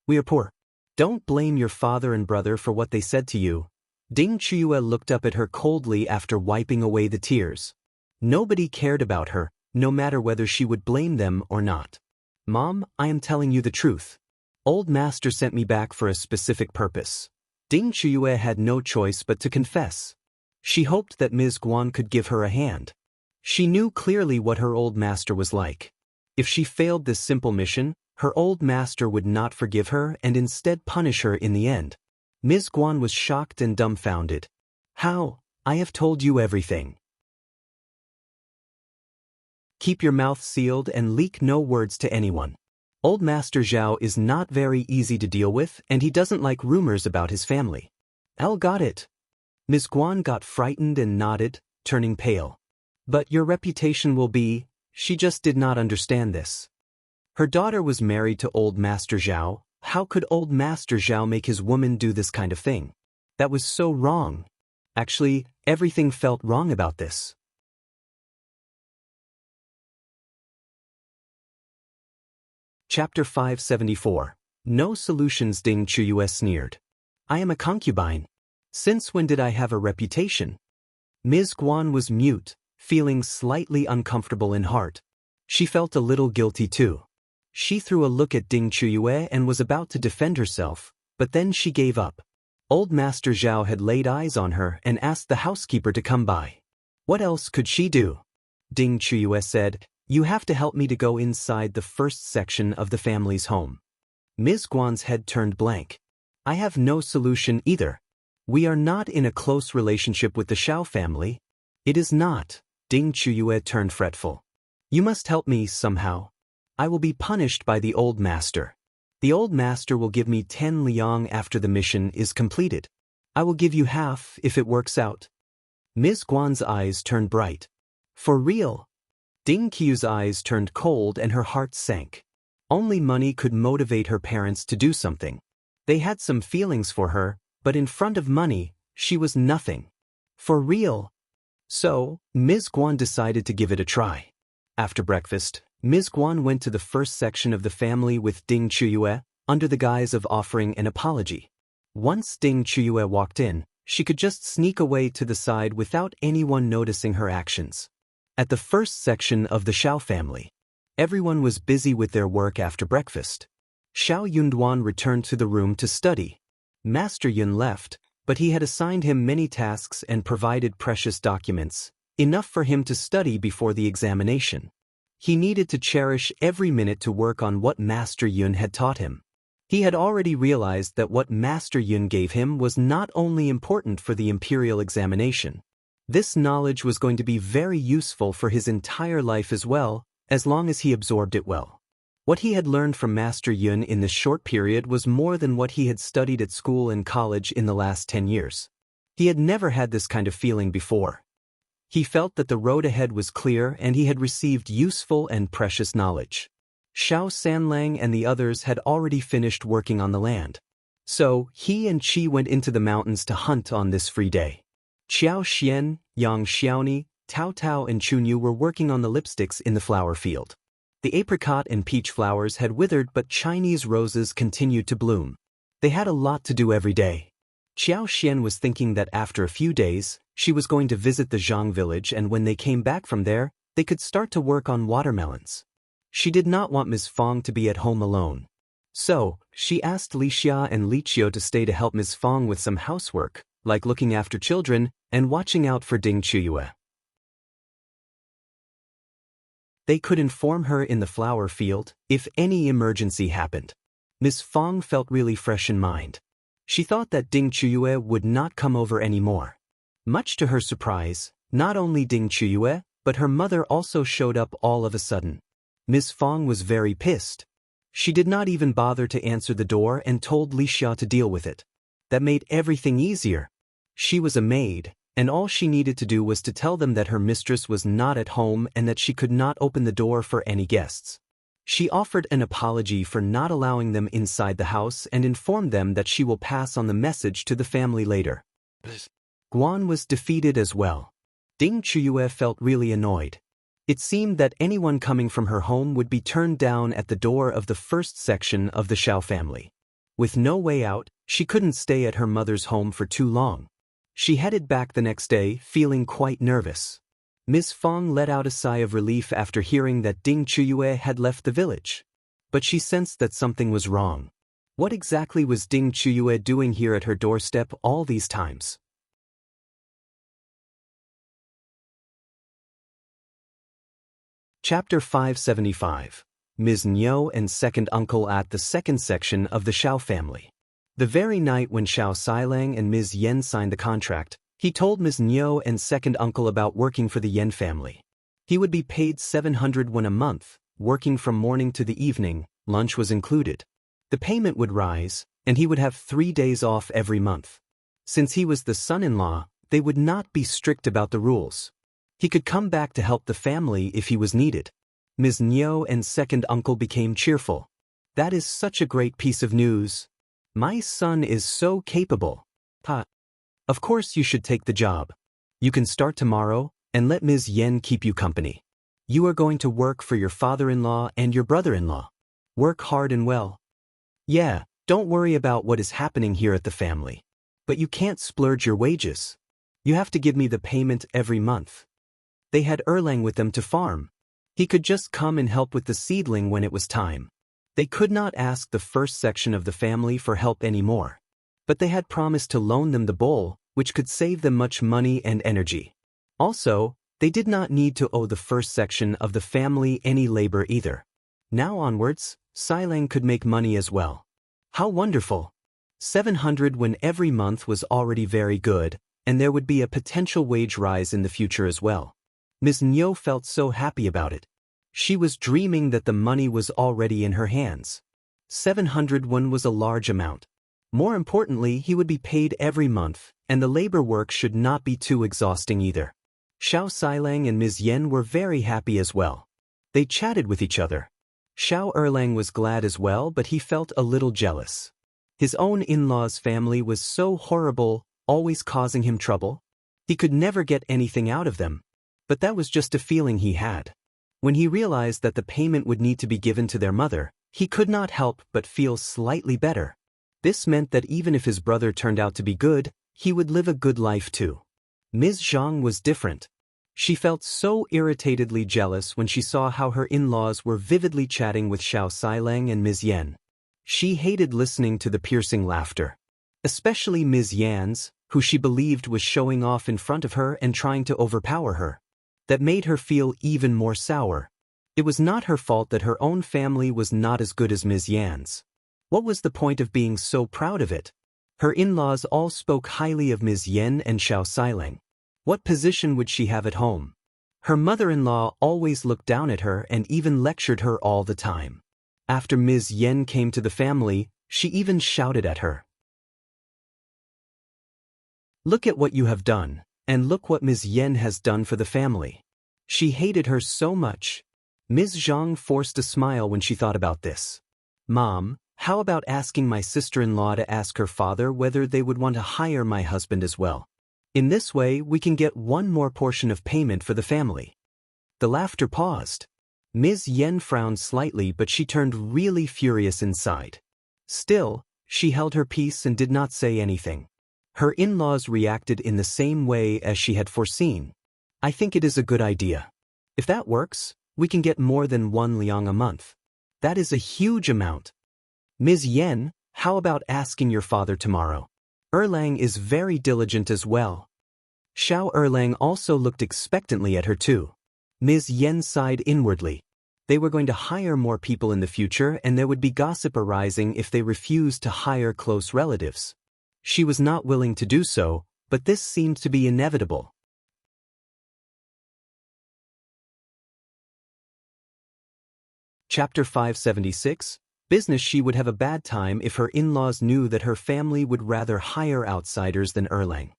We are poor. Don't blame your father and brother for what they said to you. Ding Qiuyue looked up at her coldly after wiping away the tears. Nobody cared about her, no matter whether she would blame them or not. Mom, I am telling you the truth. Old master sent me back for a specific purpose. Ding Qiuyue had no choice but to confess. She hoped that Ms. Guan could give her a hand. She knew clearly what her old master was like. If she failed this simple mission, her old master would not forgive her and instead punish her in the end. Ms. Guan was shocked and dumbfounded. How? I have told you everything. Keep your mouth sealed and leak no words to anyone. Old Master Zhao is not very easy to deal with, and he doesn't like rumors about his family. Al got it. Ms. Guan got frightened and nodded, turning pale. But your reputation will be, she just did not understand this. Her daughter was married to Old Master Zhao. How could Old Master Zhao make his woman do this kind of thing? That was so wrong. Actually, everything felt wrong about this. Chapter 574. No solutions. Qiuyue sneered. I am a concubine. Since when did I have a reputation? Ms. Guan was mute, feeling slightly uncomfortable in heart. She felt a little guilty too. She threw a look at Qiuyue and was about to defend herself, but then she gave up. Old Master Zhao had laid eyes on her and asked the housekeeper to come by. What else could she do? Qiuyue said, You have to help me to go inside the first section of the family's home. Ms. Guan's head turned blank. I have no solution either. We are not in a close relationship with the Zhao family. It is not. Qiuyue turned fretful. You must help me somehow. I will be punished by the old master. The old master will give me 10 liang after the mission is completed. I will give you half if it works out. Ms. Guan's eyes turned bright. For real? Qiuyue's eyes turned cold and her heart sank. Only money could motivate her parents to do something. They had some feelings for her, but in front of money, she was nothing. For real? So, Ms. Guan decided to give it a try. After breakfast, Ms. Guan went to the first section of the family with Qiuyue, under the guise of offering an apology. Once Qiuyue walked in, she could just sneak away to the side without anyone noticing her actions. At the first section of the Zhao family, everyone was busy with their work after breakfast. Xiao Yunduan returned to the room to study. Master Yun left, but he had assigned him many tasks and provided precious documents, enough for him to study before the examination. He needed to cherish every minute to work on what Master Yun had taught him. He had already realized that what Master Yun gave him was not only important for the imperial examination. This knowledge was going to be very useful for his entire life as well, as long as he absorbed it well. What he had learned from Master Yun in this short period was more than what he had studied at school and college in the last 10 years. He had never had this kind of feeling before. He felt that the road ahead was clear and he had received useful and precious knowledge. Xiao Sanlang and the others had already finished working on the land. So, he and Qi went into the mountains to hunt on this free day. Qiao Xian, Yang Xiaoni, Tao Tao and Qiuyue were working on the lipsticks in the flower field. The apricot and peach flowers had withered, but Chinese roses continued to bloom. They had a lot to do every day. Qiao Xian was thinking that after a few days, she was going to visit the Zhang village, and when they came back from there, they could start to work on watermelons. She did not want Ms. Fong to be at home alone. So, she asked Li Xia and Li Qiao to stay to help Ms. Fong with some housework, like looking after children and watching out for Qiuyue. They could inform her in the flower field if any emergency happened. Ms. Fong felt really fresh in mind. She thought that Qiuyue would not come over anymore. Much to her surprise, not only Qiuyue, but her mother also showed up all of a sudden. Ms. Fong was very pissed. She did not even bother to answer the door and told Li Xia to deal with it. That made everything easier. She was a maid, and all she needed to do was to tell them that her mistress was not at home and that she could not open the door for any guests. She offered an apology for not allowing them inside the house and informed them that she will pass on the message to the family later. Guan was defeated as well. Qiuyue felt really annoyed. It seemed that anyone coming from her home would be turned down at the door of the first section of the Zhao family. With no way out, she couldn't stay at her mother's home for too long. She headed back the next day, feeling quite nervous. Ms. Fong let out a sigh of relief after hearing that Qiuyue had left the village. But she sensed that something was wrong. What exactly was Qiuyue doing here at her doorstep all these times? Chapter 575. Ms.Yan and second uncle at the second section of the Zhao family. The very night when Xiao Sailang and Ms. Yan signed the contract, he told Ms.Yan and second uncle about working for the Yan family. He would be paid 700 won a month, working from morning to the evening, lunch was included. The payment would rise, and he would have 3 days off every month. Since he was the son-in-law, they would not be strict about the rules. He could come back to help the family if he was needed. Ms.Yan and second uncle became cheerful. That is such a great piece of news. My son is so capable. Ha. Of course you should take the job. You can start tomorrow, and let Ms. Yan keep you company. You are going to work for your father-in-law and your brother-in-law. Work hard and well. Yeah, don't worry about what is happening here at the family. But you can't splurge your wages. You have to give me the payment every month. They had Erlang with them to farm. He could just come and help with the seedling when it was time. They could not ask the first section of the family for help anymore. But they had promised to loan them the bowl, which could save them much money and energy. Also, they did not need to owe the first section of the family any labor either. Now onwards, Xilang could make money as well. How wonderful! 700 when every month was already very good, and there would be a potential wage rise in the future as well. Ms.Yan felt so happy about it. She was dreaming that the money was already in her hands. 700 was a large amount. More importantly, he would be paid every month, and the labor work should not be too exhausting either. Xiao Xilang and Ms.Yan were very happy as well. They chatted with each other. Xiao Erlang was glad as well, but he felt a little jealous. His own in-laws' family was so horrible, always causing him trouble. He could never get anything out of them. But that was just a feeling he had. When he realized that the payment would need to be given to their mother, he could not help but feel slightly better. This meant that even if his brother turned out to be good, he would live a good life too. Ms. Zhang was different. She felt so irritatedly jealous when she saw how her in-laws were vividly chatting with Xiao Xilang and Ms.Yan. She hated listening to the piercing laughter. Especially Ms.Yan's, who she believed was showing off in front of her and trying to overpower her. That made her feel even more sour. It was not her fault that her own family was not as good as Ms.Yan's. What was the point of being so proud of it? Her in-laws all spoke highly of Ms.Yan and Xiao Xilang. What position would she have at home? Her mother-in-law always looked down at her and even lectured her all the time. After Ms.Yan came to the family, she even shouted at her. Look at what you have done, and look what Ms.Yan has done for the family. She hated her so much. Ms. Zhang forced a smile when she thought about this. Mom, how about asking my sister-in-law to ask her father whether they would want to hire my husband as well? In this way, we can get one more portion of payment for the family. The laughter paused. Ms. Yan frowned slightly, but she turned really furious inside. Still, she held her peace and did not say anything. Her in-laws reacted in the same way as she had foreseen. I think it is a good idea. If that works, we can get more than 1 liang a month. That is a huge amount. Ms. Yan, how about asking your father tomorrow? Erlang is very diligent as well. Xiao Erlang also looked expectantly at her too. Ms. Yan sighed inwardly. They were going to hire more people in the future, and there would be gossip arising if they refused to hire close relatives. She was not willing to do so, but this seemed to be inevitable. Chapter 576. Business. She would have a bad time if her in-laws knew that her family would rather hire outsiders than Erlang.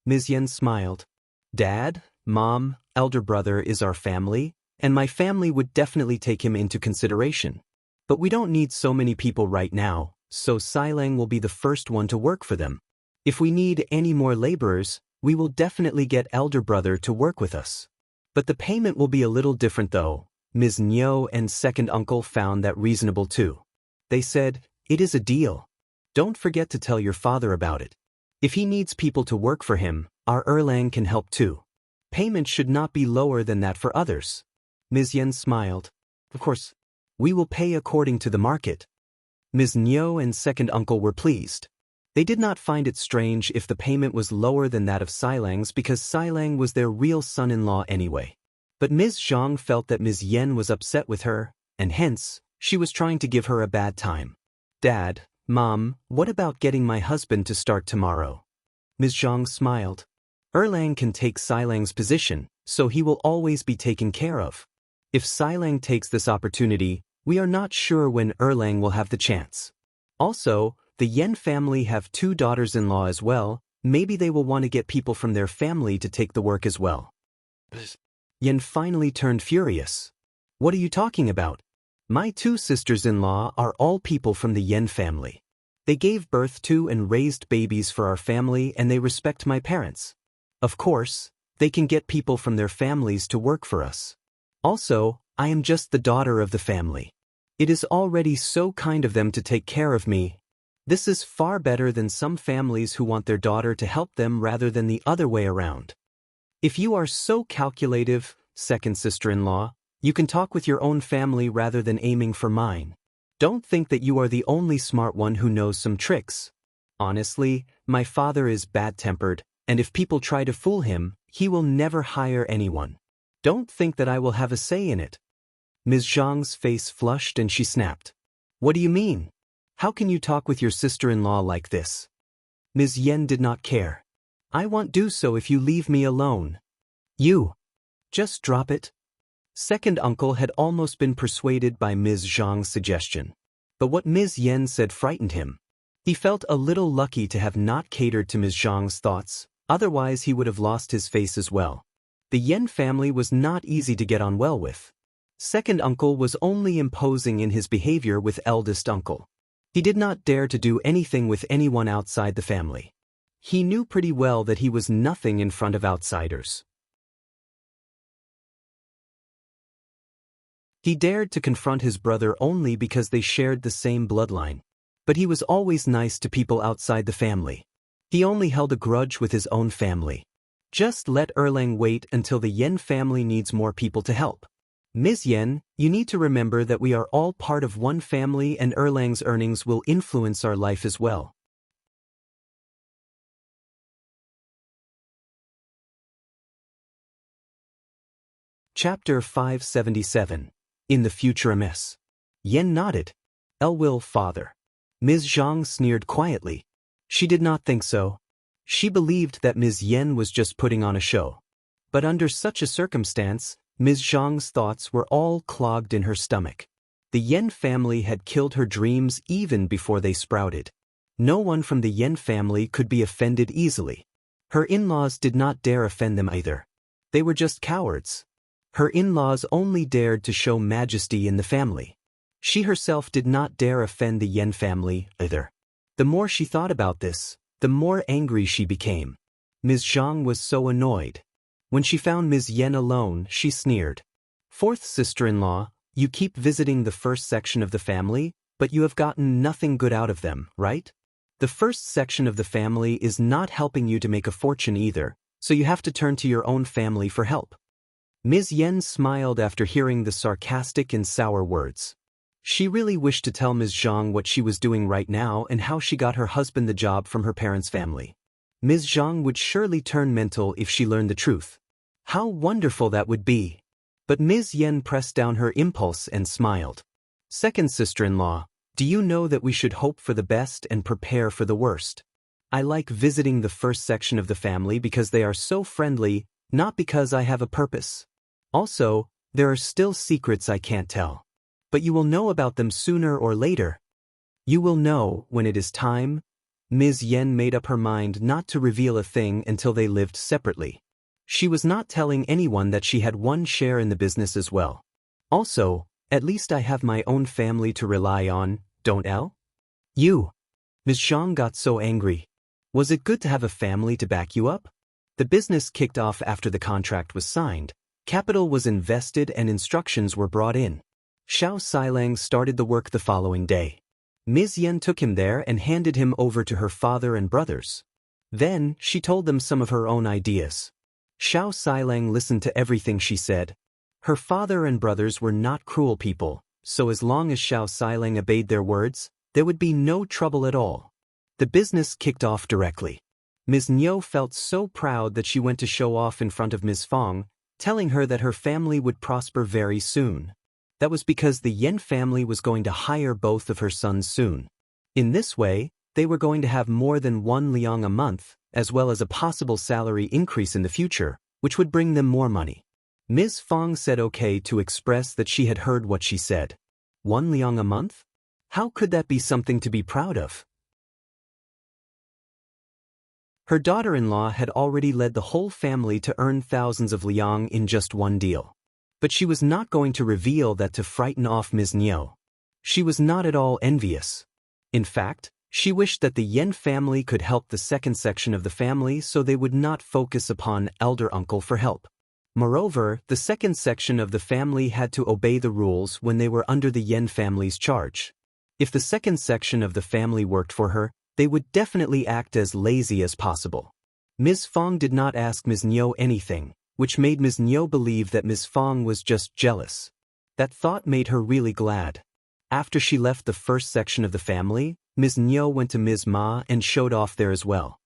Ms. Yan smiled. Dad, Mom, elder brother is our family, and my family would definitely take him into consideration. But we don't need so many people right now, so Xilang will be the first one to work for them. If we need any more laborers, we will definitely get elder brother to work with us. But the payment will be a little different though. Ms. Nyo and second uncle found that reasonable too. They said, it is a deal. Don't forget to tell your father about it. If he needs people to work for him, our Erlang can help too. Payment should not be lower than that for others. Ms. Yan smiled. Of course, we will pay according to the market. Ms. Nyo and second uncle were pleased. They did not find it strange if the payment was lower than that of Xilang's because Xilang was their real son-in-law anyway. But Ms. Zhang felt that Ms. Yan was upset with her, and hence, she was trying to give her a bad time. Dad, Mom, what about getting my husband to start tomorrow? Ms. Zhang smiled. Erlang can take Xilang's position, so he will always be taken care of. If Xilang takes this opportunity, we are not sure when Erlang will have the chance. Also, the Yan family have 2 daughters-in-law as well, maybe they will want to get people from their family to take the work as well. Yan finally turned furious. What are you talking about? My 2 sisters-in-law are all people from the Yan family. They gave birth to and raised babies for our family, and they respect my parents. Of course, they can get people from their families to work for us. Also, I am just the daughter of the family. It is already so kind of them to take care of me. This is far better than some families who want their daughter to help them rather than the other way around. If you are so calculative, second sister-in-law, you can talk with your own family rather than aiming for mine. Don't think that you are the only smart one who knows some tricks. Honestly, my father is bad-tempered, and if people try to fool him, he will never hire anyone. Don't think that I will have a say in it. Ms. Zhang's face flushed and she snapped. What do you mean? How can you talk with your sister-in-law like this? Ms. Yan did not care. I won't do so if you leave me alone. You. Just drop it. Second uncle had almost been persuaded by Ms. Zhang's suggestion. But what Ms. Yan said frightened him. He felt a little lucky to have not catered to Ms. Zhang's thoughts, otherwise he would have lost his face as well. The Yan family was not easy to get on well with. Second uncle was only imposing in his behavior with eldest uncle. He did not dare to do anything with anyone outside the family. He knew pretty well that he was nothing in front of outsiders. He dared to confront his brother only because they shared the same bloodline. But he was always nice to people outside the family. He only held a grudge with his own family. Just let Erlang wait until the Yan family needs more people to help. Ms. Yan, you need to remember that we are all part of one family and Erlang's earnings will influence our life as well. Chapter 577. In the Future Ms. Yan nodded. Will father. Ms. Zhang sneered quietly. She did not think so. She believed that Ms. Yan was just putting on a show. But under such a circumstance, Ms. Zhang's thoughts were all clogged in her stomach. The Yan family had killed her dreams even before they sprouted. No one from the Yan family could be offended easily. Her in-laws did not dare offend them either. They were just cowards. Her in-laws only dared to show majesty in the family. She herself did not dare offend the Yan family either. The more she thought about this, the more angry she became. Ms. Zhang was so annoyed. When she found Ms. Yan alone, she sneered. Fourth sister-in-law, you keep visiting the first section of the family, but you have gotten nothing good out of them, right? The first section of the family is not helping you to make a fortune either, so you have to turn to your own family for help. Ms. Yan smiled after hearing the sarcastic and sour words. She really wished to tell Ms. Zhang what she was doing right now and how she got her husband the job from her parents' family. Ms. Zhang would surely turn mental if she learned the truth. How wonderful that would be! But Ms. Yan pressed down her impulse and smiled. Second sister-in-law, do you know that we should hope for the best and prepare for the worst? I like visiting the first section of the family because they are so friendly, not because I have a purpose. Also, there are still secrets I can't tell. But you will know about them sooner or later. You will know when it is time. Ms. Yan made up her mind not to reveal a thing until they lived separately. She was not telling anyone that she had one share in the business as well. Also, at least I have my own family to rely on, don't I? You. Ms. Zhang got so angry. Was it good to have a family to back you up? The business kicked off after the contract was signed. Capital was invested and instructions were brought in. Xiao Silang started the work the following day. Ms. Yan took him there and handed him over to her father and brothers. Then, she told them some of her own ideas. Xiao Silang listened to everything she said. Her father and brothers were not cruel people, so as long as Xiao Silang obeyed their words, there would be no trouble at all. The business kicked off directly. Ms. Niu felt so proud that she went to show off in front of Ms. Fong, telling her that her family would prosper very soon. That was because the Yan family was going to hire both of her sons soon. In this way, they were going to have more than 1 liang a month, as well as a possible salary increase in the future, which would bring them more money. Ms. Fong said okay to express that she had heard what she said. 1 liang a month? How could that be something to be proud of? Her daughter-in-law had already led the whole family to earn thousands of liang in just one deal. But she was not going to reveal that to frighten off Ms. Niu. She was not at all envious. In fact, she wished that the Yan family could help the second section of the family so they would not focus upon elder uncle for help. Moreover, the second section of the family had to obey the rules when they were under the Yan family's charge. If the second section of the family worked for her, they would definitely act as lazy as possible. Ms. Fong did not ask Ms. Niu anything, which made Ms. Niu believe that Ms. Fong was just jealous. That thought made her really glad. After she left the first section of the family, Ms. Niu went to Ms. Ma and showed off there as well.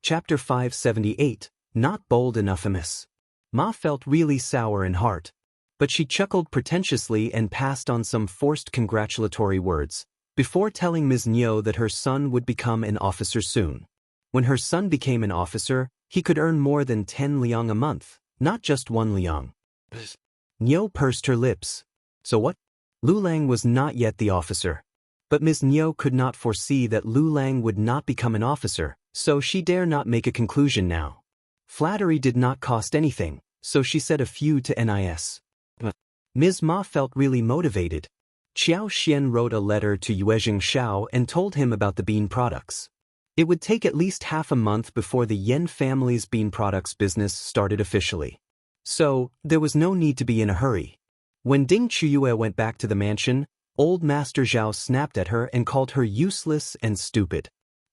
Chapter 578, Not Bold Enough. Ms. Ma felt really sour in heart, but she chuckled pretentiously and passed on some forced congratulatory words, before telling Ms. Niu that her son would become an officer soon. When her son became an officer, he could earn more than 10 liang a month, not just 1 liang. Niu pursed her lips. So what? Lu Lang was not yet the officer. But Ms. Niu could not foresee that Lu Lang would not become an officer, so she dare not make a conclusion now. Flattery did not cost anything, so she said a few to NIS. Ms. Ma felt really motivated. Qiao Xian wrote a letter to Yuezheng Xiao and told him about the bean products. It would take at least half a month before the Yan family's bean products business started officially. So, there was no need to be in a hurry. When Ding Qiuyue went back to the mansion, old Master Zhao snapped at her and called her useless and stupid.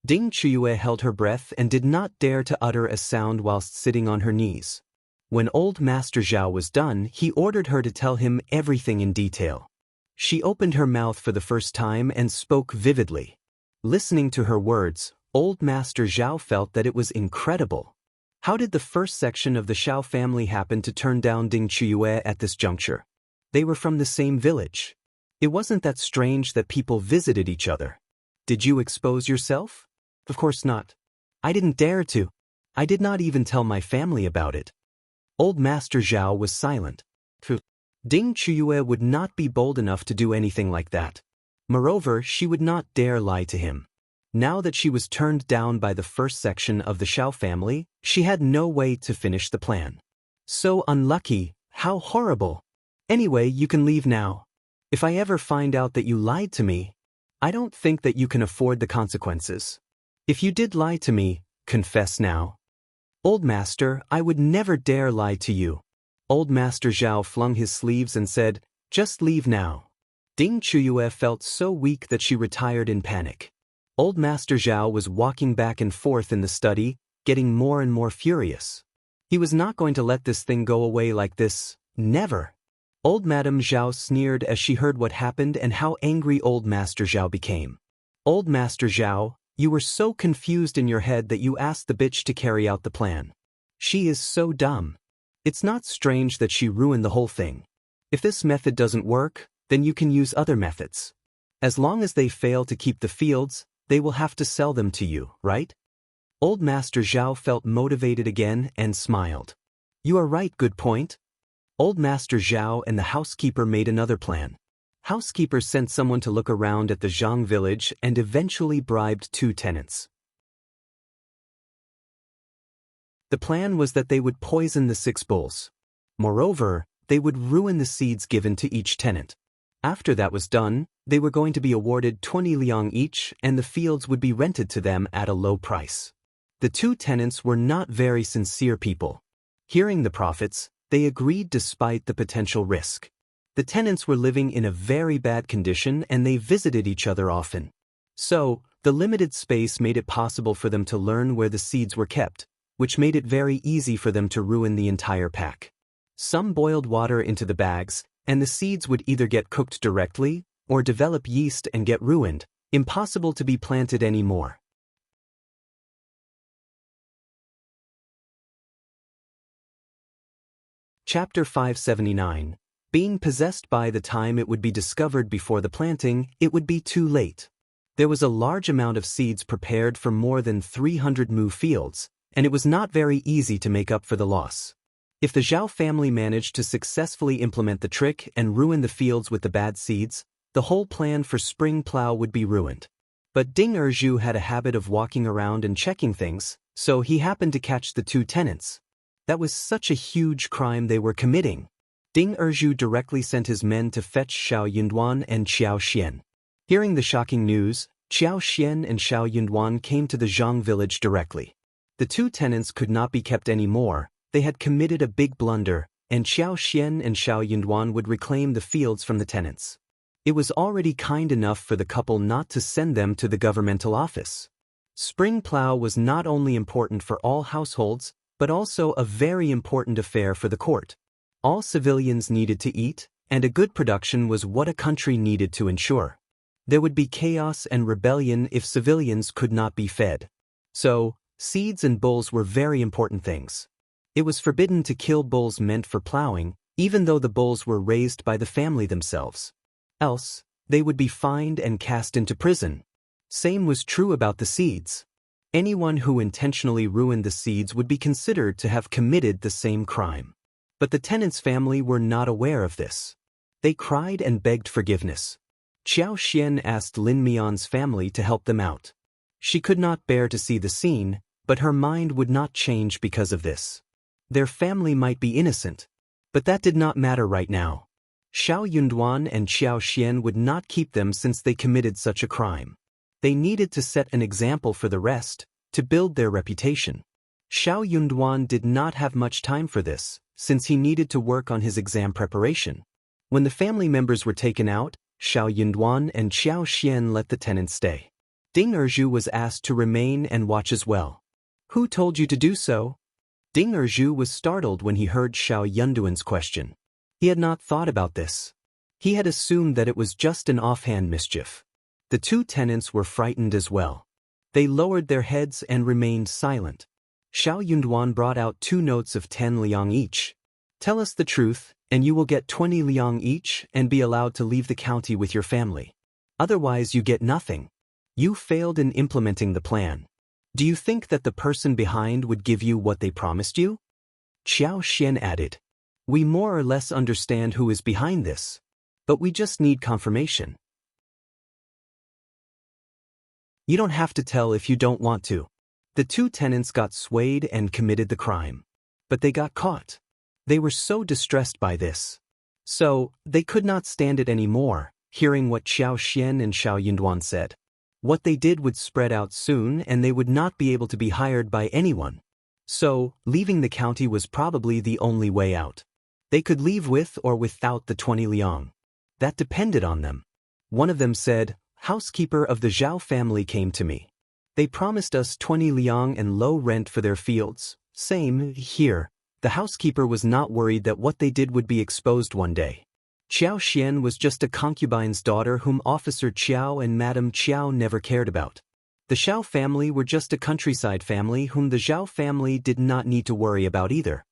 Ding Qiuyue held her breath and did not dare to utter a sound whilst sitting on her knees. When old Master Zhao was done, he ordered her to tell him everything in detail. She opened her mouth for the first time and spoke vividly. Listening to her words, old Master Zhao felt that it was incredible. How did the first section of the Xiao family happen to turn down Ding Qiuyue at this juncture? They were from the same village. It wasn't that strange that people visited each other. Did you expose yourself? Of course not. I didn't dare to. I did not even tell my family about it. Old Master Zhao was silent. Ding Qiuyue would not be bold enough to do anything like that. Moreover, she would not dare lie to him. Now that she was turned down by the first section of the Xiao family, she had no way to finish the plan. So unlucky, how horrible. Anyway, you can leave now. If I ever find out that you lied to me, I don't think that you can afford the consequences. If you did lie to me, confess now. Old Master, I would never dare lie to you. Old Master Zhao flung his sleeves and said, just leave now. Ding Qiuyue felt so weak that she retired in panic. Old Master Zhao was walking back and forth in the study, getting more and more furious. He was not going to let this thing go away like this, never. Old Madame Zhao sneered as she heard what happened and how angry Old Master Zhao became. Old Master Zhao, you were so confused in your head that you asked the bitch to carry out the plan. She is so dumb. It's not strange that she ruined the whole thing. If this method doesn't work, then you can use other methods. As long as they fail to keep the fields, they will have to sell them to you, right? Old Master Zhao felt motivated again and smiled. You are right, good point. Old Master Zhao and the housekeeper made another plan. Housekeeper sent someone to look around at the Zhang village and eventually bribed 2 tenants. The plan was that they would poison the 6 bulls. Moreover, they would ruin the seeds given to each tenant. After that was done, they were going to be awarded 20 liang each and the fields would be rented to them at a low price. The 2 tenants were not very sincere people. Hearing the profits, they agreed despite the potential risk. The tenants were living in a very bad condition and they visited each other often. So, the limited space made it possible for them to learn where the seeds were kept, which made it very easy for them to ruin the entire pack. Some boiled water into the bags, and the seeds would either get cooked directly, or develop yeast and get ruined, impossible to be planted anymore. Chapter 579. Being possessed. By the time it would be discovered before the planting, it would be too late. There was a large amount of seeds prepared for more than 300 mu fields, and it was not very easy to make up for the loss. If the Zhao family managed to successfully implement the trick and ruin the fields with the bad seeds, the whole plan for spring plow would be ruined. But Ding Erju had a habit of walking around and checking things, so he happened to catch the 2 tenants. That was such a huge crime they were committing. Ding Erju directly sent his men to fetch Xiao Yinduan and Qiao Xian. Hearing the shocking news, Qiao Xian and Xiao Yunduan came to the Zhang village directly. The two tenants could not be kept anymore, they had committed a big blunder, and Qiao Xian and Xiao Yunduan would reclaim the fields from the tenants. It was already kind enough for the couple not to send them to the governmental office. Spring plow was not only important for all households, but also a very important affair for the court. All civilians needed to eat, and a good production was what a country needed to ensure. There would be chaos and rebellion if civilians could not be fed. So, seeds and bulls were very important things. It was forbidden to kill bulls meant for plowing, even though the bulls were raised by the family themselves. Else, they would be fined and cast into prison. Same was true about the seeds. Anyone who intentionally ruined the seeds would be considered to have committed the same crime. But the tenant's family were not aware of this. They cried and begged forgiveness. Qiao Xian asked Lin Mian's family to help them out. She could not bear to see the scene, but her mind would not change because of this. Their family might be innocent, but that did not matter right now. Xiao Yunduan and Qiao Xian would not keep them since they committed such a crime. They needed to set an example for the rest, to build their reputation. Xiao Yunduan did not have much time for this, since he needed to work on his exam preparation. When the family members were taken out, Xiao Yunduan and Qiao Xian let the tenants stay. Ding Erju was asked to remain and watch as well. Who told you to do so? Ding Erju was startled when he heard Xiao Yunduan's question. He had not thought about this. He had assumed that it was just an offhand mischief. The two tenants were frightened as well. They lowered their heads and remained silent. Xiao Yunduan brought out 2 notes of 10 liang each. Tell us the truth, and you will get 20 liang each and be allowed to leave the county with your family. Otherwise you get nothing. You failed in implementing the plan. Do you think that the person behind would give you what they promised you? Qiao Xian added. We more or less understand who is behind this. But we just need confirmation. You don't have to tell if you don't want to. The two tenants got swayed and committed the crime. But they got caught. They were so distressed by this. So, they could not stand it anymore, hearing what Qiao Xian and Xiao Yunduan said. What they did would spread out soon and they would not be able to be hired by anyone. So, leaving the county was probably the only way out. They could leave with or without the 20 liang. That depended on them. One of them said, housekeeper of the Zhao family came to me. They promised us 20 liang and low rent for their fields. Same here. The housekeeper was not worried that what they did would be exposed one day. Qiao Xian was just a concubine's daughter whom Officer Qiao and Madame Qiao never cared about. The Zhao family were just a countryside family whom the Zhao family did not need to worry about either.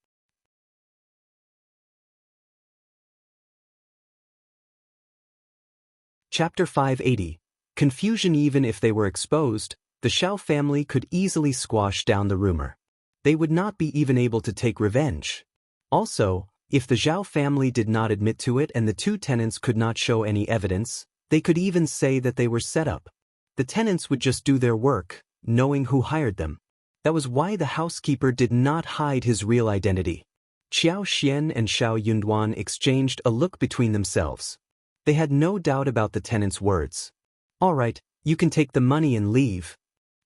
Chapter 580. Confusion. Even if they were exposed, the Zhao family could easily squash down the rumor. They would not be even able to take revenge. Also, if the Zhao family did not admit to it and the two tenants could not show any evidence, they could even say that they were set up. The tenants would just do their work, knowing who hired them. That was why the housekeeper did not hide his real identity. Qiao Xian and Xiao Yunduan exchanged a look between themselves. They had no doubt about the tenant's words. All right, you can take the money and leave.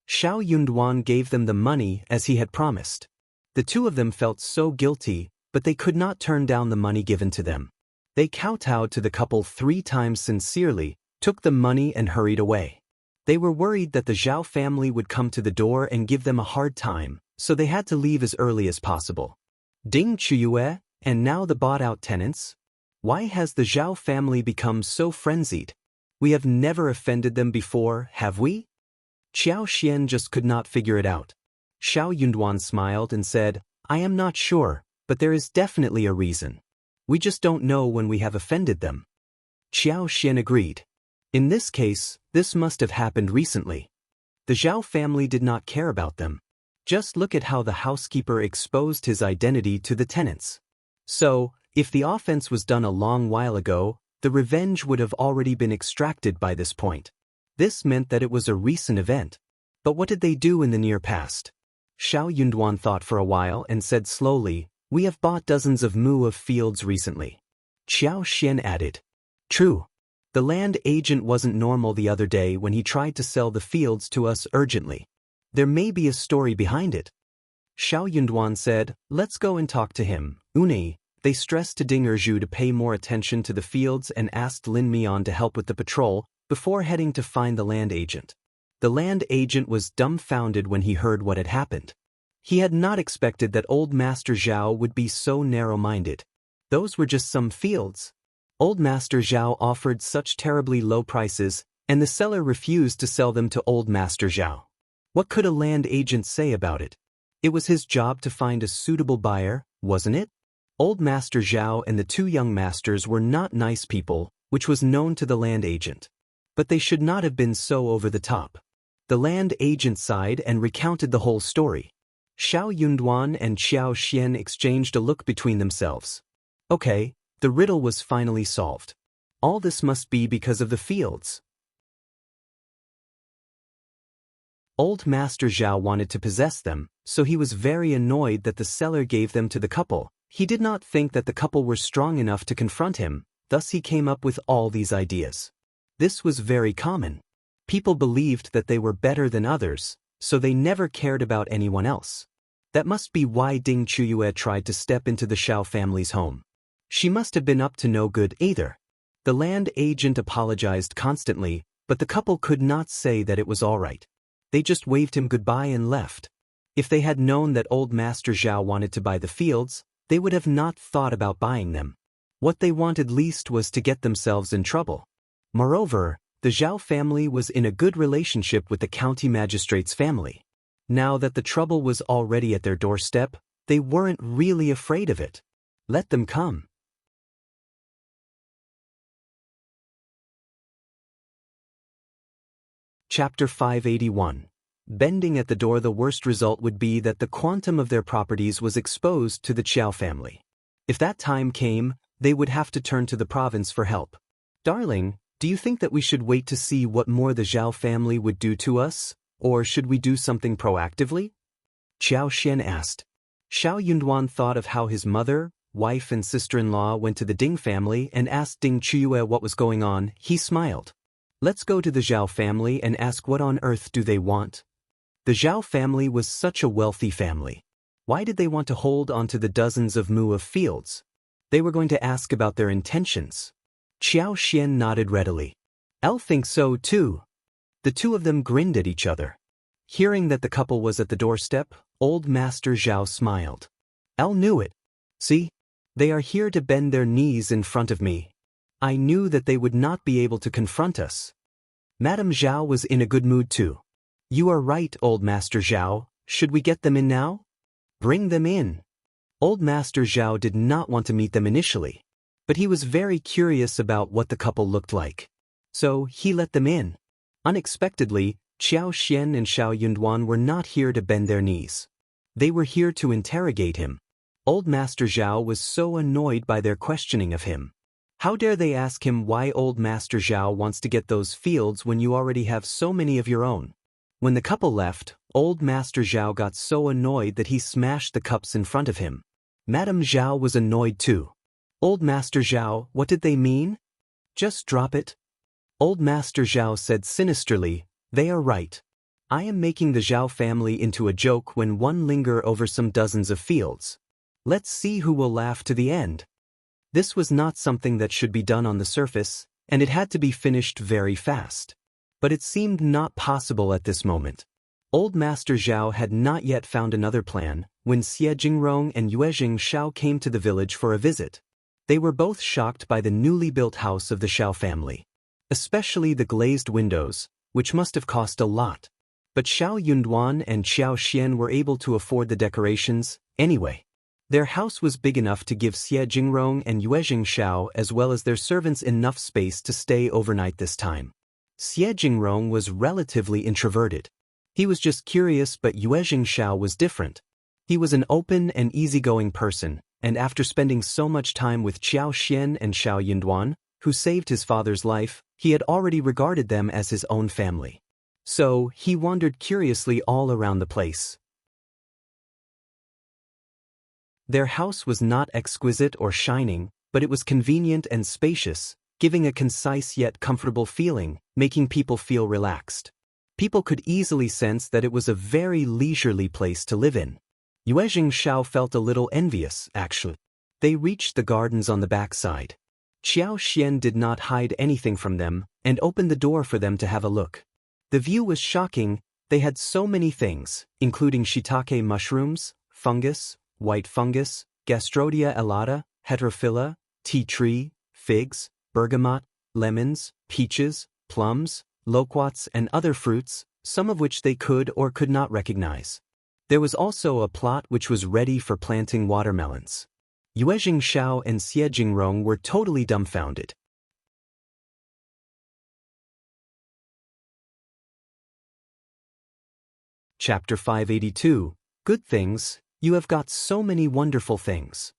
Xiao Yunduan gave them the money as he had promised. The two of them felt so guilty, but they could not turn down the money given to them. They kowtowed to the couple 3 times sincerely, took the money and hurried away. They were worried that the Zhao family would come to the door and give them a hard time, so they had to leave as early as possible. Ding Qiuyue, and now the bought-out tenants? Why has the Zhao family become so frenzied? We have never offended them before, have we? Qiao Xian just could not figure it out. Xiao Yunduan smiled and said, I am not sure, but there is definitely a reason. We just don't know when we have offended them. Qiao Xian agreed. In this case, this must have happened recently. The Zhao family did not care about them. Just look at how the housekeeper exposed his identity to the tenants. So, if the offense was done a long while ago, the revenge would have already been extracted by this point. This meant that it was a recent event. But what did they do in the near past? Xiao Yunduan thought for a while and said slowly, we have bought dozens of mu of fields recently. Qiao Xian added. True. The land agent wasn't normal the other day when he tried to sell the fields to us urgently. There may be a story behind it. Xiao Yunduan said, let's go and talk to him. They stressed to Ding Erju to pay more attention to the fields and asked Lin Mian to help with the patrol before heading to find the land agent. The land agent was dumbfounded when he heard what had happened. He had not expected that old Master Zhao would be so narrow-minded. Those were just some fields. Old Master Zhao offered such terribly low prices, and the seller refused to sell them to old Master Zhao. What could a land agent say about it? It was his job to find a suitable buyer, wasn't it? Old Master Zhao and the two young masters were not nice people, which was known to the land agent. But they should not have been so over the top. The land agent sighed and recounted the whole story. Xiao Yunduan and Qiao Xian exchanged a look between themselves. Okay, the riddle was finally solved. All this must be because of the fields. Old Master Zhao wanted to possess them, so he was very annoyed that the seller gave them to the couple. He did not think that the couple were strong enough to confront him, thus he came up with all these ideas. This was very common. People believed that they were better than others, so they never cared about anyone else. That must be why Ding Qiuyue tried to step into the Zhao family's home. She must have been up to no good either. The land agent apologized constantly, but the couple could not say that it was all right. They just waved him goodbye and left. If they had known that old Master Zhao wanted to buy the fields, they would have not thought about buying them. What they wanted least was to get themselves in trouble. Moreover, the Zhao family was in a good relationship with the county magistrate's family. Now that the trouble was already at their doorstep, they weren't really afraid of it. Let them come. Chapter 581. Bending at the door. The worst result would be that the quantum of their properties was exposed to the Qiao family. If that time came, they would have to turn to the province for help. Darling, do you think that we should wait to see what more the Zhao family would do to us, or should we do something proactively? Qiao Xian asked. Xiao Yunduan thought of how his mother, wife and sister-in-law went to the Ding family and asked Ding Qiuyue what was going on. He smiled. Let's go to the Zhao family and ask what on earth do they want. The Zhao family was such a wealthy family. Why did they want to hold on to the dozens of mu of fields? They were going to ask about their intentions. Qiao Xian nodded readily. I'll think so too. The two of them grinned at each other. Hearing that the couple was at the doorstep, old Master Zhao smiled. Al knew it. See? They are here to bend their knees in front of me. I knew that they would not be able to confront us. Madame Zhao was in a good mood too. You are right, old Master Zhao. Should we get them in now? Bring them in. Old Master Zhao did not want to meet them initially, but he was very curious about what the couple looked like. So he let them in. Unexpectedly, Qiao Xian and Xiao Yunduan were not here to bend their knees. They were here to interrogate him. Old Master Zhao was so annoyed by their questioning of him. How dare they ask him why old Master Zhao wants to get those fields when you already have so many of your own? When the couple left, old Master Zhao got so annoyed that he smashed the cups in front of him. Madame Zhao was annoyed too. Old Master Zhao, what did they mean? Just drop it. Old Master Zhao said sinisterly, they are right. I am making the Zhao family into a joke when one linger over some dozens of fields. Let's see who will laugh to the end. This was not something that should be done on the surface, and it had to be finished very fast. But it seemed not possible at this moment. Old Master Zhao had not yet found another plan when Xie Jingrong and Yue Shao came to the village for a visit. They were both shocked by the newly built house of the Xiao family, especially the glazed windows, which must have cost a lot. But Xiao Yunduan and Qiao Xian were able to afford the decorations anyway. Their house was big enough to give Xie Jingrong and Yue Shao as well as their servants enough space to stay overnight this time. Xie Jingrong was relatively introverted. He was just curious, but Yue Shao was different. He was an open and easygoing person, and after spending so much time with Qiao Xian and Xiao Yunduan, who saved his father's life, he had already regarded them as his own family. So, he wandered curiously all around the place. Their house was not exquisite or shining, but it was convenient and spacious, giving a concise yet comfortable feeling, making people feel relaxed. People could easily sense that it was a very leisurely place to live in. Qiao felt a little envious, actually. They reached the gardens on the backside. Qiao did not hide anything from them, and opened the door for them to have a look. The view was shocking. They had so many things, including shiitake mushrooms, fungus, white fungus, Gastrodia elata, heterophylla, tea tree, figs, bergamot, lemons, peaches, plums, loquats and other fruits, some of which they could or could not recognize. There was also a plot which was ready for planting watermelons. Qiao and Xie were totally dumbfounded. Chapter 582. Good things. You have got so many wonderful things.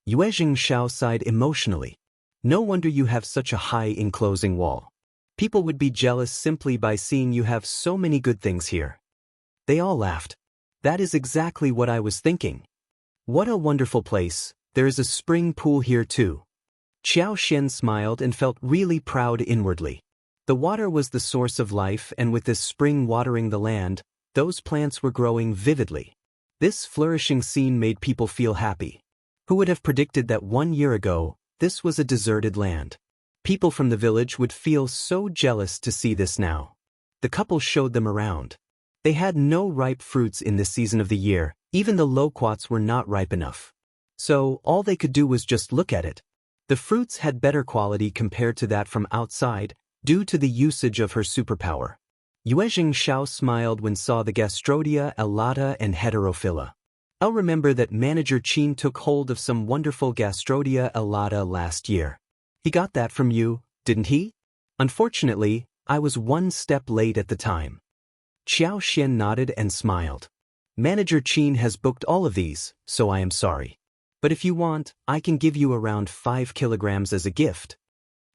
Qiao sighed emotionally. No wonder you have such a high enclosing wall. People would be jealous simply by seeing you have so many good things here. They all laughed. That is exactly what I was thinking. What a wonderful place. There is a spring pool here too. Qiao smiled and felt really proud inwardly. The water was the source of life, and with this spring watering the land, those plants were growing vividly. This flourishing scene made people feel happy. Who would have predicted that 1 year ago, this was a deserted land? People from the village would feel so jealous to see this now. The couple showed them around. They had no ripe fruits in this season of the year, even the loquats were not ripe enough. So, all they could do was just look at it. The fruits had better quality compared to that from outside, due to the usage of her superpower. Qiao smiled when saw the Gastrodia elata and heterophylla. I'll remember that Manager Qin took hold of some wonderful Gastrodia elata last year. He got that from you, didn't he? Unfortunately, I was 1 step late at the time. Qiao nodded and smiled. Manager Qin has booked all of these, so I am sorry. But if you want, I can give you around 5 kilograms as a gift.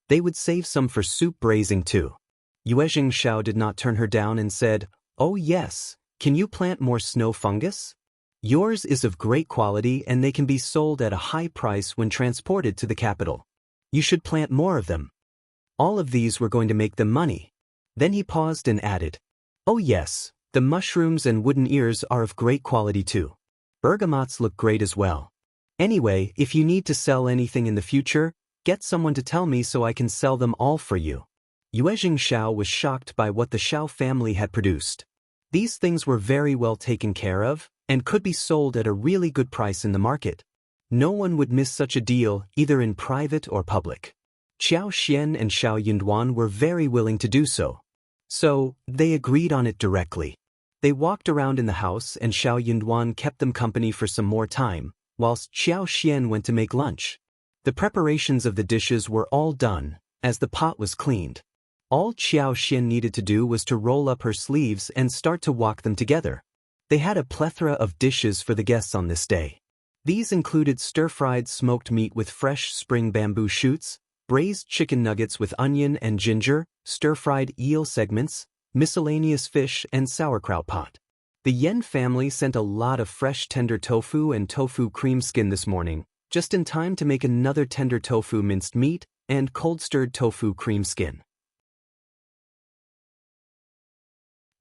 They would save some for soup braising too. Qiao did not turn her down and said, "Oh yes, can you plant more snow fungus? Yours is of great quality and they can be sold at a high price when transported to the capital. You should plant more of them. All of these were going to make them money." Then he paused and added, "Oh yes, the mushrooms and wooden ears are of great quality too. Bergamots look great as well. Anyway, if you need to sell anything in the future, get someone to tell me so I can sell them all for you." Qiao was shocked by what the Zhao family had produced. These things were very well taken care of, and could be sold at a really good price in the market. No one would miss such a deal, either in private or public. Qiao and Zhao Yunduan were very willing to do so. So, they agreed on it directly. They walked around in the house and Zhao Yunduan kept them company for some more time, whilst Qiao went to make lunch. The preparations of the dishes were all done, as the pot was cleaned. All Qiao needed to do was to roll up her sleeves and start to walk them together. They had a plethora of dishes for the guests on this day. These included stir-fried smoked meat with fresh spring bamboo shoots, braised chicken nuggets with onion and ginger, stir-fried eel segments, miscellaneous fish and sauerkraut pot. The Yan family sent a lot of fresh tender tofu and tofu cream skin this morning, just in time to make another tender tofu minced meat and cold-stirred tofu cream skin.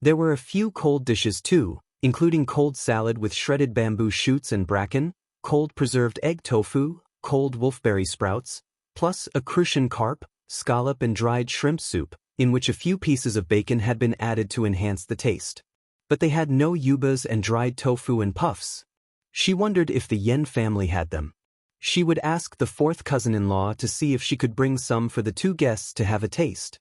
There were a few cold dishes too, including cold salad with shredded bamboo shoots and bracken, cold preserved egg tofu, cold wolfberry sprouts, plus a crucian carp, scallop and dried shrimp soup, in which a few pieces of bacon had been added to enhance the taste. But they had no yubas and dried tofu and puffs. She wondered if the Yan family had them. She would ask the 4th cousin-in-law to see if she could bring some for the 2 guests to have a taste.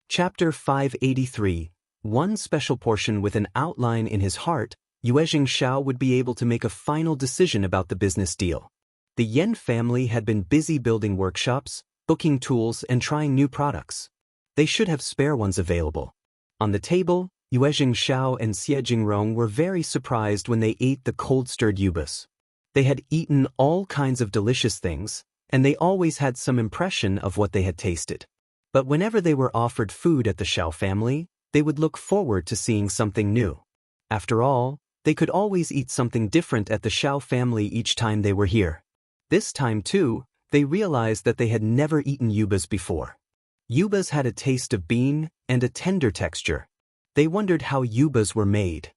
Chapter 583. One special portion with an outline in his heart, Qiao would be able to make a final decision about the business deal. The Yan family had been busy building workshops, booking tools and trying new products. They should have spare ones available. On the table, Qiao and Xie were very surprised when they ate the cold-stirred yubas. They had eaten all kinds of delicious things, and they always had some impression of what they had tasted. But whenever they were offered food at the Zhao family, they would look forward to seeing something new. After all, they could always eat something different at the Zhao family each time they were here. This time too, they realized that they had never eaten yubas before. Yubas had a taste of bean and a tender texture. They wondered how yubas were made.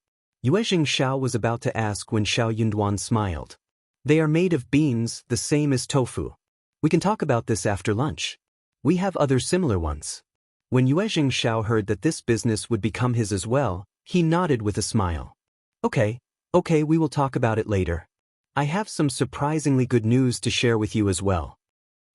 Yuezhing Xiao was about to ask when Xiao Yunduan smiled. They are made of beans, the same as tofu. We can talk about this after lunch. We have other similar ones. When Yuezhing Xiao heard that this business would become his as well, he nodded with a smile. Okay, we will talk about it later. I have some surprisingly good news to share with you as well.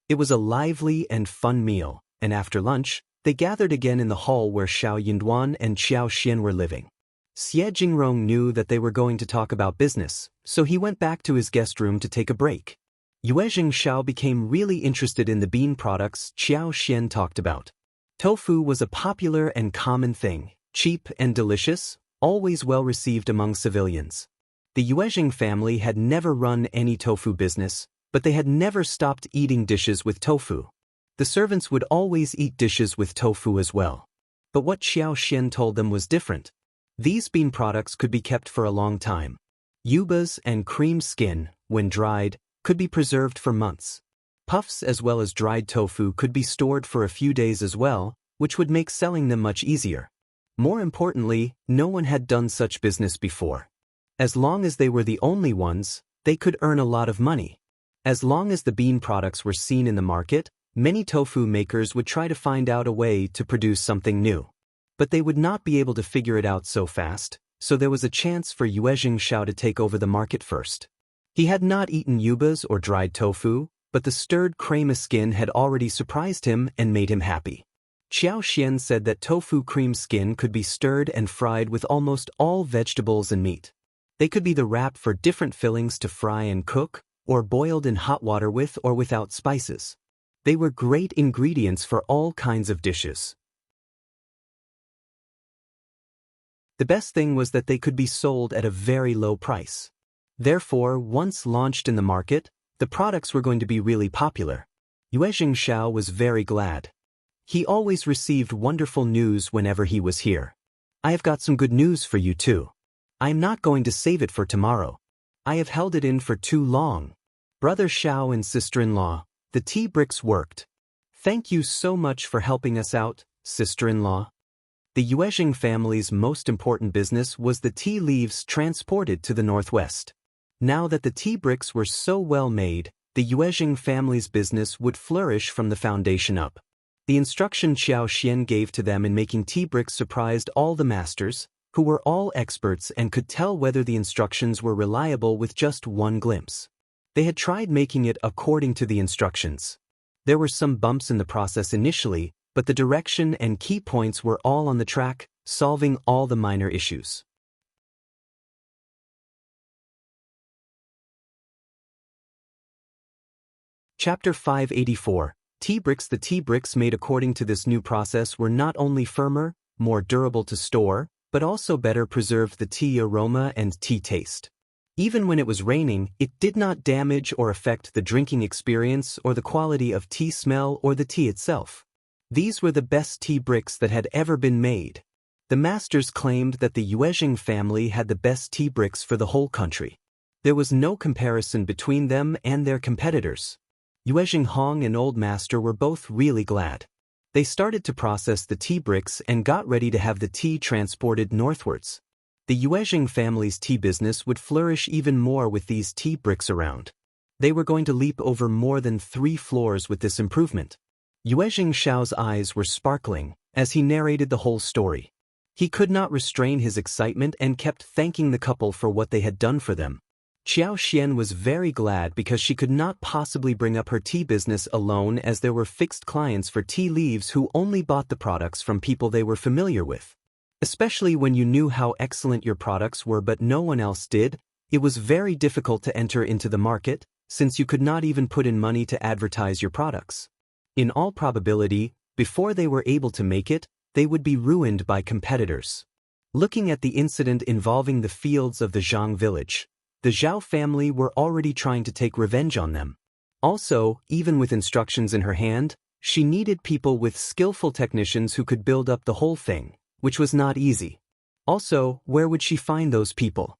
It was a lively and fun meal, and after lunch, they gathered again in the hall where Xiao Yunduan and Qiao Xian were living. Xie Jingrong knew that they were going to talk about business, so he went back to his guest room to take a break. Yuezhing Xiao became really interested in the bean products Qiao Xian talked about. Tofu was a popular and common thing, cheap and delicious, always well received among civilians. The Yuezhing family had never run any tofu business, but they had never stopped eating dishes with tofu. The servants would always eat dishes with tofu as well. But what Qiao Xian told them was different. These bean products could be kept for a long time. Yubas and cream skin, when dried, could be preserved for months. Puffs as well as dried tofu could be stored for a few days as well, which would make selling them much easier. More importantly, no one had done such business before. As long as they were the only ones, they could earn a lot of money. As long as the bean products were seen in the market, many tofu makers would try to find out a way to produce something new. But they would not be able to figure it out so fast, so there was a chance for Yuezhing Xiao to take over the market first. He had not eaten yubas or dried tofu, but the stirred crema skin had already surprised him and made him happy. Qiao Xian said that tofu cream skin could be stirred and fried with almost all vegetables and meat. They could be the wrap for different fillings to fry and cook, or boiled in hot water with or without spices. They were great ingredients for all kinds of dishes. The best thing was that they could be sold at a very low price. Therefore, once launched in the market, the products were going to be really popular. Yuezhing Xiao was very glad. He always received wonderful news whenever he was here. I have got some good news for you too. I am not going to save it for tomorrow. I have held it in for too long. Brother Xiao and sister-in-law, the tea bricks worked. Thank you so much for helping us out, sister-in-law. The Yuezhing family's most important business was the tea leaves transported to the northwest. Now that the tea bricks were so well made, the Yuezhing family's business would flourish from the foundation up. The instruction Qiao Xian gave to them in making tea bricks surprised all the masters, who were all experts and could tell whether the instructions were reliable with just one glimpse. They had tried making it according to the instructions. There were some bumps in the process initially, but the direction and key points were all on the track, solving all the minor issues. Chapter 584. Tea bricks. The tea bricks made according to this new process were not only firmer, more durable to store, but also better preserved the tea aroma and tea taste. Even when it was raining, it did not damage or affect the drinking experience or the quality of tea smell or the tea itself. These were the best tea bricks that had ever been made. The masters claimed that the Yuezhing family had the best tea bricks for the whole country. There was no comparison between them and their competitors. Yuezhing Hong and Old Master were both really glad. They started to process the tea bricks and got ready to have the tea transported northwards. The Yuezhing family's tea business would flourish even more with these tea bricks around. They were going to leap over more than 3 floors with this improvement. Yuezhing Xiao's eyes were sparkling as he narrated the whole story. He could not restrain his excitement and kept thanking the couple for what they had done for them. Qiao Xian was very glad because she could not possibly bring up her tea business alone, as there were fixed clients for tea leaves who only bought the products from people they were familiar with. Especially when you knew how excellent your products were but no one else did, it was very difficult to enter into the market, since you could not even put in money to advertise your products. In all probability, before they were able to make it, they would be ruined by competitors. Looking at the incident involving the fields of the Zhang village, the Zhao family were already trying to take revenge on them. Also, even with instructions in her hand, she needed people with skillful technicians who could build up the whole thing, which was not easy. Also, where would she find those people?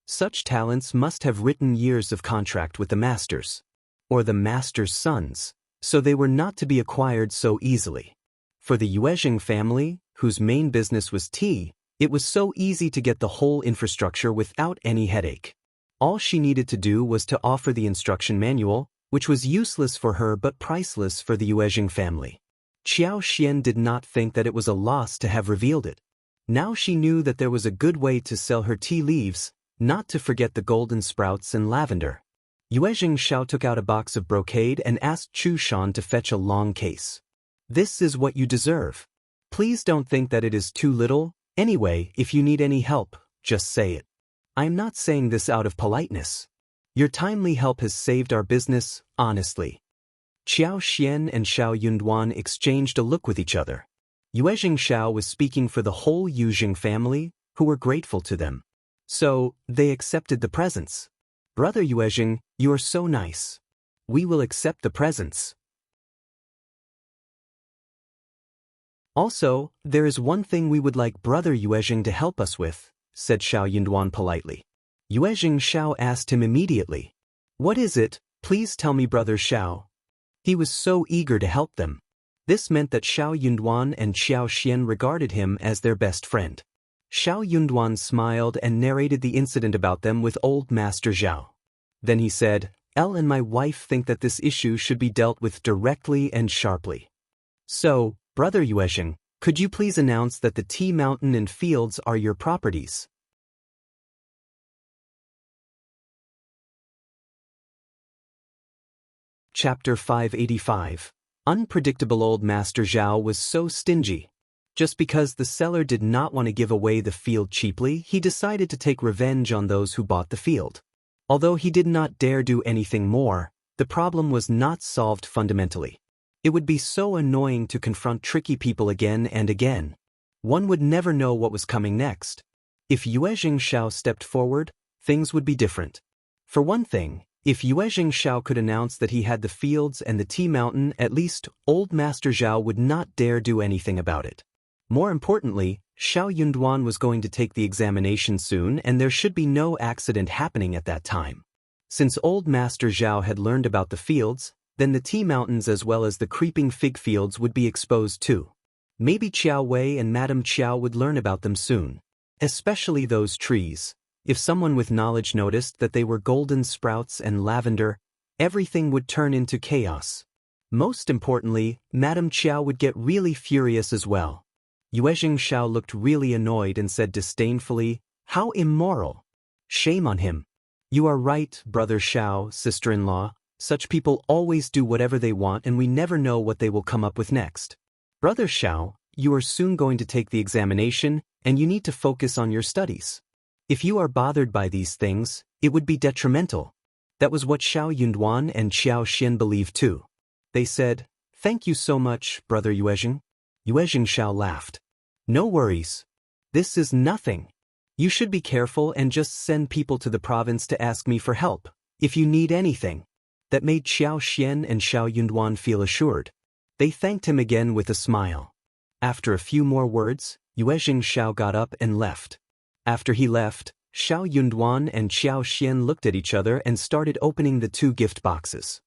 Such talents must have written years of contract with the masters, or the master's sons, so they were not to be acquired so easily. For the Yuezheng family, whose main business was tea, it was so easy to get the whole infrastructure without any headache. All she needed to do was to offer the instruction manual, which was useless for her but priceless for the Yuezheng family. Qiao did not think that it was a loss to have revealed it. Now she knew that there was a good way to sell her tea leaves, not to forget the golden sprouts and lavender. Zhao took out a box of brocade and asked Chu Shan to fetch a long case. This is what you deserve. Please don't think that it is too little. Anyway, if you need any help, just say it. I am not saying this out of politeness. Your timely help has saved our business, honestly. Qiao and Xiao Yunduan exchanged a look with each other. Xiao was speaking for the whole Yuezheng family, who were grateful to them. So, they accepted the presents. Brother Yuezheng, you are so nice. We will accept the presents. Also, there is one thing we would like Brother Yuezheng to help us with, said Xiao Yunduan politely. Xiao asked him immediately. What is it? Please tell me, Brother Xiao. He was so eager to help them. This meant that Xiao Yunduan and Qiao regarded him as their best friend. Xiao Yunduan smiled and narrated the incident about them with old Master Zhao. Then he said, Elle and my wife think that this issue should be dealt with directly and sharply. So, Brother Yuezheng, could you please announce that the tea mountain and fields are your properties? Chapter 585. Unpredictable old Master Zhao was so stingy. Just because the seller did not want to give away the field cheaply, he decided to take revenge on those who bought the field. Although he did not dare do anything more, the problem was not solved fundamentally. It would be so annoying to confront tricky people again and again. One would never know what was coming next. If Qiao stepped forward, things would be different. For one thing, if Qiao could announce that he had the fields and the tea mountain, at least old Master Zhao would not dare do anything about it. More importantly, Xiao Yunduan was going to take the examination soon and there should be no accident happening at that time. Since old Master Zhao had learned about the fields, then the tea mountains as well as the creeping fig fields would be exposed too. Maybe Qiuyue and Madame Qiao would learn about them soon. Especially those trees. If someone with knowledge noticed that they were golden sprouts and lavender, everything would turn into chaos. Most importantly, Madame Qiao would get really furious as well. Xiao looked really annoyed and said disdainfully, "How immoral! Shame on him." "You are right, Brother Xiao, sister-in-law. Such people always do whatever they want and we never know what they will come up with next. Brother Xiao, you are soon going to take the examination and you need to focus on your studies. If you are bothered by these things, it would be detrimental." That was what Xiao Yunduan and Qiao believed too. They said, "Thank you so much, Brother Yuezheng." Xiao laughed. "No worries. This is nothing. You should be careful and just send people to the province to ask me for help, if you need anything." That made Qiao and Xiao Yunduan feel assured. They thanked him again with a smile. After a few more words, Xiao got up and left. After he left, Xiao Yunduan and Qiao looked at each other and started opening the two gift boxes.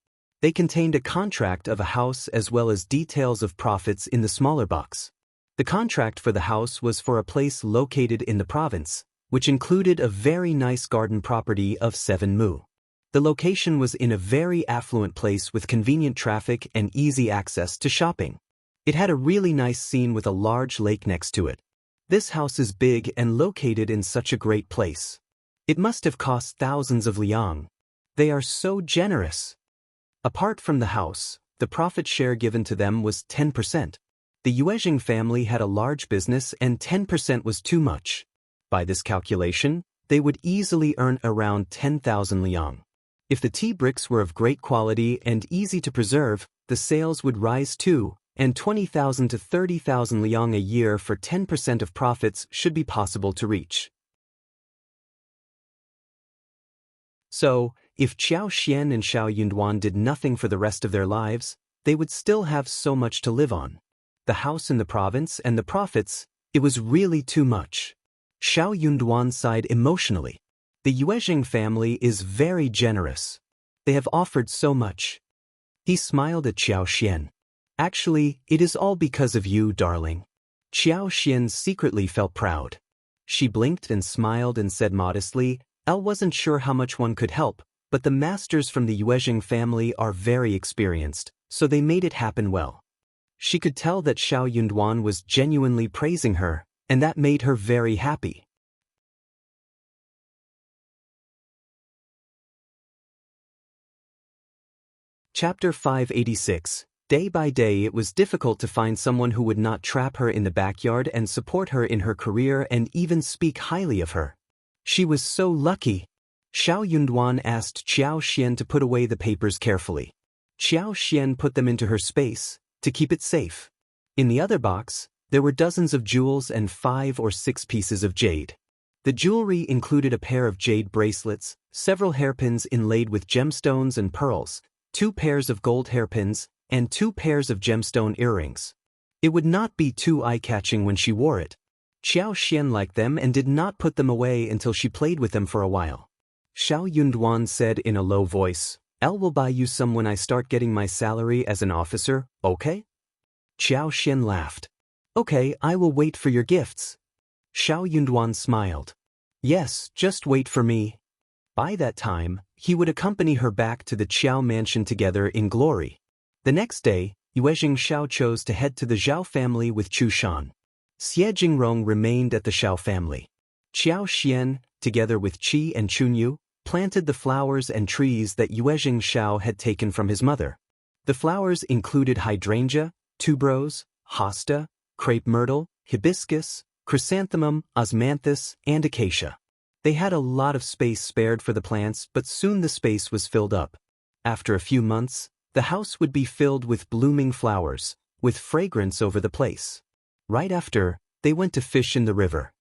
They contained a contract of a house as well as details of profits in the smaller box. The contract for the house was for a place located in the province, which included a very nice garden property of 7 mu. The location was in a very affluent place with convenient traffic and easy access to shopping. It had a really nice scene with a large lake next to it. This house is big and located in such a great place. It must have cost thousands of liang. They are so generous. Apart from the house, the profit share given to them was 10%. The Yuezheng family had a large business and 10% was too much. By this calculation, they would easily earn around 10,000 liang. If the tea bricks were of great quality and easy to preserve, the sales would rise too, and 20,000 to 30,000 liang a year for 10% of profits should be possible to reach. So, if Qiao and Xiao Yunduan did nothing for the rest of their lives, they would still have so much to live on. The house in the province and the profits, it was really too much. Xiao Yunduan sighed emotionally. The Yue family is very generous. They have offered so much. He smiled at Qiao. Actually, it is all because of you, darling. Qiao secretly felt proud. She blinked and smiled and said modestly, Elle wasn't sure how much one could help, but the masters from the Yue family are very experienced, so they made it happen well. She could tell that Zhao Yunduan was genuinely praising her, and that made her very happy. Chapter 586. Day by day it was difficult to find someone who would not trap her in the backyard and support her in her career and even speak highly of her. She was so lucky. Zhao Yunduan asked Qiao to put away the papers carefully. Qiao put them into her space, to keep it safe. In the other box, there were dozens of jewels and 5 or 6 pieces of jade. The jewelry included a pair of jade bracelets, several hairpins inlaid with gemstones and pearls, 2 pairs of gold hairpins, and 2 pairs of gemstone earrings. It would not be too eye-catching when she wore it. Qiao liked them and did not put them away until she played with them for a while. Zhao Yunduan said in a low voice, Elle will buy you some when I start getting my salary as an officer, okay? Qiao laughed. Okay, I will wait for your gifts. Zhao Yunduan smiled. Yes, just wait for me. By that time, he would accompany her back to the Qiao mansion together in glory. The next day, Yue Xiao chose to head to the Zhao family with Chu Shan. Xie Jingrong remained at the Zhao family. Qiao, together with Qi and Qiuyue, planted the flowers and trees that Yue Xiao had taken from his mother. The flowers included hydrangea, tuberose, hosta, crepe myrtle, hibiscus, chrysanthemum, osmanthus, and acacia. They had a lot of space spared for the plants, but soon the space was filled up. After a few months, the house would be filled with blooming flowers, with fragrance over the place. Right after, they went to fish in the river.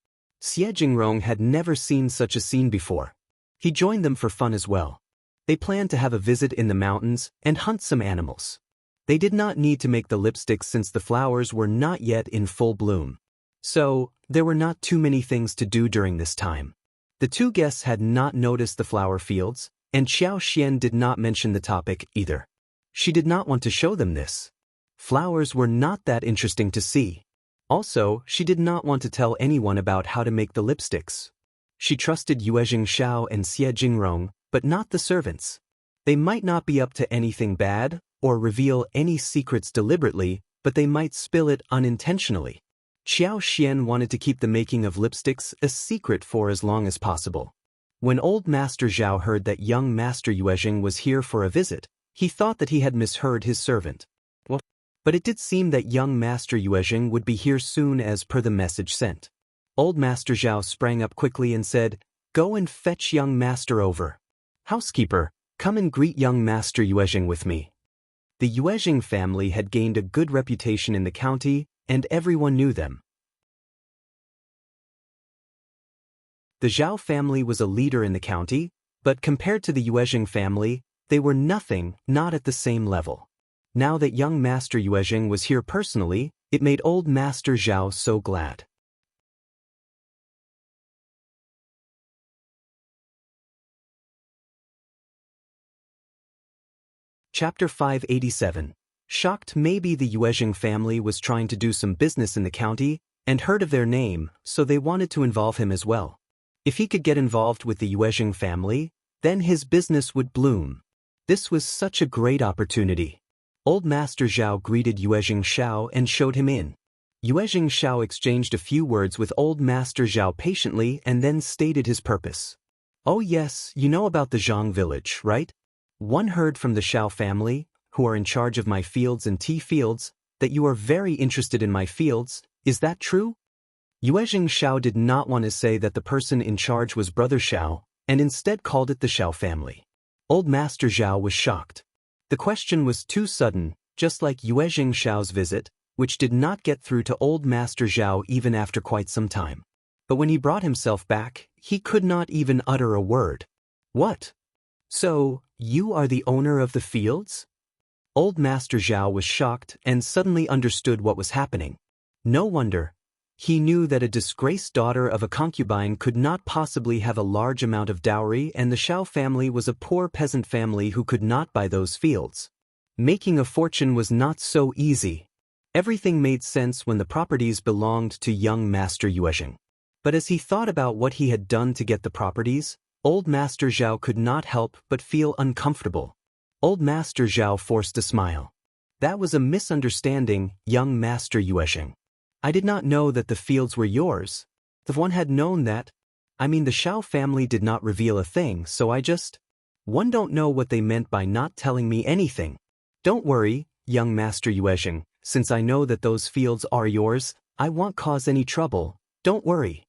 Xie Jingrong had never seen such a scene before. He joined them for fun as well. They planned to have a visit in the mountains and hunt some animals. They did not need to make the lipsticks since the flowers were not yet in full bloom. So, there were not too many things to do during this time. The 2 guests had not noticed the flower fields, and Qiao did not mention the topic either. She did not want to show them this. Flowers were not that interesting to see. Also, she did not want to tell anyone about how to make the lipsticks. She trusted Yue Xiao and Xie Jingrong, but not the servants. They might not be up to anything bad, or reveal any secrets deliberately, but they might spill it unintentionally. Qiao wanted to keep the making of lipsticks a secret for as long as possible. When old Master Zhao heard that young Master Yue was here for a visit, he thought that he had misheard his servant. But it did seem that young Master Yue would be here soon as per the message sent. Old Master Zhao sprang up quickly and said, Go and fetch young Master over. Housekeeper, come and greet young Master Yue with me. The Yue family had gained a good reputation in the county, and everyone knew them. The Zhao family was a leader in the county, but compared to the Yue family, they were nothing, not at the same level. Now that young Master Yue was here personally, it made old Master Zhao so glad. Chapter 587. Shocked maybe the Yue family was trying to do some business in the county, and heard of their name, so they wanted to involve him as well. If he could get involved with the Yue family, then his business would bloom. This was such a great opportunity. Old Master Zhao greeted Yue Xiao and showed him in. Yue Xiao exchanged a few words with Old Master Zhao patiently and then stated his purpose. Oh yes, you know about the Zhang village, right? One heard from the Zhao family, who are in charge of my fields and tea fields, that you are very interested in my fields, is that true? Yue Xiao did not want to say that the person in charge was Brother Zhao, and instead called it the Zhao family. Old Master Zhao was shocked. The question was too sudden, just like Yue Xiao's visit, which did not get through to Old Master Zhao even after quite some time. But when he brought himself back, he could not even utter a word. What? So, you are the owner of the fields? Old Master Zhao was shocked and suddenly understood what was happening. No wonder. He knew that a disgraced daughter of a concubine could not possibly have a large amount of dowry, and the Qiao family was a poor peasant family who could not buy those fields. Making a fortune was not so easy. Everything made sense when the properties belonged to young Master Qiuyue. But as he thought about what he had done to get the properties, old Master Zhao could not help but feel uncomfortable. Old Master Zhao forced a smile. That was a misunderstanding, young Master Qiuyue. I did not know that the fields were yours. If one had known that, the Qiao family did not reveal a thing, so one don't know what they meant by not telling me anything. Don't worry, young Master Qiuyue, since I know that those fields are yours, I won't cause any trouble, don't worry.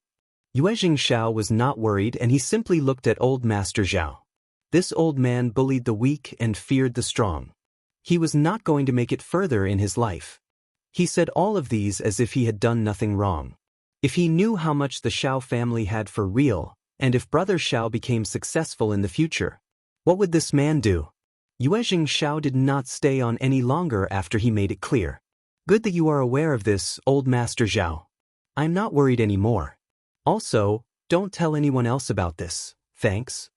Qiuyue Xiao was not worried, and he simply looked at old Master Zhao. This old man bullied the weak and feared the strong. He was not going to make it further in his life. He said all of these as if he had done nothing wrong. If he knew how much the Qiao family had for real, and if Brother Qiao became successful in the future, what would this man do? Qiuyue Xiao did not stay on any longer after he made it clear. Good that you are aware of this, old Master Zhao. I'm not worried anymore. Also, don't tell anyone else about this, thanks.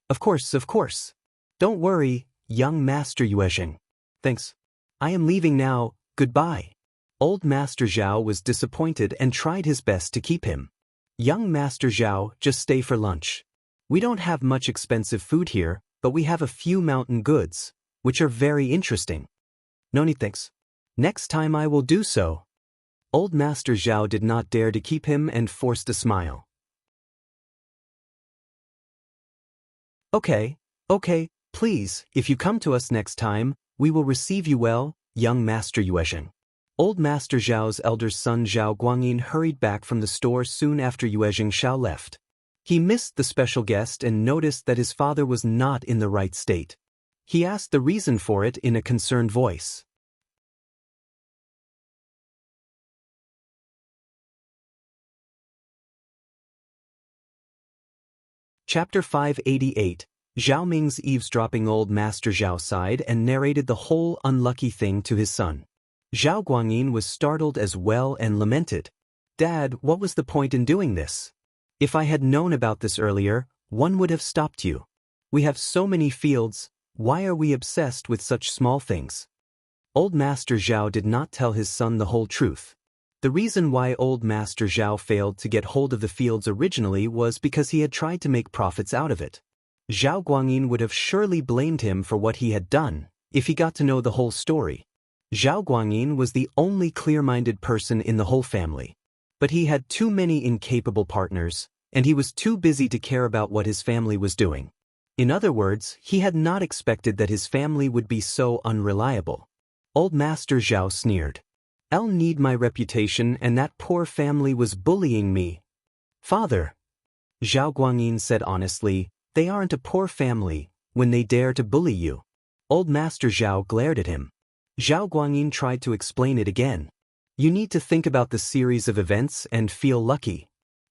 Of course. Don't worry, young Master Qiuyue. Thanks. I am leaving now, goodbye. Old Master Zhao was disappointed and tried his best to keep him. Young Master Zhao, just stay for lunch. We don't have much expensive food here, but we have a few mountain goods, which are very interesting. No need thanks. Next time I will do so. Old Master Zhao did not dare to keep him and forced a smile. Okay, please, if you come to us next time, we will receive you well, young Master Qiuyue. Old Master Zhao's elder son Zhao Guangyin hurried back from the store soon after Qiuyue Xiao left. He missed the special guest and noticed that his father was not in the right state. He asked the reason for it in a concerned voice. Chapter 588. Zhao Ming's eavesdropping. Old Master Zhao sighed and narrated the whole unlucky thing to his son. Zhao Guangyin was startled as well and lamented. Dad, what was the point in doing this? If I had known about this earlier, one would have stopped you. We have so many fields, why are we obsessed with such small things? Old Master Zhao did not tell his son the whole truth. The reason why old Master Zhao failed to get hold of the fields originally was because he had tried to make profits out of it. Zhao Guangyin would have surely blamed him for what he had done, if he got to know the whole story. Zhao Guangyin was the only clear-minded person in the whole family. But he had too many incapable partners, and he was too busy to care about what his family was doing. In other words, he had not expected that his family would be so unreliable. Old Master Zhao sneered. I'll need my reputation, and that poor family was bullying me. Father, Zhao Guangyin said honestly, they aren't a poor family when they dare to bully you. Old Master Zhao glared at him. Zhao Guangyin tried to explain it again. You need to think about the series of events and feel lucky.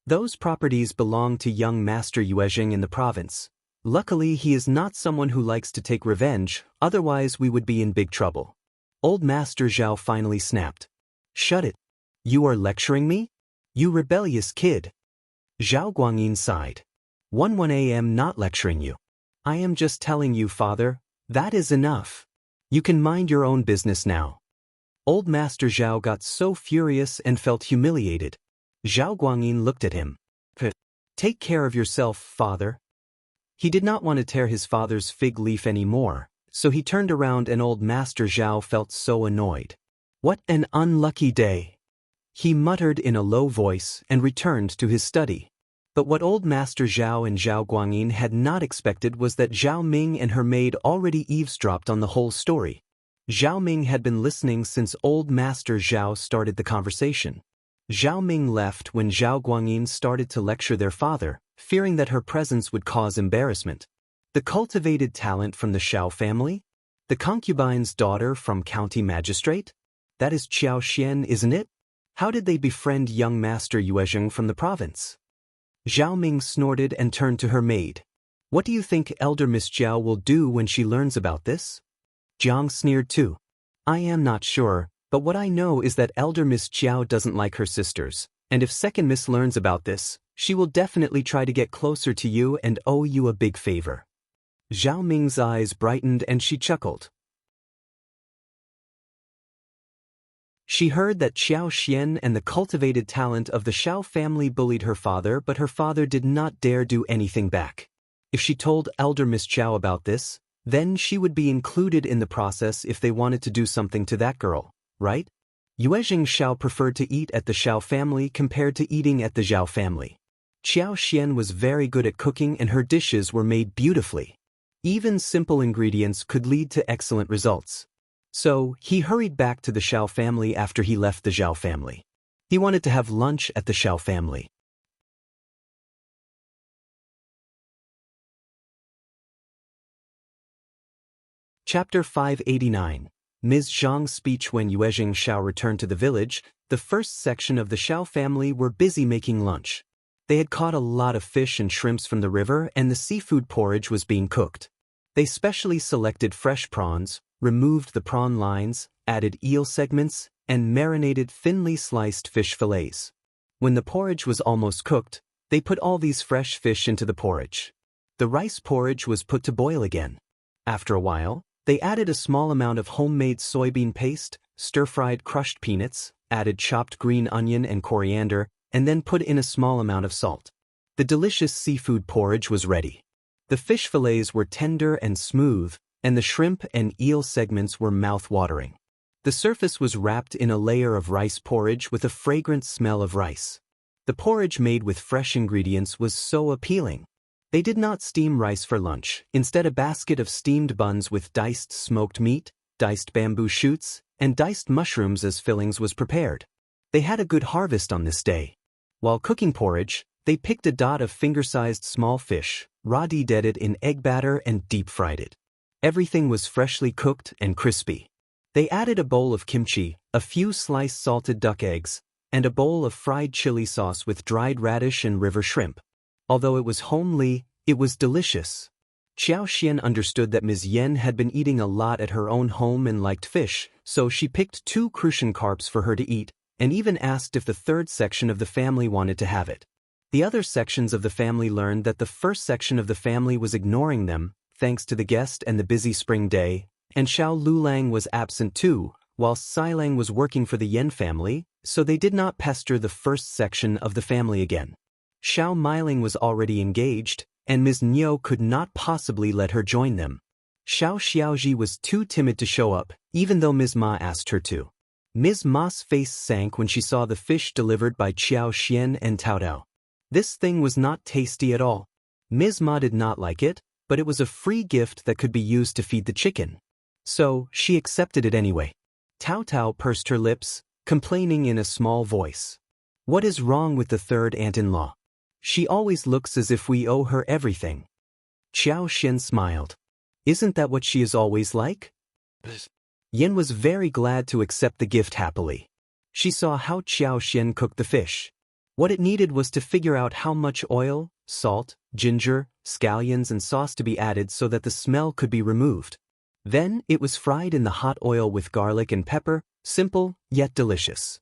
Those properties belong to young Master Qiuyue in the province. Luckily, he is not someone who likes to take revenge, otherwise we would be in big trouble. Old Master Zhao finally snapped. Shut it. You are lecturing me? You rebellious kid. Zhao Guangyin sighed. 1 a.m. not lecturing you. I am just telling you, father, that is enough. You can mind your own business now. Old Master Zhao got so furious and felt humiliated. Zhao Guangyin looked at him. Take care of yourself, father. He did not want to tear his father's fig leaf anymore, so he turned around and old Master Zhao felt so annoyed. What an unlucky day! He muttered in a low voice and returned to his study. But what old Master Zhao and Zhao Guangyin had not expected was that Zhao Ming and her maid already eavesdropped on the whole story. Zhao Ming had been listening since old Master Zhao started the conversation. Zhao Ming left when Zhao Guangyin started to lecture their father, fearing that her presence would cause embarrassment. The cultivated talent from the Qiao family? The concubine's daughter from county magistrate? That is Qiao, isn't it? How did they befriend young Master Qiuyue from the province? Zhao Ming snorted and turned to her maid. What do you think elder Miss Qiao will do when she learns about this? Zhang sneered too. I am not sure, but what I know is that elder Miss Qiao doesn't like her sisters, And if second miss learns about this, she will definitely try to get closer to you and owe you a big favor. Zhao Ming's eyes brightened and she chuckled. She heard that Qiao and the cultivated talent of the Xiao family bullied her father, but her father did not dare do anything back. If she told elder Miss Zhao about this, then she would be included in the process if they wanted to do something to that girl, right? Yuezhing Xiao preferred to eat at the Xiao family compared to eating at the Zhao family. Qiao was very good at cooking and her dishes were made beautifully. Even simple ingredients could lead to excellent results. So, he hurried back to the Xiao family after he left the Zhao family. He wanted to have lunch at the Xiao family. Chapter 589. Ms. Zhang's speech. When Yuezhing Xiao returned to the village, the first section of the Xiao family were busy making lunch. They had caught a lot of fish and shrimps from the river and the seafood porridge was being cooked. They specially selected fresh prawns, removed the prawn lines, added eel segments, and marinated thinly sliced fish fillets. When the porridge was almost cooked, they put all these fresh fish into the porridge. The rice porridge was put to boil again. After a while, they added a small amount of homemade soybean paste, stir-fried crushed peanuts, added chopped green onion and coriander, and then put in a small amount of salt. The delicious seafood porridge was ready. The fish fillets were tender and smooth, and the shrimp and eel segments were mouth-watering. The surface was wrapped in a layer of rice porridge with a fragrant smell of rice. The porridge made with fresh ingredients was so appealing. They did not steam rice for lunch. Instead, a basket of steamed buns with diced smoked meat, diced bamboo shoots, and diced mushrooms as fillings was prepared. They had a good harvest on this day. While cooking porridge, they picked a dot of finger-sized small fish, raw-dead it in egg batter and deep-fried it. Everything was freshly cooked and crispy. They added a bowl of kimchi, a few sliced salted duck eggs, and a bowl of fried chili sauce with dried radish and river shrimp. Although it was homely, it was delicious. Qiao understood that Ms.Yan had been eating a lot at her own home and liked fish, so she picked 2 crucian carps for her to eat, and even asked if the third section of the family wanted to have it. The other sections of the family learned that the first section of the family was ignoring them, thanks to the guest and the busy spring day, and Xiao Lulang was absent too, whilst Xilang was working for the Yan family, so they did not pester the first section of the family again. Xiao Meiling was already engaged, and Ms. Niu could not possibly let her join them. Xiao Xiaoji was too timid to show up, even though Ms. Ma asked her to. Ms. Ma's face sank when she saw the fish delivered by Qiao and Taotao. This thing was not tasty at all. Ms. Ma did not like it, but it was a free gift that could be used to feed the chicken. So, she accepted it anyway. Taotao pursed her lips, complaining in a small voice. What is wrong with the third aunt-in-law? She always looks as if we owe her everything. Qiao smiled. Isn't that what she is always like? Yan was very glad to accept the gift happily. She saw how Qiao cooked the fish. What it needed was to figure out how much oil, salt, ginger, scallions and sauce to be added so that the smell could be removed. Then, it was fried in the hot oil with garlic and pepper, simple, yet delicious.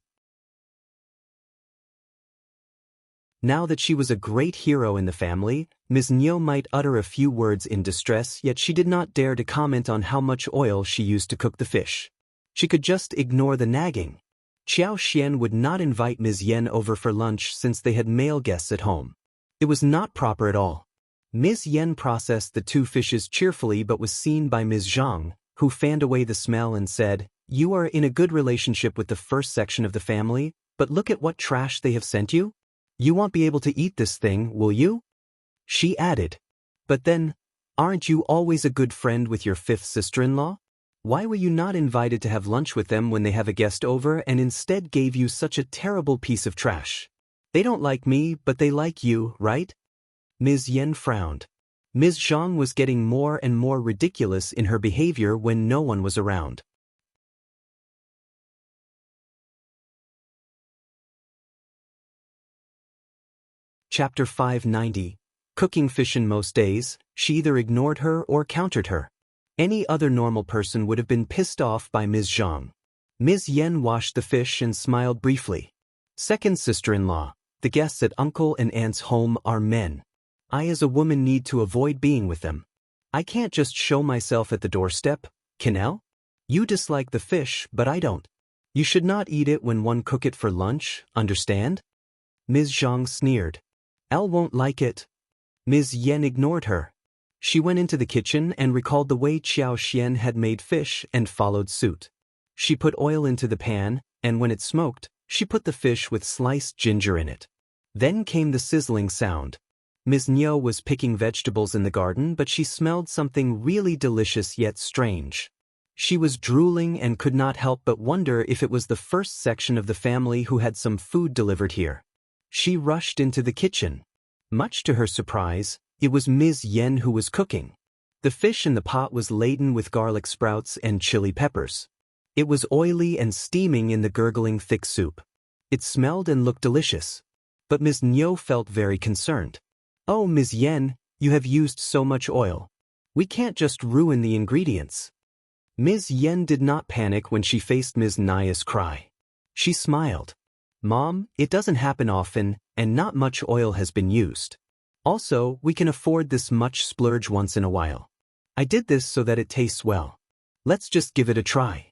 Now that she was a great hero in the family, Ms. Niu might utter a few words in distress, yet she did not dare to comment on how much oil she used to cook the fish. She could just ignore the nagging. Qiao would not invite Ms. Yan over for lunch since they had male guests at home. It was not proper at all. Ms. Yan processed the 2 fishes cheerfully but was seen by Ms. Zhang, who fanned away the smell and said, "You are in a good relationship with the first section of the family, but look at what trash they have sent you. You won't be able to eat this thing, will you?" She added, "But then, aren't you always a good friend with your 5th sister-in-law? Why were you not invited to have lunch with them when they have a guest over and instead gave you such a terrible piece of trash? They don't like me, but they like you, right?" Ms. Yan frowned. Ms. Zhang was getting more and more ridiculous in her behavior when no one was around. Chapter 590. Cooking fish. In most days, she either ignored her or countered her. Any other normal person would have been pissed off by Ms. Zhang. Ms. Yan washed the fish and smiled briefly. Second sister-in-law, the guests at uncle and aunt's home are men. I as a woman need to avoid being with them. I can't just show myself at the doorstep, Qiao? You dislike the fish, but I don't. You should not eat it when one cook it for lunch, understand? Ms. Zhang sneered. Elle won't like it. Ms.Yan ignored her. She went into the kitchen and recalled the way Qiao had made fish and followed suit. She put oil into the pan, and when it smoked, she put the fish with sliced ginger in it. Then came the sizzling sound. Ms. Niu was picking vegetables in the garden, but she smelled something really delicious yet strange. She was drooling and could not help but wonder if it was the first section of the family who had some food delivered here. She rushed into the kitchen. Much to her surprise, it was Ms. Yan who was cooking. The fish in the pot was laden with garlic sprouts and chili peppers. It was oily and steaming in the gurgling thick soup. It smelled and looked delicious. But Ms. Niu felt very concerned. Oh, Ms. Yan, you have used so much oil. We can't just ruin the ingredients. Ms. Yan did not panic when she faced Ms. Niu's cry. She smiled. Mom, it doesn't happen often, and not much oil has been used. Also, we can afford this much splurge once in a while. I did this so that it tastes well. Let's just give it a try.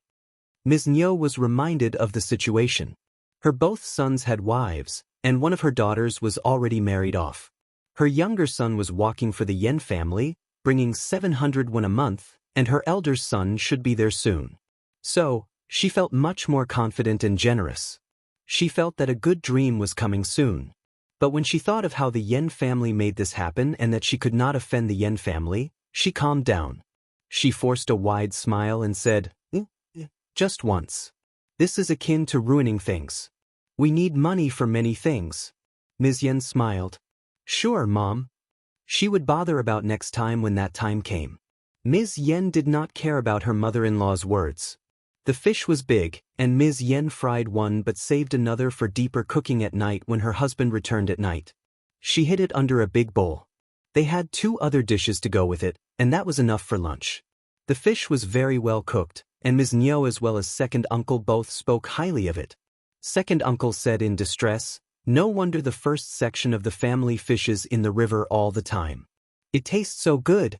Ms. Niu was reminded of the situation. Her both sons had wives, and one of her daughters was already married off. Her younger son was working for the Yan family, bringing 700 won a month, and her elder son should be there soon. So, she felt much more confident and generous. She felt that a good dream was coming soon. But when she thought of how the Yan family made this happen and that she could not offend the Yan family, she calmed down. She forced a wide smile and said, just once. This is akin to ruining things. We need money for many things. Ms. Yan smiled. Sure, Mom. She would bother about next time when that time came. Ms. Yan did not care about her mother-in-law's words. The fish was big, and Ms. Yan fried one but saved another for deeper cooking at night when her husband returned at night. She hid it under a big bowl. They had 2 other dishes to go with it, and that was enough for lunch. The fish was very well cooked, and Ms. Niu as well as second uncle both spoke highly of it. Second uncle said in distress, no wonder the first section of the family fishes in the river all the time. It tastes so good.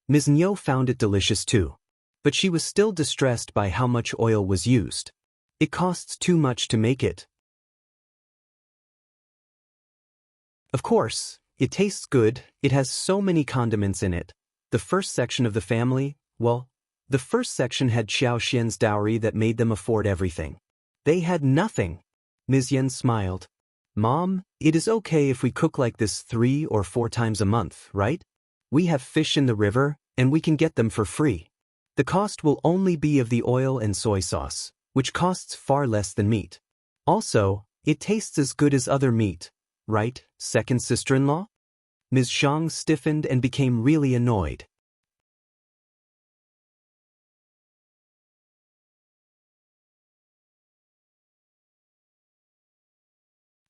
Ms. Niu found it delicious too. But she was still distressed by how much oil was used. It costs too much to make it. Of course, it tastes good, it has so many condiments in it. The first section of the family, well, the first section had Qiao's dowry that made them afford everything. They had nothing. Ms. Yan smiled. Mom, it is okay if we cook like this 3 or 4 times a month, right? We have fish in the river, and we can get them for free. The cost will only be of the oil and soy sauce, which costs far less than meat. Also, it tastes as good as other meat, right, second sister-in-law? Ms. Zhang stiffened and became really annoyed.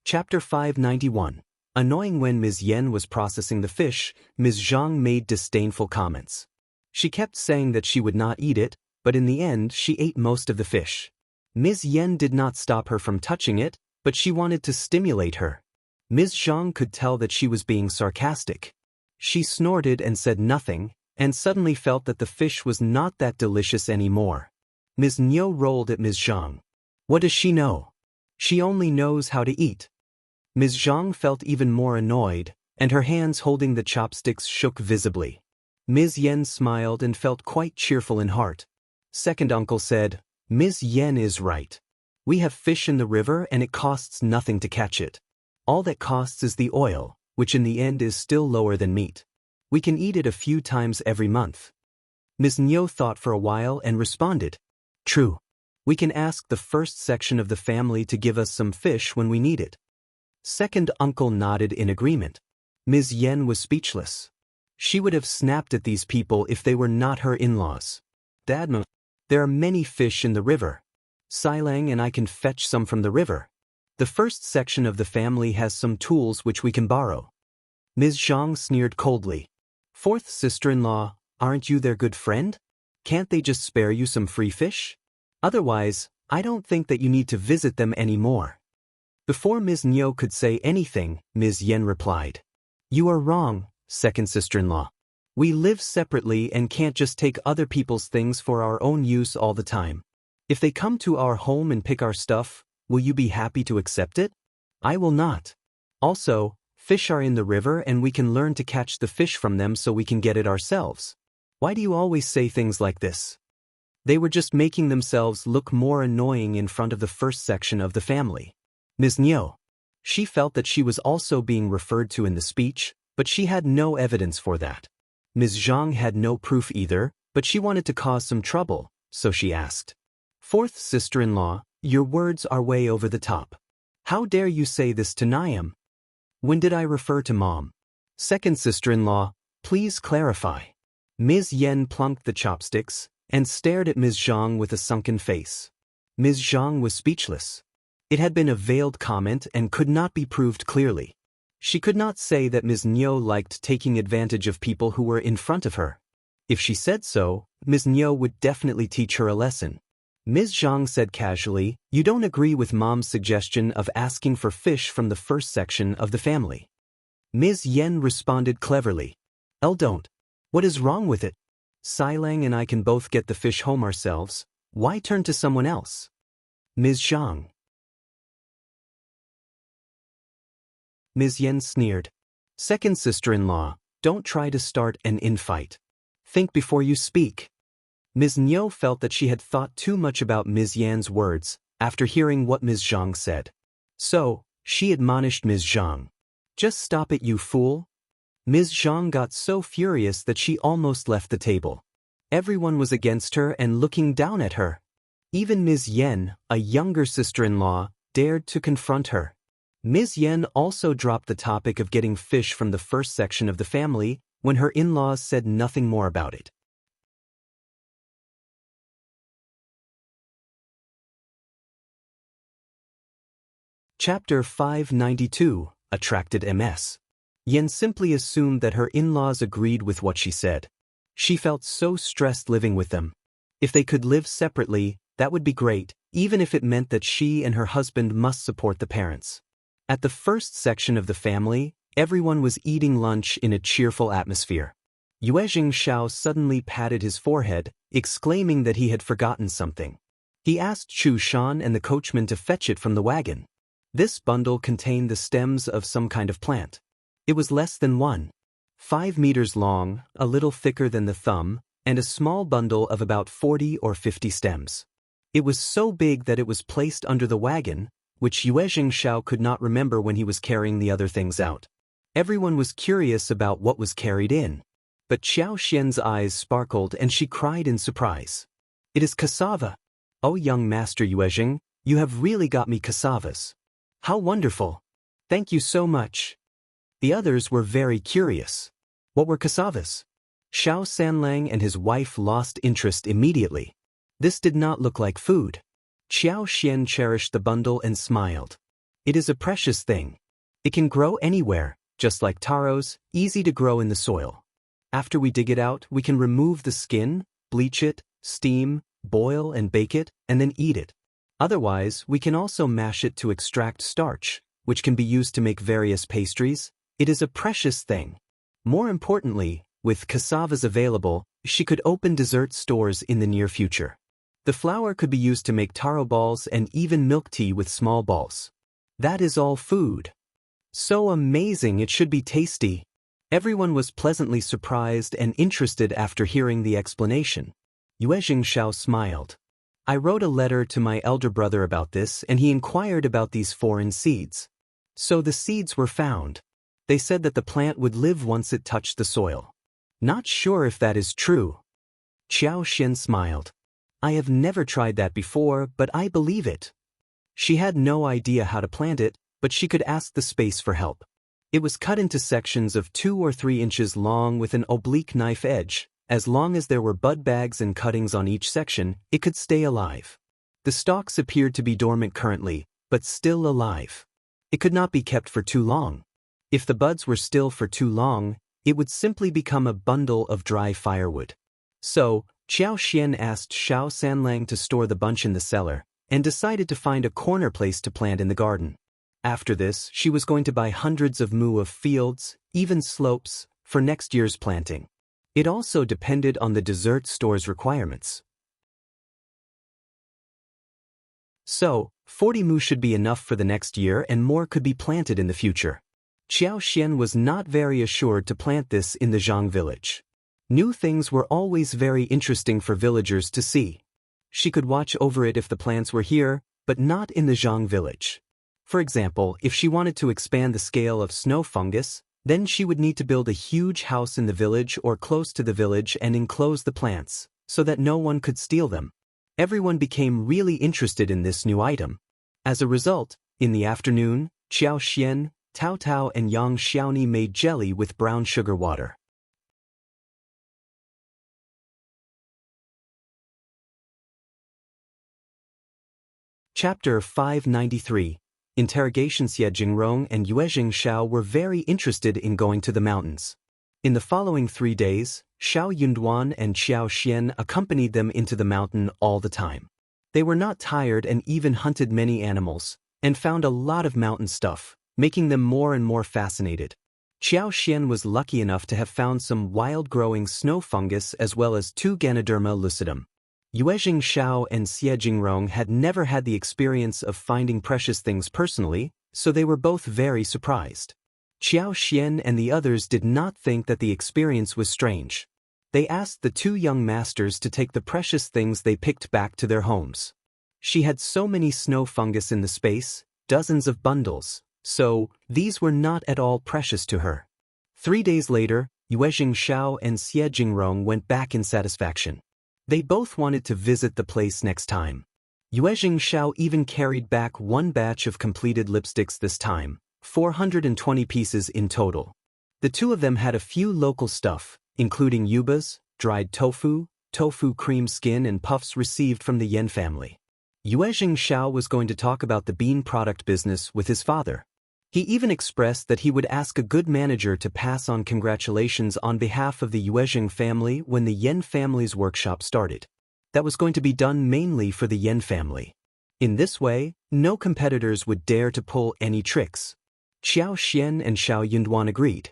Chapter 591. Annoying. When Ms. Yan was processing the fish, Ms. Zhang made disdainful comments. She kept saying that she would not eat it, but in the end she ate most of the fish. Ms. Yan did not stop her from touching it, but she wanted to stimulate her. Ms. Zhang could tell that she was being sarcastic. She snorted and said nothing, and suddenly felt that the fish was not that delicious anymore. Ms. Niu rolled at Ms. Zhang. What does she know? She only knows how to eat. Ms. Zhang felt even more annoyed, and her hands holding the chopsticks shook visibly. Ms. Yan smiled and felt quite cheerful in heart. Second uncle said, Ms. Yan is right. We have fish in the river and it costs nothing to catch it. All that costs is the oil, which in the end is still lower than meat. We can eat it a few times every month. Ms. Niu thought for a while and responded, True. We can ask the first section of the family to give us some fish when we need it. Second uncle nodded in agreement. Ms. Yan was speechless. She would have snapped at these people if they were not her in-laws. Dadma, there are many fish in the river. Silang and I can fetch some from the river. The first section of the family has some tools which we can borrow. Ms. Zhang sneered coldly. Fourth sister-in-law, aren't you their good friend? Can't they just spare you some free fish? Otherwise, I don't think that you need to visit them anymore. Before Ms. Niu could say anything, Ms. Yan replied. You are wrong, second sister-in-law. We live separately and can't just take other people's things for our own use all the time. If they come to our home and pick our stuff, will you be happy to accept it? I will not. Also, fish are in the river and we can learn to catch the fish from them so we can get it ourselves. Why do you always say things like this? They were just making themselves look more annoying in front of the first section of the family. Ms. Niu. She felt that she was also being referred to in the speech, but she had no evidence for that. Ms. Zhang had no proof either, but she wanted to cause some trouble, so she asked. Fourth sister-in-law, your words are way over the top. How dare you say this to Niam? When did I refer to Mom? Second sister-in-law, please clarify. Ms. Yan plunked the chopsticks and stared at Ms. Zhang with a sunken face. Ms. Zhang was speechless. It had been a veiled comment and could not be proved clearly. She could not say that Ms. Niu liked taking advantage of people who were in front of her. If she said so, Ms. Niu would definitely teach her a lesson. Ms. Zhang said casually, you don't agree with Mom's suggestion of asking for fish from the first section of the family. Ms. Yan responded cleverly. Don't. What is wrong with it? Xilang and I can both get the fish home ourselves. Why turn to someone else? Ms. Zhang. Ms. Yan sneered. Second sister-in-law, don't try to start an infight. Think before you speak. Ms. Niu felt that she had thought too much about Ms. Yan's words after hearing what Ms. Zhang said. So, she admonished Ms. Zhang. Just stop it, you fool. Ms. Zhang got so furious that she almost left the table. Everyone was against her and looking down at her. Even Ms. Yan, a younger sister-in-law, dared to confront her. Ms. Yan also dropped the topic of getting fish from the first section of the family when her in-laws said nothing more about it. Chapter 592, Attracted Ms. Yan simply assumed that her in-laws agreed with what she said. She felt so stressed living with them. If they could live separately, that would be great, even if it meant that she and her husband must support the parents. At the first section of the family, everyone was eating lunch in a cheerful atmosphere. Qiao suddenly patted his forehead, exclaiming that he had forgotten something. He asked Chu Shan and the coachman to fetch it from the wagon. This bundle contained the stems of some kind of plant. It was less than 1.5 meters long, a little thicker than the thumb, and a small bundle of about 40 or 50 stems. It was so big that it was placed under the wagon, which Qiao could not remember when he was carrying the other things out. Everyone was curious about what was carried in. But Qiao Xian's eyes sparkled and she cried in surprise. It is cassava. Oh, young master Qiuyue, you have really got me cassavas. How wonderful. Thank you so much. The others were very curious. What were cassavas? Xiao Sanlang and his wife lost interest immediately. This did not look like food. Qiao Xian cherished the bundle and smiled. It is a precious thing. It can grow anywhere, just like taros, easy to grow in the soil. After we dig it out, we can remove the skin, bleach it, steam, boil and bake it, and then eat it. Otherwise, we can also mash it to extract starch, which can be used to make various pastries. It is a precious thing. More importantly, with cassavas available, she could open dessert stores in the near future. The flour could be used to make taro balls and even milk tea with small balls. That is all food. So amazing, it should be tasty. Everyone was pleasantly surprised and interested after hearing the explanation. Qiao smiled. I wrote a letter to my elder brother about this and he inquired about these foreign seeds. So the seeds were found. They said that the plant would live once it touched the soil. Not sure if that is true. Qiao Xian smiled. I have never tried that before, but I believe it. She had no idea how to plant it, but she could ask the space for help. It was cut into sections of 2 or 3 inches long with an oblique knife edge. As long as there were bud bags and cuttings on each section, it could stay alive. The stalks appeared to be dormant currently, but still alive. It could not be kept for too long. If the buds were still for too long, it would simply become a bundle of dry firewood. So, Qiao Xian asked Xiao Sanlang to store the bunch in the cellar, and decided to find a corner place to plant in the garden. After this, she was going to buy hundreds of mu of fields, even slopes, for next year's planting. It also depended on the dessert store's requirements. So, 40 mu should be enough for the next year and more could be planted in the future. Qiao was not very assured to plant this in the Zhang village. New things were always very interesting for villagers to see. She could watch over it if the plants were here, but not in the Zhang village. For example, if she wanted to expand the scale of snow fungus, then she would need to build a huge house in the village or close to the village and enclose the plants, so that no one could steal them. Everyone became really interested in this new item. As a result, in the afternoon, Qiao, Tao Tao and Yang Xiaoni made jelly with brown sugar water. Chapter 593. Interrogation. Xie Jingrong and Yue Jingshao were very interested in going to the mountains. In the following 3 days, Xiao Yunduan and Qiao Xian accompanied them into the mountain all the time. They were not tired and even hunted many animals, and found a lot of mountain stuff, making them more and more fascinated. Qiao Xian was lucky enough to have found some wild-growing snow fungus as well as 2 Ganoderma lucidum. Yue Jingshao and Xie Jingrong had never had the experience of finding precious things personally, so they were both very surprised. Qiao Xian and the others did not think that the experience was strange. They asked the 2 young masters to take the precious things they picked back to their homes. She had so many snow fungus in the space, dozens of bundles, so these were not at all precious to her. 3 days later, Yue Jingshao and Xie Jingrong went back in satisfaction. They both wanted to visit the place next time. Yue Jingshao even carried back 1 batch of completed lipsticks this time, 420 pieces in total. The 2 of them had a few local stuff, including yubas, dried tofu, tofu cream skin and puffs received from the Yan family. Yue Jingshao was going to talk about the bean product business with his father. He even expressed that he would ask a good manager to pass on congratulations on behalf of the Yue family when the Yan family's workshop started. That was going to be done mainly for the Yan family. In this way, no competitors would dare to pull any tricks. Qiao Xian and Xiao Yunduan agreed.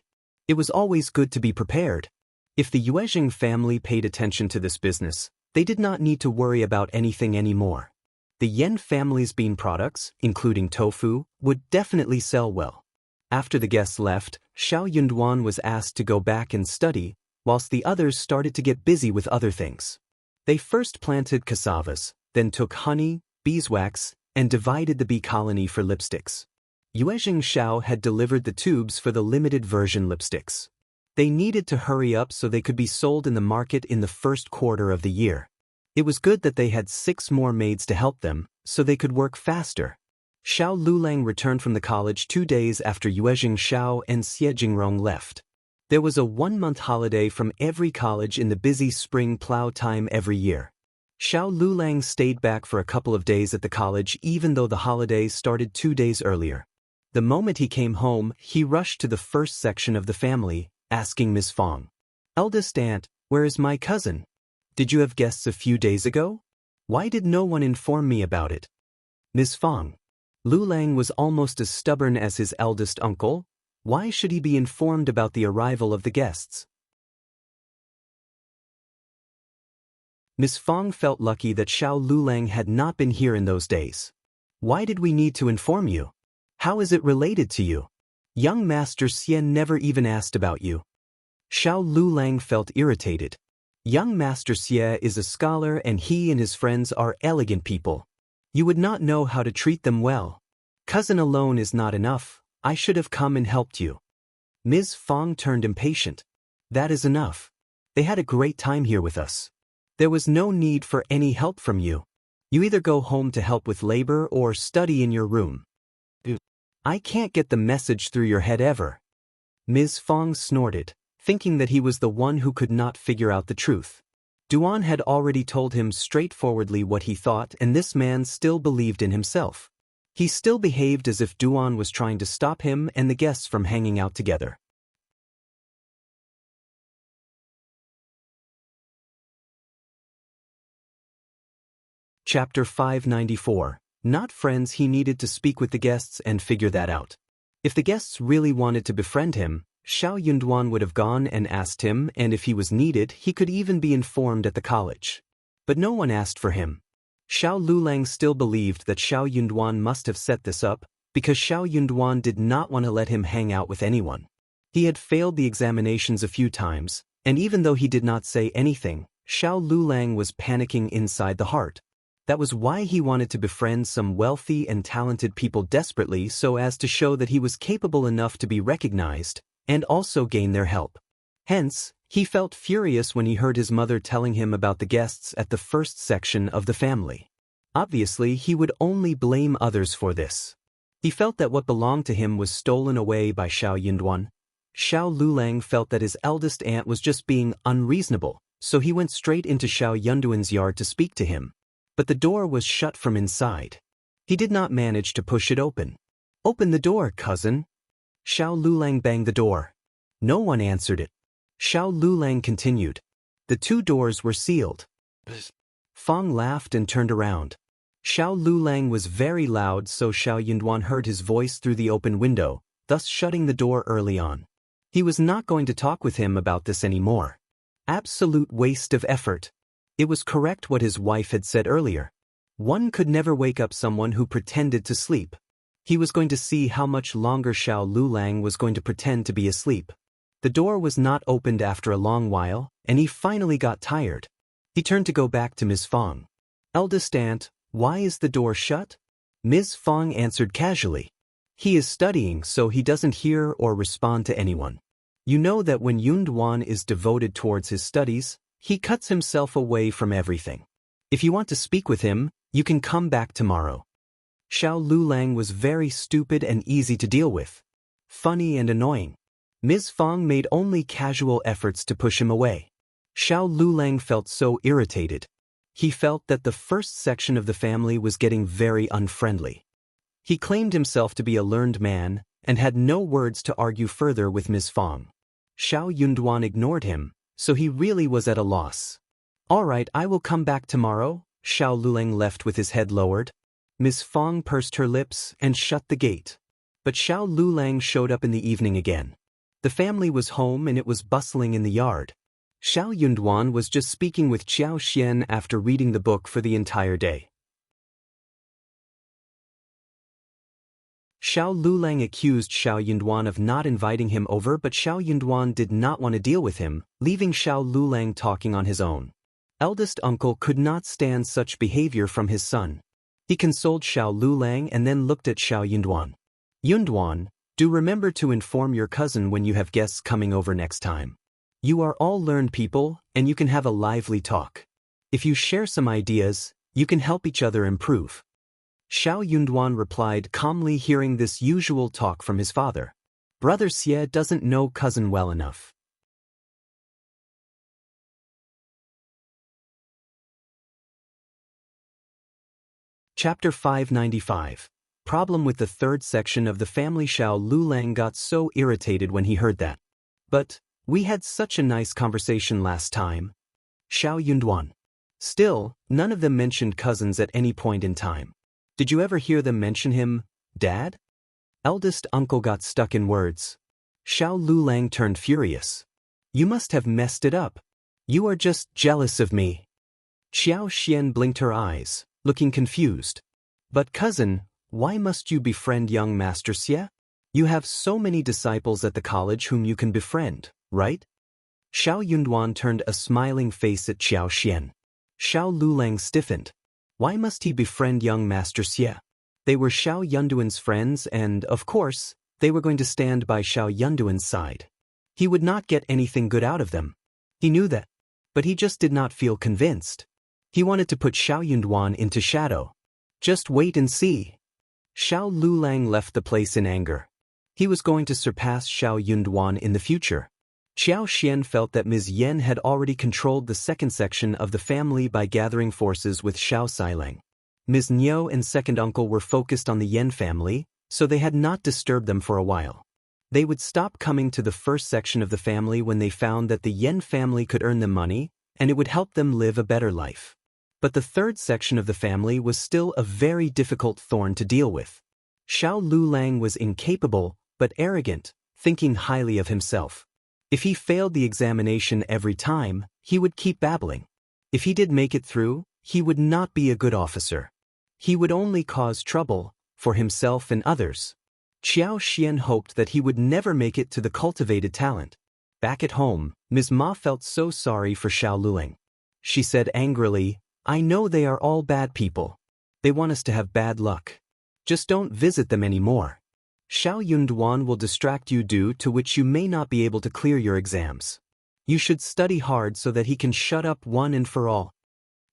It was always good to be prepared. If the Yue family paid attention to this business, they did not need to worry about anything anymore. The Yan family's bean products, including tofu, would definitely sell well. After the guests left, Xiao Yunduan was asked to go back and study, whilst the others started to get busy with other things. They first planted cassavas, then took honey, beeswax, and divided the bee colony for lipsticks. Yue Jingshao had delivered the tubes for the limited version lipsticks. They needed to hurry up so they could be sold in the market in the first quarter of the year. It was good that they had 6 more maids to help them, so they could work faster. Xiao Lulang returned from the college 2 days after Yue Jingshao and Xie Jingrong left. There was a 1-month holiday from every college in the busy spring plow time every year. Xiao Lulang stayed back for a couple of days at the college even though the holiday started 2 days earlier. The moment he came home, he rushed to the first section of the family, asking Ms. Fong, "Eldest aunt, where is my cousin? Did you have guests a few days ago? Why did no one inform me about it?" Ms. Fong. Lulang was almost as stubborn as his eldest uncle. Why should he be informed about the arrival of the guests? Ms. Fong felt lucky that Xiao Lulang had not been here in those days. "Why did we need to inform you? How is it related to you? Young Master Xian never even asked about you." Xiao Lulang felt irritated. Young Master Xie is a scholar and he and his friends are elegant people. You would not know how to treat them well. Cousin alone is not enough. I should have come and helped you. Ms. Fong turned impatient. That is enough. They had a great time here with us. There was no need for any help from you. You either go home to help with labor or study in your room. I can't get the message through your head ever. Ms. Fong snorted, thinking that he was the one who could not figure out the truth. Duan had already told him straightforwardly what he thought and this man still believed in himself. He still behaved as if Duan was trying to stop him and the guests from hanging out together. Chapter 594. Not friends. He needed to speak with the guests and figure that out. If the guests really wanted to befriend him, Xiao Yunduan would have gone and asked him, and if he was needed, he could even be informed at the college. But no one asked for him. Xiao Lulang still believed that Xiao Yunduan must have set this up, because Xiao Yunduan did not want to let him hang out with anyone. He had failed the examinations a few times, and even though he did not say anything, Xiao Lulang was panicking inside the heart. That was why he wanted to befriend some wealthy and talented people desperately, so as to show that he was capable enough to be recognized, and also gain their help. Hence, he felt furious when he heard his mother telling him about the guests at the first section of the family. Obviously, he would only blame others for this. He felt that what belonged to him was stolen away by Xiao Yunduan. Xiao Lulang felt that his eldest aunt was just being unreasonable, so he went straight into Xiao Yunduan's yard to speak to him. But the door was shut from inside. He did not manage to push it open. "Open the door, cousin." Xiao Lulang banged the door. No one answered it. Xiao Lulang continued. The two doors were sealed. Fong laughed and turned around. Xiao Lulang was very loud, so Xiao Yunduan heard his voice through the open window, thus shutting the door early on. He was not going to talk with him about this anymore. Absolute waste of effort. It was correct what his wife had said earlier. One could never wake up someone who pretended to sleep. He was going to see how much longer Xiao Lulang was going to pretend to be asleep. The door was not opened after a long while, and he finally got tired. He turned to go back to Ms. Fong. "Eldest aunt, why is the door shut?" Ms. Fong answered casually. "He is studying, so he doesn't hear or respond to anyone. You know that when Yunduan is devoted towards his studies, he cuts himself away from everything. If you want to speak with him, you can come back tomorrow." Xiao Lulang was very stupid and easy to deal with. Funny and annoying. Ms. Fong made only casual efforts to push him away. Xiao Lulang felt so irritated. He felt that the first section of the family was getting very unfriendly. He claimed himself to be a learned man, and had no words to argue further with Ms. Fong. Xiao Yunduan ignored him, so he really was at a loss. "All right, I will come back tomorrow." Xiao Lulang left with his head lowered. Ms. Fong pursed her lips and shut the gate. But Xiao Lulang showed up in the evening again. The family was home and it was bustling in the yard. Xiao Yunduan was just speaking with Qiao Xian after reading the book for the entire day. Xiao Lulang accused Xiao Yunduan of not inviting him over, but Xiao Yunduan did not want to deal with him, leaving Xiao Lulang talking on his own. Eldest uncle could not stand such behavior from his son. He consoled Xiao Lulang and then looked at Xiao Yunduan. "Yunduan, do remember to inform your cousin when you have guests coming over next time. You are all learned people, and you can have a lively talk. If you share some ideas, you can help each other improve." Xiao Yunduan replied calmly, hearing this usual talk from his father. Brother Xie doesn't know cousin well enough. Chapter 595. Problem with the third section of the family. Xiao Lulang got so irritated when he heard that. "But we had such a nice conversation last time." Xiao Yunduan. "Still, none of them mentioned cousins at any point in time. Did you ever hear them mention him, Dad?" Eldest uncle got stuck in words. Xiao Lulang turned furious. "You must have messed it up. You are just jealous of me." Qiao Xian blinked her eyes, looking confused. "But cousin, why must you befriend young Master Xie? You have so many disciples at the college whom you can befriend, right?" Xiao Yunduan turned a smiling face at Qiao Xian. Xiao Lulang stiffened. Why must he befriend young Master Xie? They were Xiao Yunduan's friends and, of course, they were going to stand by Xiao Yunduan's side. He would not get anything good out of them. He knew that. But he just did not feel convinced. He wanted to put Xiao Yunduan into shadow. Just wait and see. Xiao Lulang left the place in anger. He was going to surpass Xiao Yunduan in the future. Qiao Xian felt that Ms.Yan had already controlled the second section of the family by gathering forces with Xiao Xilang. Ms. Niu and second uncle were focused on the Yan family, so they had not disturbed them for a while. They would stop coming to the first section of the family when they found that the Yan family could earn them money, and it would help them live a better life. But the third section of the family was still a very difficult thorn to deal with. Xiao Lulang was incapable, but arrogant, thinking highly of himself. If he failed the examination every time, he would keep babbling. If he did make it through, he would not be a good officer. He would only cause trouble for himself and others. Qiao Xian hoped that he would never make it to the cultivated talent. Back at home, Ms. Ma felt so sorry for Xiao Lulang. She said angrily, "I know they are all bad people. They want us to have bad luck. Just don't visit them anymore. Xiao Yunduan will distract you, due to which you may not be able to clear your exams. You should study hard so that he can shut up one and for all."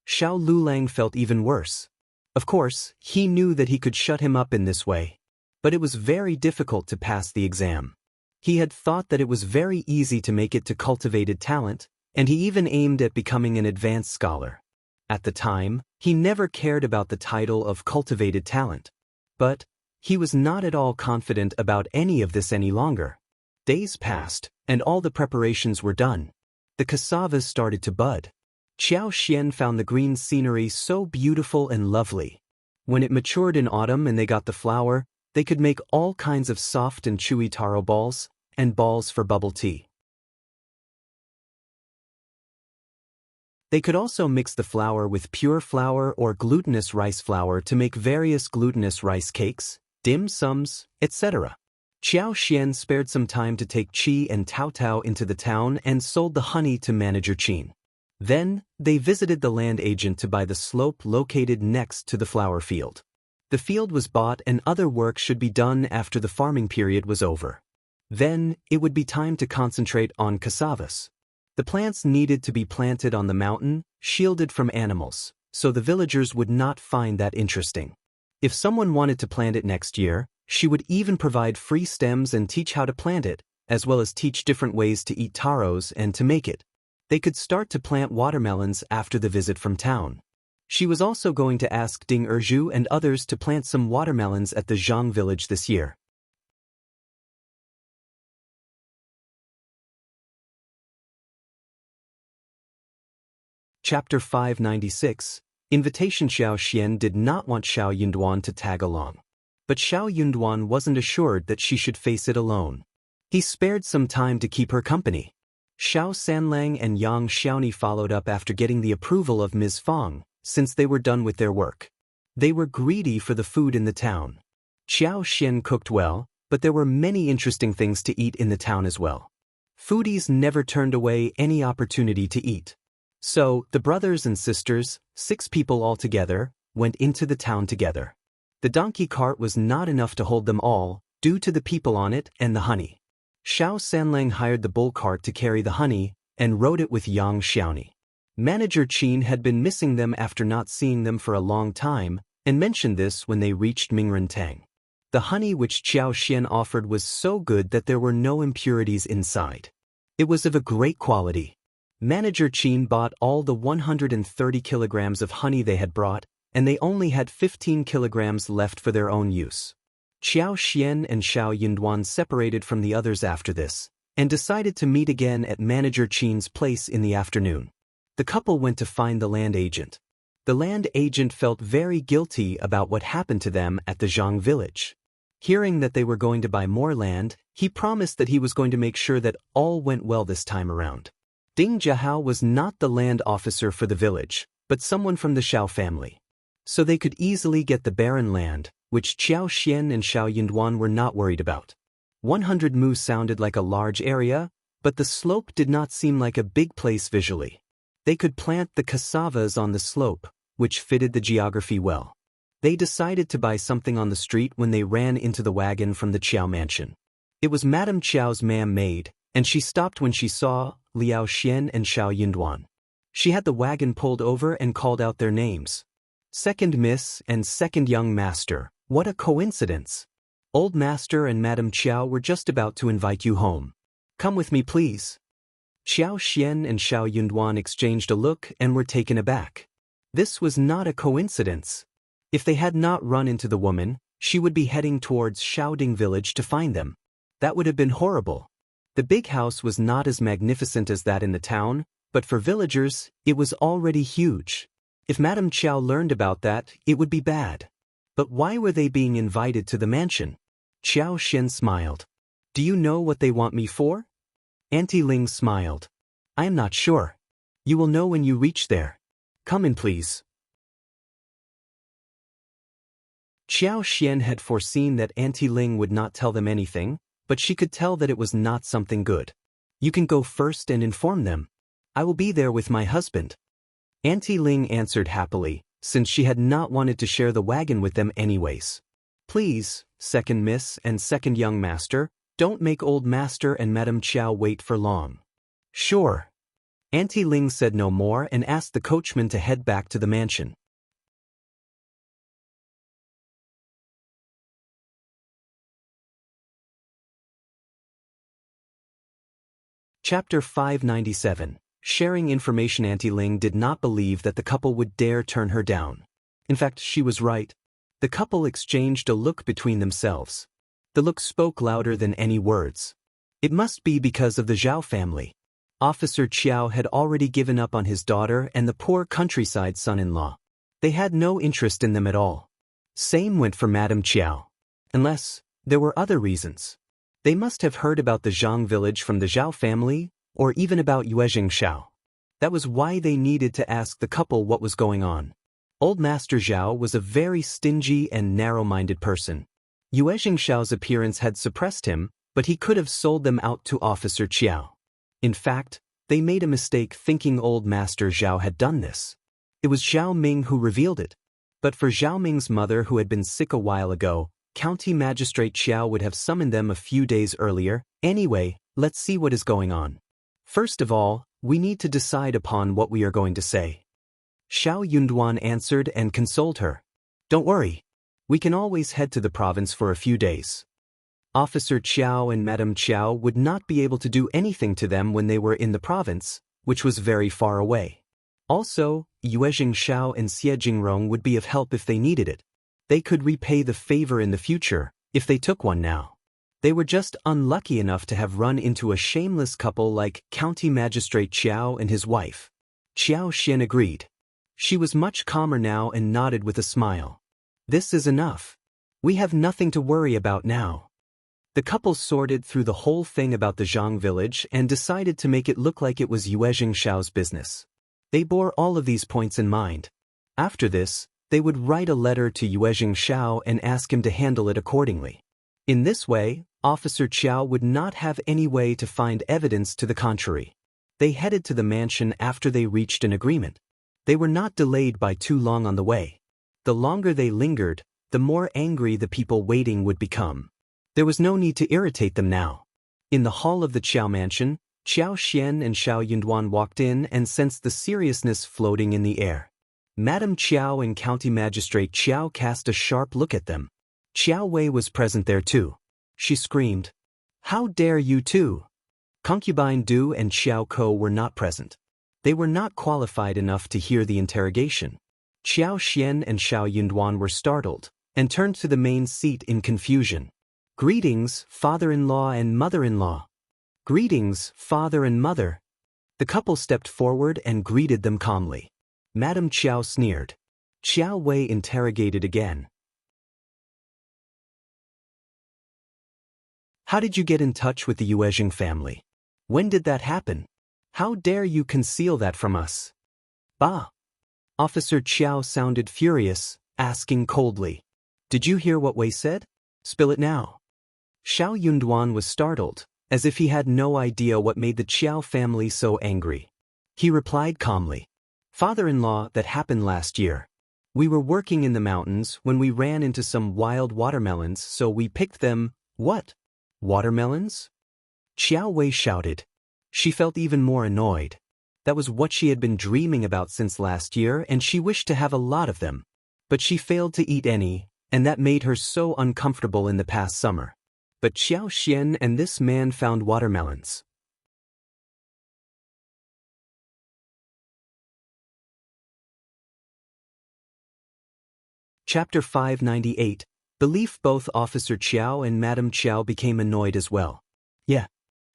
Xiao Lulang felt even worse. Of course, he knew that he could shut him up in this way. But it was very difficult to pass the exam. He had thought that it was very easy to make it to cultivated talent, and he even aimed at becoming an advanced scholar. At the time, he never cared about the title of cultivated talent. But he was not at all confident about any of this any longer. Days passed, and all the preparations were done. The cassavas started to bud. Qiao Xian found the green scenery so beautiful and lovely. When it matured in autumn and they got the flour, they could make all kinds of soft and chewy taro balls, and balls for bubble tea. They could also mix the flour with pure flour or glutinous rice flour to make various glutinous rice cakes, dim sums, etc. Qiao Xian spared some time to take Qi and Tao Tao into the town and sold the honey to Manager Qin. Then, they visited the land agent to buy the slope located next to the flower field. The field was bought and other work should be done after the farming period was over. Then, it would be time to concentrate on cassavas. The plants needed to be planted on the mountain, shielded from animals, so the villagers would not find that interesting. If someone wanted to plant it next year, she would even provide free stems and teach how to plant it, as well as teach different ways to eat taros and to make it. They could start to plant watermelons after the visit from town. She was also going to ask Ding Erju and others to plant some watermelons at the Zhang village this year. Chapter 596, Invitation. Xiao Xian did not want Xiao Yunduan to tag along. But Xiao Yunduan wasn't assured that she should face it alone. He spared some time to keep her company. Xiao Sanlang and Yang Xiaoni followed up after getting the approval of Ms. Fang, since they were done with their work. They were greedy for the food in the town. Qiao Xian cooked well, but there were many interesting things to eat in the town as well. Foodies never turned away any opportunity to eat. So, the brothers and sisters, 6 people altogether, went into the town together. The donkey cart was not enough to hold them all, due to the people on it and the honey. Xiao Sanlang hired the bull cart to carry the honey, and rode it with Yang Xiaoni. Manager Qin had been missing them after not seeing them for a long time, and mentioned this when they reached Mingrentang. The honey which Qiao Xian offered was so good that there were no impurities inside. It was of a great quality. Manager Qin bought all the 130 kilograms of honey they had brought, and they only had 15 kilograms left for their own use. Qiao Xian and Xiao Yunduan separated from the others after this, and decided to meet again at Manager Qin's place in the afternoon. The couple went to find the land agent. The land agent felt very guilty about what happened to them at the Zhang village. Hearing that they were going to buy more land, he promised that he was going to make sure that all went well this time around. Ding Zhao was not the land officer for the village, but someone from the Xiao family. So they could easily get the barren land, which Qiao Xian and Xiao Yunduan were not worried about. 100 mu sounded like a large area, but the slope did not seem like a big place visually. They could plant the cassavas on the slope, which fitted the geography well. They decided to buy something on the street when they ran into the wagon from the Qiao mansion. It was Madame Qiao's maid, and she stopped when she saw Liao Xian and Xiao Yunduan. She had the wagon pulled over and called out their names. Second Miss and Second Young Master, what a coincidence. Old Master and Madame Qiao were just about to invite you home. Come with me, please. Qiao Xian and Xiao Yunduan exchanged a look and were taken aback. This was not a coincidence. If they had not run into the woman, she would be heading towards Shaoding village to find them. That would have been horrible. The big house was not as magnificent as that in the town, but for villagers, it was already huge. If Madame Qiao learned about that, it would be bad. But why were they being invited to the mansion? Qiao Xian smiled. Do you know what they want me for? Auntie Ling smiled. I am not sure. You will know when you reach there. Come in, please. Qiao Xian had foreseen that Auntie Ling would not tell them anything, but she could tell that it was not something good. You can go first and inform them. I will be there with my husband. Auntie Ling answered happily, since she had not wanted to share the wagon with them anyways. Please, second miss and second young master, don't make old master and Madame Qiao wait for long. Sure. Auntie Ling said no more and asked the coachman to head back to the mansion. Chapter 597. Sharing information. Auntie Ling did not believe that the couple would dare turn her down. In fact, she was right. The couple exchanged a look between themselves. The look spoke louder than any words. It must be because of the Zhao family. Officer Qiao had already given up on his daughter and the poor countryside son-in-law. They had no interest in them at all. Same went for Madame Qiao. Unless there were other reasons. They must have heard about the Zhang village from the Zhao family, or even about Qiao. That was why they needed to ask the couple what was going on. Old Master Zhao was a very stingy and narrow-minded person. Qiao's appearance had suppressed him, but he could have sold them out to Officer Qiao. In fact, they made a mistake thinking Old Master Zhao had done this. It was Zhao Ming who revealed it. But for Zhao Ming's mother who had been sick a while ago, County Magistrate Qiao would have summoned them a few days earlier. Anyway, let's see what is going on. First of all, we need to decide upon what we are going to say. Xiao Yunduan answered and consoled her. Don't worry. We can always head to the province for a few days. Officer Qiao and Madame Qiao would not be able to do anything to them when they were in the province, which was very far away. Also, Xiao and Xie Jingrong would be of help if they needed it. They could repay the favor in the future, if they took one now. They were just unlucky enough to have run into a shameless couple like County Magistrate Qiao and his wife. Qiao Xian agreed. She was much calmer now and nodded with a smile. This is enough. We have nothing to worry about now. The couple sorted through the whole thing about the Zhang village and decided to make it look like it was Xiao's business. They bore all of these points in mind. After this, they would write a letter to Xiao and ask him to handle it accordingly. In this way, Officer Qiao would not have any way to find evidence to the contrary. They headed to the mansion after they reached an agreement. They were not delayed by too long on the way. The longer they lingered, the more angry the people waiting would become. There was no need to irritate them now. In the hall of the Qiao mansion, Qiao Xian and Xiao Yunduan walked in and sensed the seriousness floating in the air. Madame Qiao and County Magistrate Qiao cast a sharp look at them. Qiuyue was present there too. She screamed, "How dare you two!" Concubine Du and Xiao Ko were not present. They were not qualified enough to hear the interrogation. Qiao Xian and Xiao Yunduan were startled, and turned to the main seat in confusion. Greetings, father-in-law and mother-in-law. Greetings, father and mother. The couple stepped forward and greeted them calmly. Madame Qiao sneered. Qiuyue interrogated again. How did you get in touch with the Qiuyue family? When did that happen? How dare you conceal that from us? Bah! Officer Qiao sounded furious, asking coldly. Did you hear what Wei said? Spill it now. Xiao Yunduan was startled, as if he had no idea what made the Qiao family so angry. He replied calmly. Father-in-law, that happened last year. We were working in the mountains when we ran into some wild watermelons, so we picked them. What? Watermelons? Qiuyue shouted. She felt even more annoyed. That was what she had been dreaming about since last year, and she wished to have a lot of them. But she failed to eat any, and that made her so uncomfortable in the past summer. But Qiao Xian and this man found watermelons. Chapter 598. Belief. Both Officer Qiao and Madame Qiao became annoyed as well. Yeah.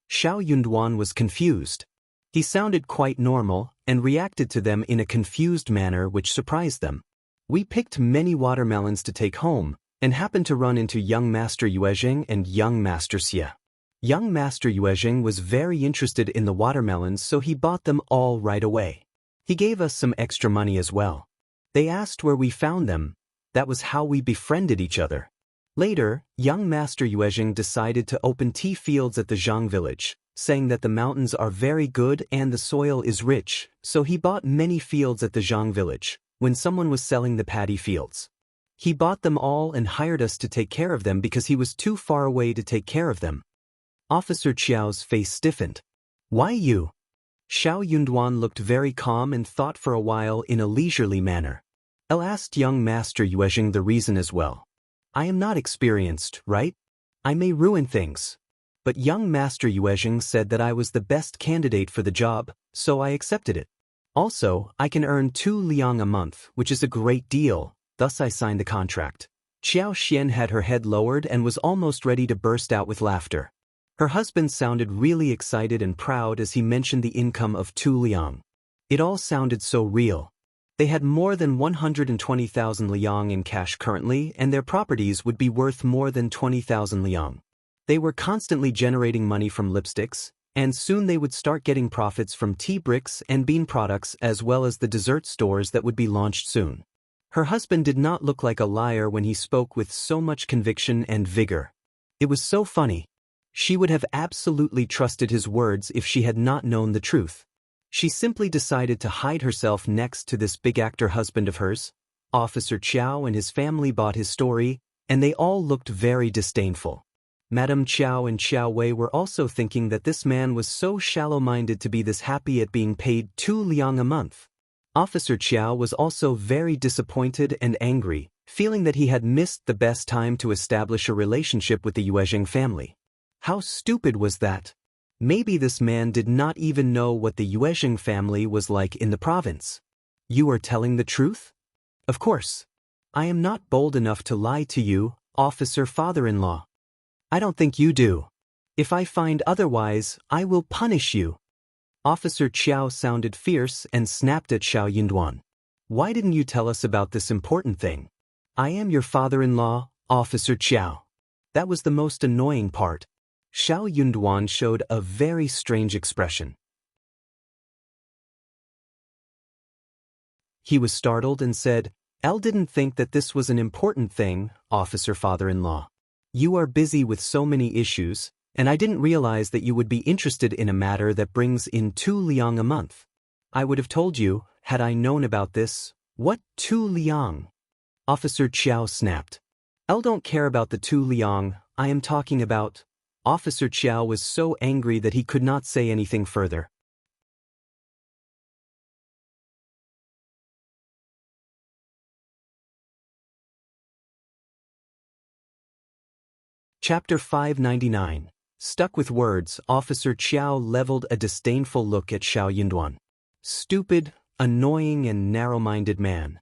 Xiao Yunduan was confused. He sounded quite normal and reacted to them in a confused manner which surprised them. We picked many watermelons to take home and happened to run into young Master Yuezheng and young Master Xie. Young Master Yuezheng was very interested in the watermelons, so he bought them all right away. He gave us some extra money as well. They asked where we found them. That was how we befriended each other. Later, young Master Yuezheng decided to open tea fields at the Zhang village, saying that the mountains are very good and the soil is rich, so he bought many fields at the Zhang village, when someone was selling the paddy fields. He bought them all and hired us to take care of them because he was too far away to take care of them. Officer Qiao's face stiffened. Why you? Zhao Yunduan looked very calm and thought for a while in a leisurely manner. I asked young Master Yuezheng the reason as well. I am not experienced, right? I may ruin things. But young Master Yuezheng said that I was the best candidate for the job, so I accepted it. Also, I can earn 2 liang a month, which is a great deal, thus I signed the contract. Qiao Xian had her head lowered and was almost ready to burst out with laughter. Her husband sounded really excited and proud as he mentioned the income of 2 liang. It all sounded so real. They had more than 120,000 liang in cash currently, and their properties would be worth more than 20,000 liang. They were constantly generating money from lipsticks, and soon they would start getting profits from tea bricks and bean products as well as the dessert stores that would be launched soon. Her husband did not look like a liar when he spoke with so much conviction and vigor. It was so funny. She would have absolutely trusted his words if she had not known the truth. She simply decided to hide herself next to this big actor husband of hers. Officer Qiao and his family bought his story, and they all looked very disdainful. Madame Qiao and Qiuyue were also thinking that this man was so shallow-minded to be this happy at being paid 2 liang a month. Officer Qiao was also very disappointed and angry, feeling that he had missed the best time to establish a relationship with the Yuezheng family. How stupid was that? Maybe this man did not even know what the Yuezheng family was like in the province. You are telling the truth? Of course. I am not bold enough to lie to you, officer father-in-law. I don't think you do. If I find otherwise, I will punish you. Officer Qiao sounded fierce and snapped at Zhao Yunduan. Why didn't you tell us about this important thing? I am your father-in-law, Officer Qiao. That was the most annoying part. Zhao Yunduan showed a very strange expression. He was startled and said, "Elle didn't think that this was an important thing, officer father-in-law. You are busy with so many issues, and I didn't realize that you would be interested in a matter that brings in 2 liang a month. I would have told you, had I known about this." What 2 liang? Officer Qiao snapped. "Elle don't care about the 2 liang, I am talking about." Officer Qiao was so angry that he could not say anything further. Chapter 599. Stuck with words, Officer Qiao leveled a disdainful look at Zhao Yunduan. Stupid, annoying and narrow-minded man.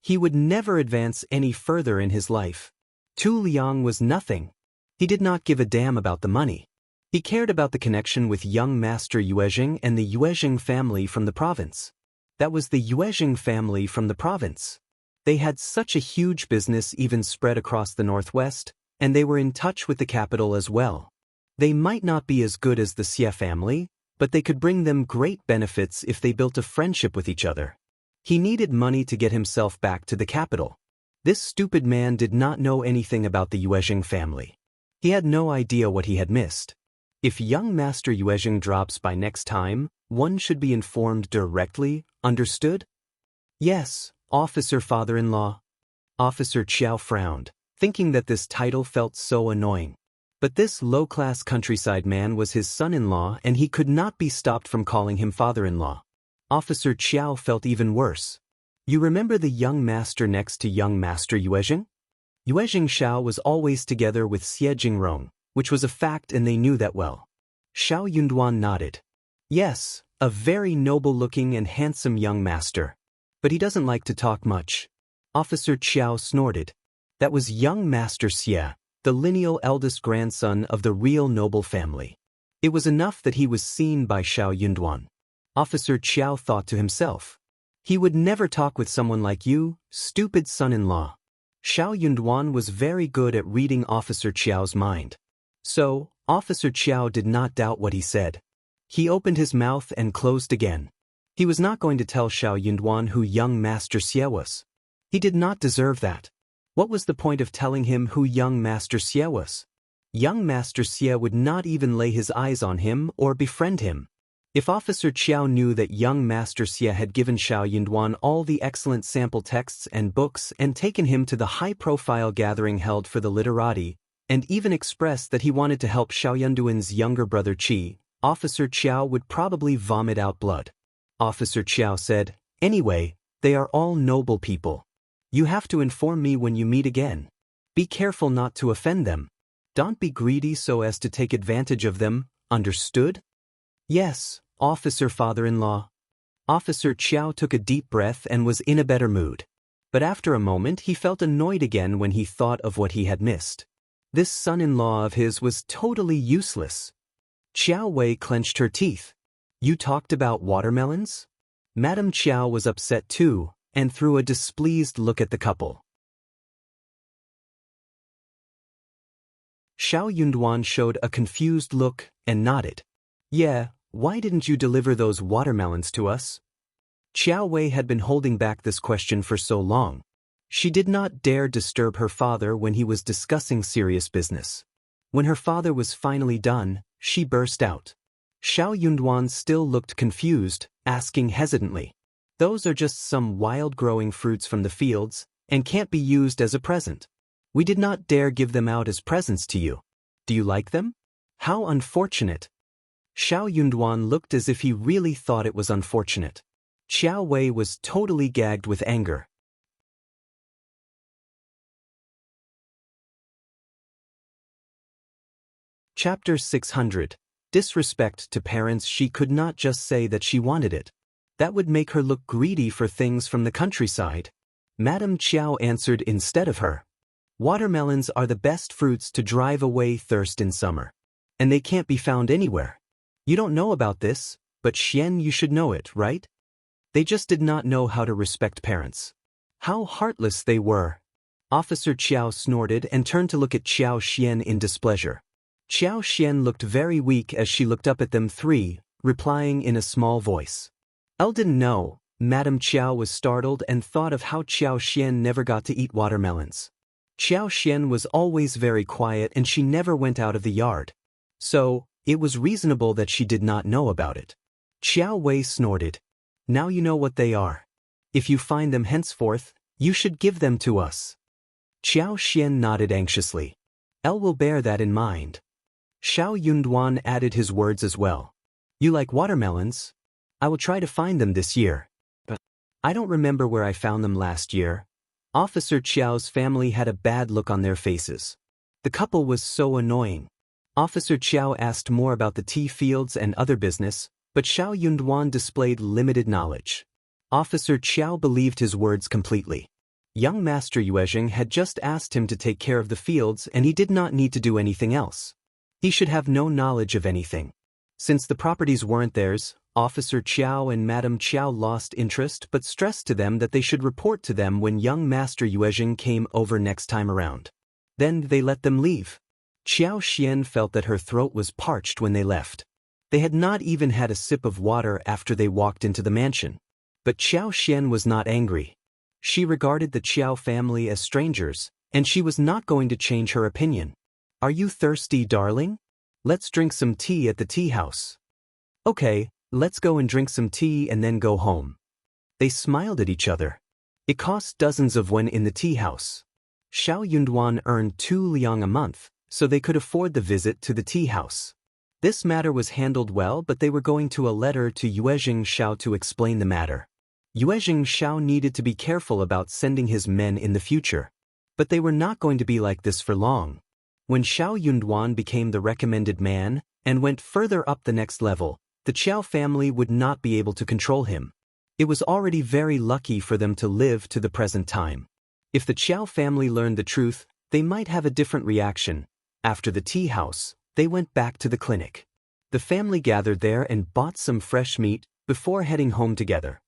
He would never advance any further in his life. 2 liang was nothing. He did not give a damn about the money. He cared about the connection with young Master Yuezheng and the Yuezheng family from the province. That was the Yuezheng family from the province. They had such a huge business even spread across the northwest, and they were in touch with the capital as well. They might not be as good as the Xie family, but they could bring them great benefits if they built a friendship with each other. He needed money to get himself back to the capital. This stupid man did not know anything about the Yuezheng family. He had no idea what he had missed. If young Master Yuezheng drops by next time, one should be informed directly, understood? Yes, officer father-in-law. Officer Qiao frowned, thinking that this title felt so annoying. But this low-class countryside man was his son-in-law and he could not be stopped from calling him father-in-law. Officer Qiao felt even worse. You remember the young master next to young Master Yuezheng? Yuezheng Xiao was always together with Xie Jingrong, which was a fact and they knew that well. Zhao Yunduan nodded. Yes, a very noble-looking and handsome young master. But he doesn't like to talk much. Officer Qiao snorted. That was young Master Xie, the lineal eldest grandson of the real noble family. It was enough that he was seen by Zhao Yunduan. Officer Qiao thought to himself. He would never talk with someone like you, stupid son-in-law. Zhao Yunduan was very good at reading Officer Qiao's mind. So, Officer Qiao did not doubt what he said. He opened his mouth and closed again. He was not going to tell Zhao Yunduan who young Master Xie was. He did not deserve that. What was the point of telling him who young Master Xie was? Young Master Xie would not even lay his eyes on him or befriend him. If Officer Qiao knew that young Master Xie had given Zhao Yunduan all the excellent sample texts and books and taken him to the high-profile gathering held for the literati, and even expressed that he wanted to help Zhao Yunduan's younger brother Qi, Officer Qiao would probably vomit out blood. Officer Qiao said, "Anyway, they are all noble people. You have to inform me when you meet again. Be careful not to offend them. Don't be greedy so as to take advantage of them, understood?" "Yes, Officer Father-in-law." Officer Qiao took a deep breath and was in a better mood. But after a moment he felt annoyed again when he thought of what he had missed. This son-in-law of his was totally useless. Qiuyue clenched her teeth. "You talked about watermelons?" Madame Qiao was upset too, and threw a displeased look at the couple. Zhao Yunduan showed a confused look and nodded. "Yeah, why didn't you deliver those watermelons to us?" Qiuyue had been holding back this question for so long. She did not dare disturb her father when he was discussing serious business. When her father was finally done, she burst out. Zhao Yunduan still looked confused, asking hesitantly, "Those are just some wild-growing fruits from the fields, and can't be used as a present. We did not dare give them out as presents to you. Do you like them? How unfortunate." Zhao Yunduan looked as if he really thought it was unfortunate. Qiuyue was totally gagged with anger. Chapter 600. Disrespect to parents. She could not just say that she wanted it. That would make her look greedy for things from the countryside. Madame Qiao answered instead of her. "Watermelons are the best fruits to drive away thirst in summer. And they can't be found anywhere. You don't know about this, but Xian, you should know it, right?" They just did not know how to respect parents. How heartless they were. Officer Qiao snorted and turned to look at Qiao Xian in displeasure. Qiao Xian looked very weak as she looked up at them three, replying in a small voice. "Elle didn't know." Madame Qiao was startled and thought of how Qiao Xian never got to eat watermelons. Qiao Xian was always very quiet and she never went out of the yard. So, it was reasonable that she did not know about it. Qiuyue snorted. "Now you know what they are. If you find them henceforth, you should give them to us." Qiao Xian nodded anxiously. "Elle will bear that in mind." Zhao Yunduan added his words as well. "You like watermelons? I will try to find them this year. But I don't remember where I found them last year." Officer Qiao's family had a bad look on their faces. The couple was so annoying. Officer Qiao asked more about the tea fields and other business, but Zhao Yunduan displayed limited knowledge. Officer Qiao believed his words completely. Young Master Yuezheng had just asked him to take care of the fields and he did not need to do anything else. He should have no knowledge of anything. Since the properties weren't theirs, Officer Qiao and Madame Qiao lost interest but stressed to them that they should report to them when young Master Yuezheng came over next time around. Then they let them leave. Qiao Xian felt that her throat was parched when they left. They had not even had a sip of water after they walked into the mansion. But Qiao Xian was not angry. She regarded the Qiao family as strangers, and she was not going to change her opinion. "Are you thirsty, darling? Let's drink some tea at the tea house." "Okay, let's go and drink some tea and then go home." They smiled at each other. It cost dozens of wen in the tea house. Zhao Yunduan earned 2 liang a month, so they could afford the visit to the tea house. This matter was handled well, but they were going to a letter to Yuezheng Shao to explain the matter. Yuezheng Shao needed to be careful about sending his men in the future. But they were not going to be like this for long. When Zhao Yunduan became the recommended man, and went further up the next level, the Qiao family would not be able to control him. It was already very lucky for them to live to the present time. If the Qiao family learned the truth, they might have a different reaction. After the tea house, they went back to the clinic. The family gathered there and bought some fresh meat, before heading home together.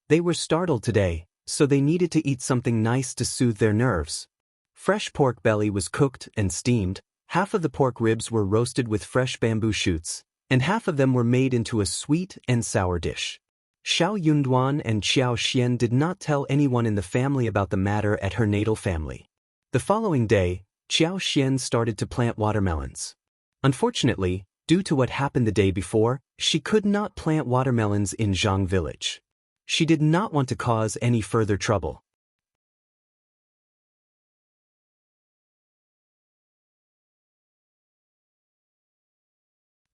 They were startled today, so they needed to eat something nice to soothe their nerves. Fresh pork belly was cooked and steamed, half of the pork ribs were roasted with fresh bamboo shoots, and half of them were made into a sweet and sour dish. Xiao Yunduan and Qiao Xian did not tell anyone in the family about the matter at her natal family. The following day, Qiao Xian started to plant watermelons. Unfortunately, due to what happened the day before, she could not plant watermelons in Zhang village. She did not want to cause any further trouble.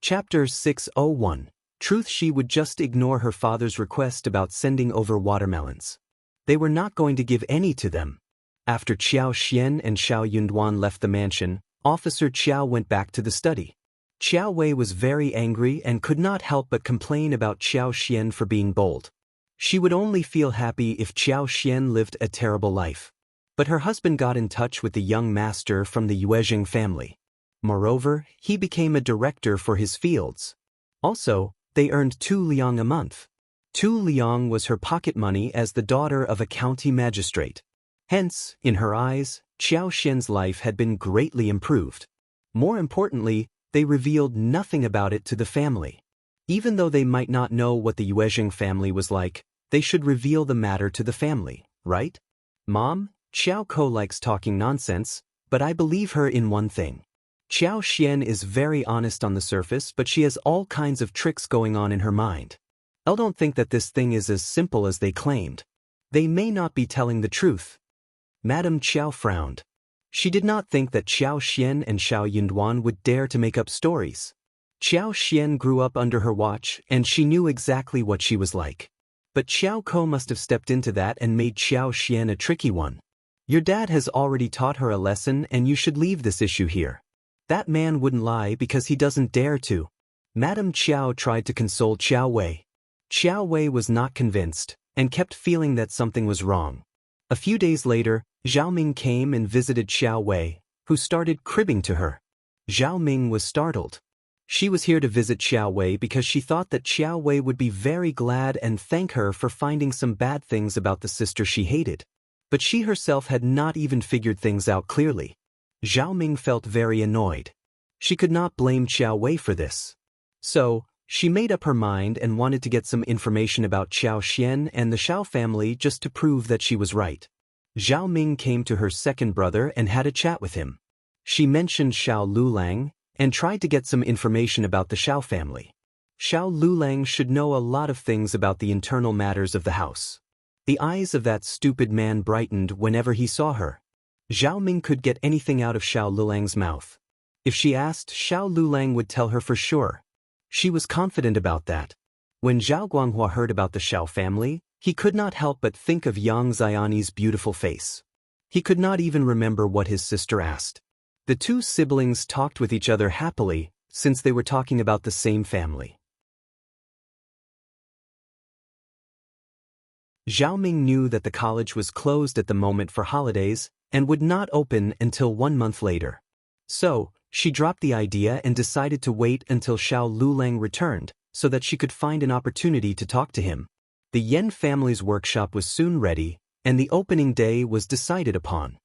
Chapter 601. Truth. She would just ignore her father's request about sending over watermelons. They were not going to give any to them. After Qiao Xian and Xiao Yunduan left the mansion, Officer Qiao went back to the study. Qiuyue was very angry and could not help but complain about Qiao Xian for being bold. She would only feel happy if Qiao Xian lived a terrible life. But her husband got in touch with the young master from the Yuezheng family. Moreover, he became a director for his fields. Also, they earned 2 liang a month. 2 liang was her pocket money as the daughter of a county magistrate. Hence, in her eyes, Qiao Xian's life had been greatly improved. More importantly, they revealed nothing about it to the family. Even though they might not know what the Yuezheng family was like, they should reveal the matter to the family, right? Mom, Qiao Ko likes talking nonsense, but I believe her in one thing. Qiao Xian is very honest on the surface, but she has all kinds of tricks going on in her mind. I don't think that this thing is as simple as they claimed. They may not be telling the truth. Madame Qiao frowned. She did not think that Qiao Xian and Xiao Yunduan would dare to make up stories. Qiao Xian grew up under her watch, and she knew exactly what she was like. But Qiao Ko must have stepped into that and made Qiao Xian a tricky one. Your dad has already taught her a lesson, and you should leave this issue here. That man wouldn't lie because he doesn't dare to. Madame Qiao tried to console Qiuyue. Qiuyue was not convinced, and kept feeling that something was wrong. A few days later, Zhao Ming came and visited Qiuyue, who started cribbing to her. Zhao Ming was startled. She was here to visit Qiuyue because she thought that Qiuyue would be very glad and thank her for finding some bad things about the sister she hated. But she herself had not even figured things out clearly. Zhao Ming felt very annoyed. She could not blame Qiuyue for this. So, she made up her mind and wanted to get some information about Qiao Xian and the Xiao family just to prove that she was right. Zhao Ming came to her second brother and had a chat with him. She mentioned Xiao Lulang and tried to get some information about the Xiao family. Xiao Lulang should know a lot of things about the internal matters of the house. The eyes of that stupid man brightened whenever he saw her. Zhao Ming could get anything out of Xiao Lulang's mouth. If she asked, Xiao Lulang would tell her for sure. She was confident about that. When Zhao Guanghua heard about the Xiao family, he could not help but think of Yang Xiani's beautiful face. He could not even remember what his sister asked. The two siblings talked with each other happily, since they were talking about the same family. Zhao Ming knew that the college was closed at the moment for holidays, and would not open until 1 month later. So, she dropped the idea and decided to wait until Xiao Lulang returned, so that she could find an opportunity to talk to him. The Yan family's workshop was soon ready, and the opening day was decided upon.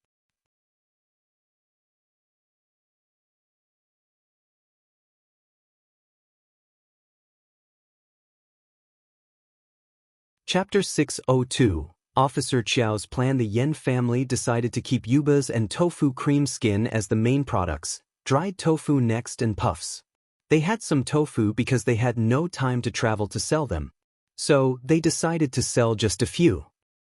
Chapter 602. Officer Qiao's plan. The Yan family decided to keep yubas and tofu cream skin as the main products, dried tofu next and puffs. They had some tofu because they had no time to travel to sell them. So, they decided to sell just a few.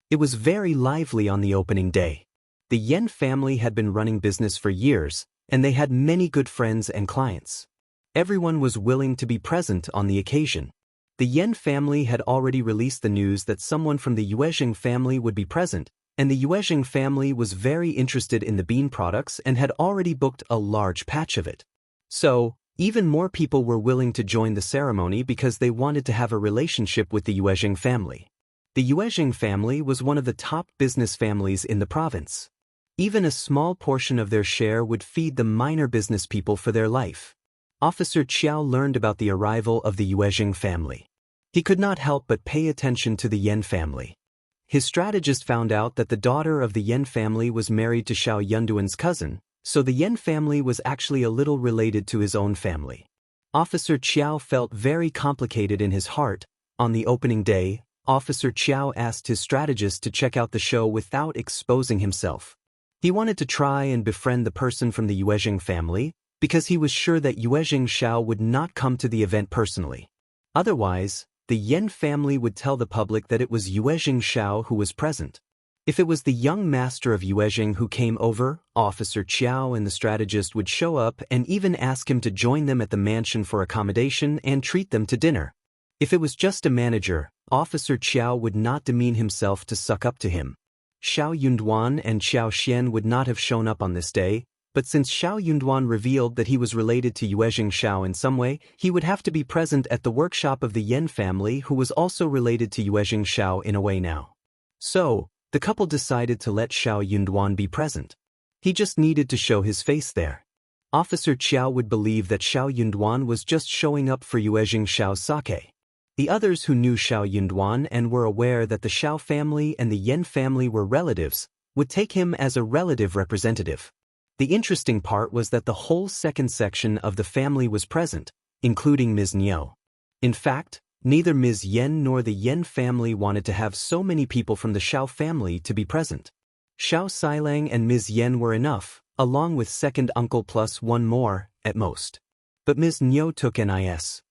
It was very lively on the opening day. The Yan family had been running business for years, and they had many good friends and clients. Everyone was willing to be present on the occasion. The Yan family had already released the news that someone from the Yuezheng family would be present, and the Yuezheng family was very interested in the bean products and had already booked a large patch of it. So, even more people were willing to join the ceremony because they wanted to have a relationship with the Yuezheng family. The Yuezheng family was one of the top business families in the province. Even a small portion of their share would feed the minor business people for their life. Officer Qiao learned about the arrival of the Yuezhing family. He could not help but pay attention to the Yan family. His strategist found out that the daughter of the Yan family was married to Xiao Yunduan's cousin, so the Yan family was actually a little related to his own family. Officer Qiao felt very complicated in his heart. On the opening day, Officer Qiao asked his strategist to check out the show without exposing himself. He wanted to try and befriend the person from the Yuezhing family, because he was sure that Yuezhing Xiao would not come to the event personally. Otherwise, the Yan family would tell the public that it was Yuezhing Xiao who was present. If it was the young master of Yuezhing who came over, Officer Qiao and the strategist would show up and even ask him to join them at the mansion for accommodation and treat them to dinner. If it was just a manager, Officer Qiao would not demean himself to suck up to him. Xiao Yunduan and Qiao Xian would not have shown up on this day, but since Xiao Yunduan revealed that he was related to Yuezhing Xiao in some way, he would have to be present at the workshop of the Yan family, who was also related to Yuezhing Xiao in a way now. So, the couple decided to let Xiao Yunduan be present. He just needed to show his face there. Officer Qiao would believe that Xiao Yunduan was just showing up for Yuezhing Xiao's sake. The others who knew Xiao Yunduan and were aware that the Xiao family and the Yan family were relatives would take him as a relative representative. The interesting part was that the whole second section of the family was present, including Ms.Yan. In fact, neither Ms.Yan nor the Yan family wanted to have so many people from the Xiao family to be present. Xiao Xilang and Ms.Yan were enough, along with second uncle plus one more, at most. But Ms.Yan took Nis.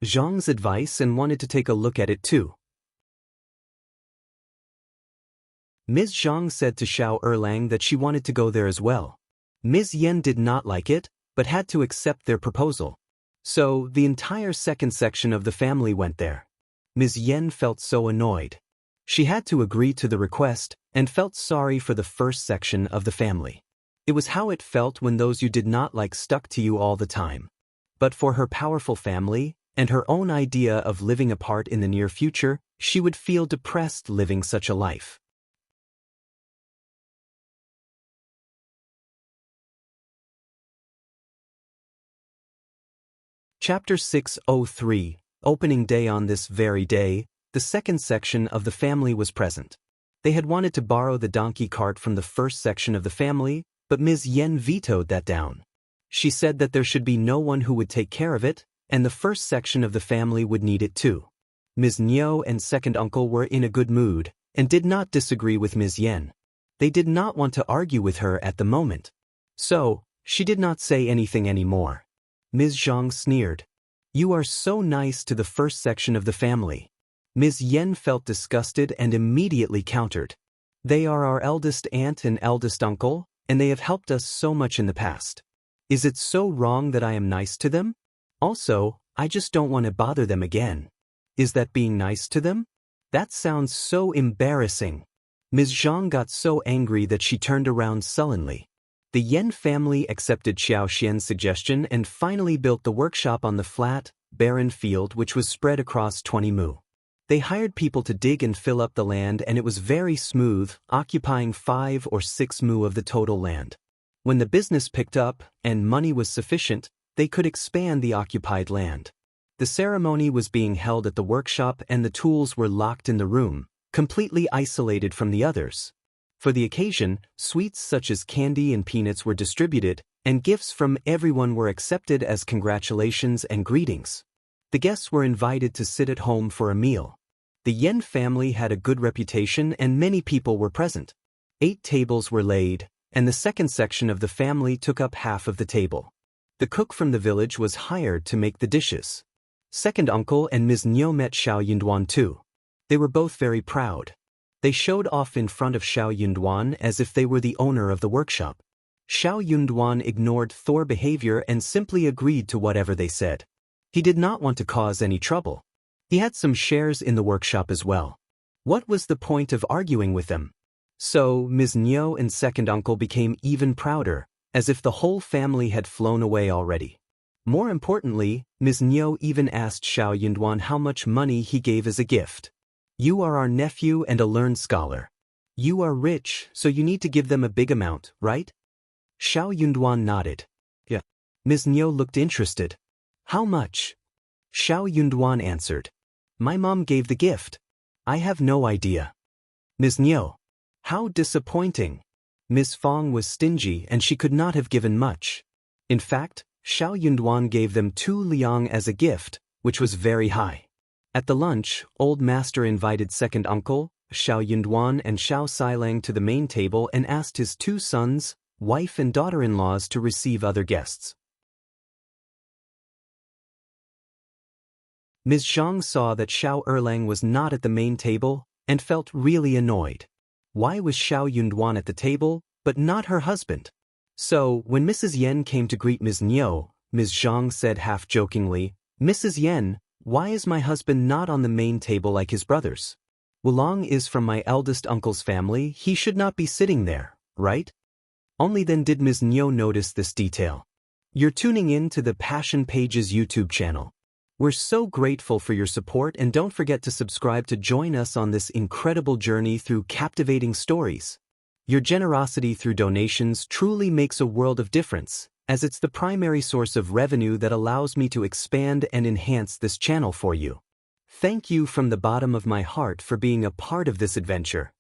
Zhang's advice and wanted to take a look at it too. Ms. Zhang said to Xiao Erlang that she wanted to go there as well. Ms. Yan did not like it, but had to accept their proposal. So, the entire second section of the family went there. Ms. Yan felt so annoyed. She had to agree to the request, and felt sorry for the first section of the family. It was how it felt when those you did not like stuck to you all the time. But for her powerful family, and her own idea of living apart in the near future, she would feel depressed living such a life. Chapter 603, Opening Day. On this very day, the second section of the family was present. They had wanted to borrow the donkey cart from the first section of the family, but Ms. Yan vetoed that down. She said that there should be no one who would take care of it, and the first section of the family would need it too. Ms. Yan and second uncle were in a good mood, and did not disagree with Ms. Yan. They did not want to argue with her at the moment. So, she did not say anything anymore. Ms. Zhang sneered. "You are so nice to the first section of the family." Ms. Yan felt disgusted and immediately countered. "They are our eldest aunt and eldest uncle, and they have helped us so much in the past. Is it so wrong that I am nice to them? Also, I just don't want to bother them again. Is that being nice to them? That sounds so embarrassing." Ms. Zhang got so angry that she turned around sullenly. The Yan family accepted Xiao Xian's suggestion and finally built the workshop on the flat, barren field which was spread across 20 mu. They hired people to dig and fill up the land, and it was very smooth, occupying 5 or 6 mu of the total land. When the business picked up, and money was sufficient, they could expand the occupied land. The ceremony was being held at the workshop and the tools were locked in the room, completely isolated from the others. For the occasion, sweets such as candy and peanuts were distributed, and gifts from everyone were accepted as congratulations and greetings. The guests were invited to sit at home for a meal. The Yan family had a good reputation and many people were present. 8 tables were laid, and the second section of the family took up half of the table. The cook from the village was hired to make the dishes. Second uncle and Ms. Yan met Xiao Yunduan too. They were both very proud. They showed off in front of Xiao Yunduan as if they were the owner of the workshop. Xiao Yunduan ignored their behavior and simply agreed to whatever they said. He did not want to cause any trouble. He had some shares in the workshop as well. What was the point of arguing with them? So, Ms. Yan and second uncle became even prouder, as if the whole family had flown away already. More importantly, Ms. Yan even asked Xiao Yunduan how much money he gave as a gift. "You are our nephew and a learned scholar. You are rich, so you need to give them a big amount, right?" Xiao Yunduan nodded. "Yeah." Ms. Yan looked interested. How much? Xiao Yunduan answered. My mom gave the gift. I have no idea. Ms. Niu. How disappointing. Ms. Fong was stingy and she could not have given much. In fact, Xiao Yunduan gave them 2 liang as a gift, which was very high. At the lunch, Old Master invited second uncle, Xiao Yunduan and Xiao Silang to the main table and asked his 2 sons, wife and daughter-in-laws to receive other guests. Ms. Zhang saw that Xiao Erlang was not at the main table and felt really annoyed. Why was Xiao Yunduan at the table, but not her husband? So, when Mrs. Yan came to greet Ms. Niu, Ms. Zhang said half-jokingly, Mrs. Yan, why is my husband not on the main table like his brothers? Wulong is from my eldest uncle's family, he should not be sitting there, right? Only then did Ms. Niu notice this detail. You're tuning in to the Passion Pages YouTube channel. We're so grateful for your support and don't forget to subscribe to join us on this incredible journey through captivating stories. Your generosity through donations truly makes a world of difference, as it's the primary source of revenue that allows me to expand and enhance this channel for you. Thank you from the bottom of my heart for being a part of this adventure.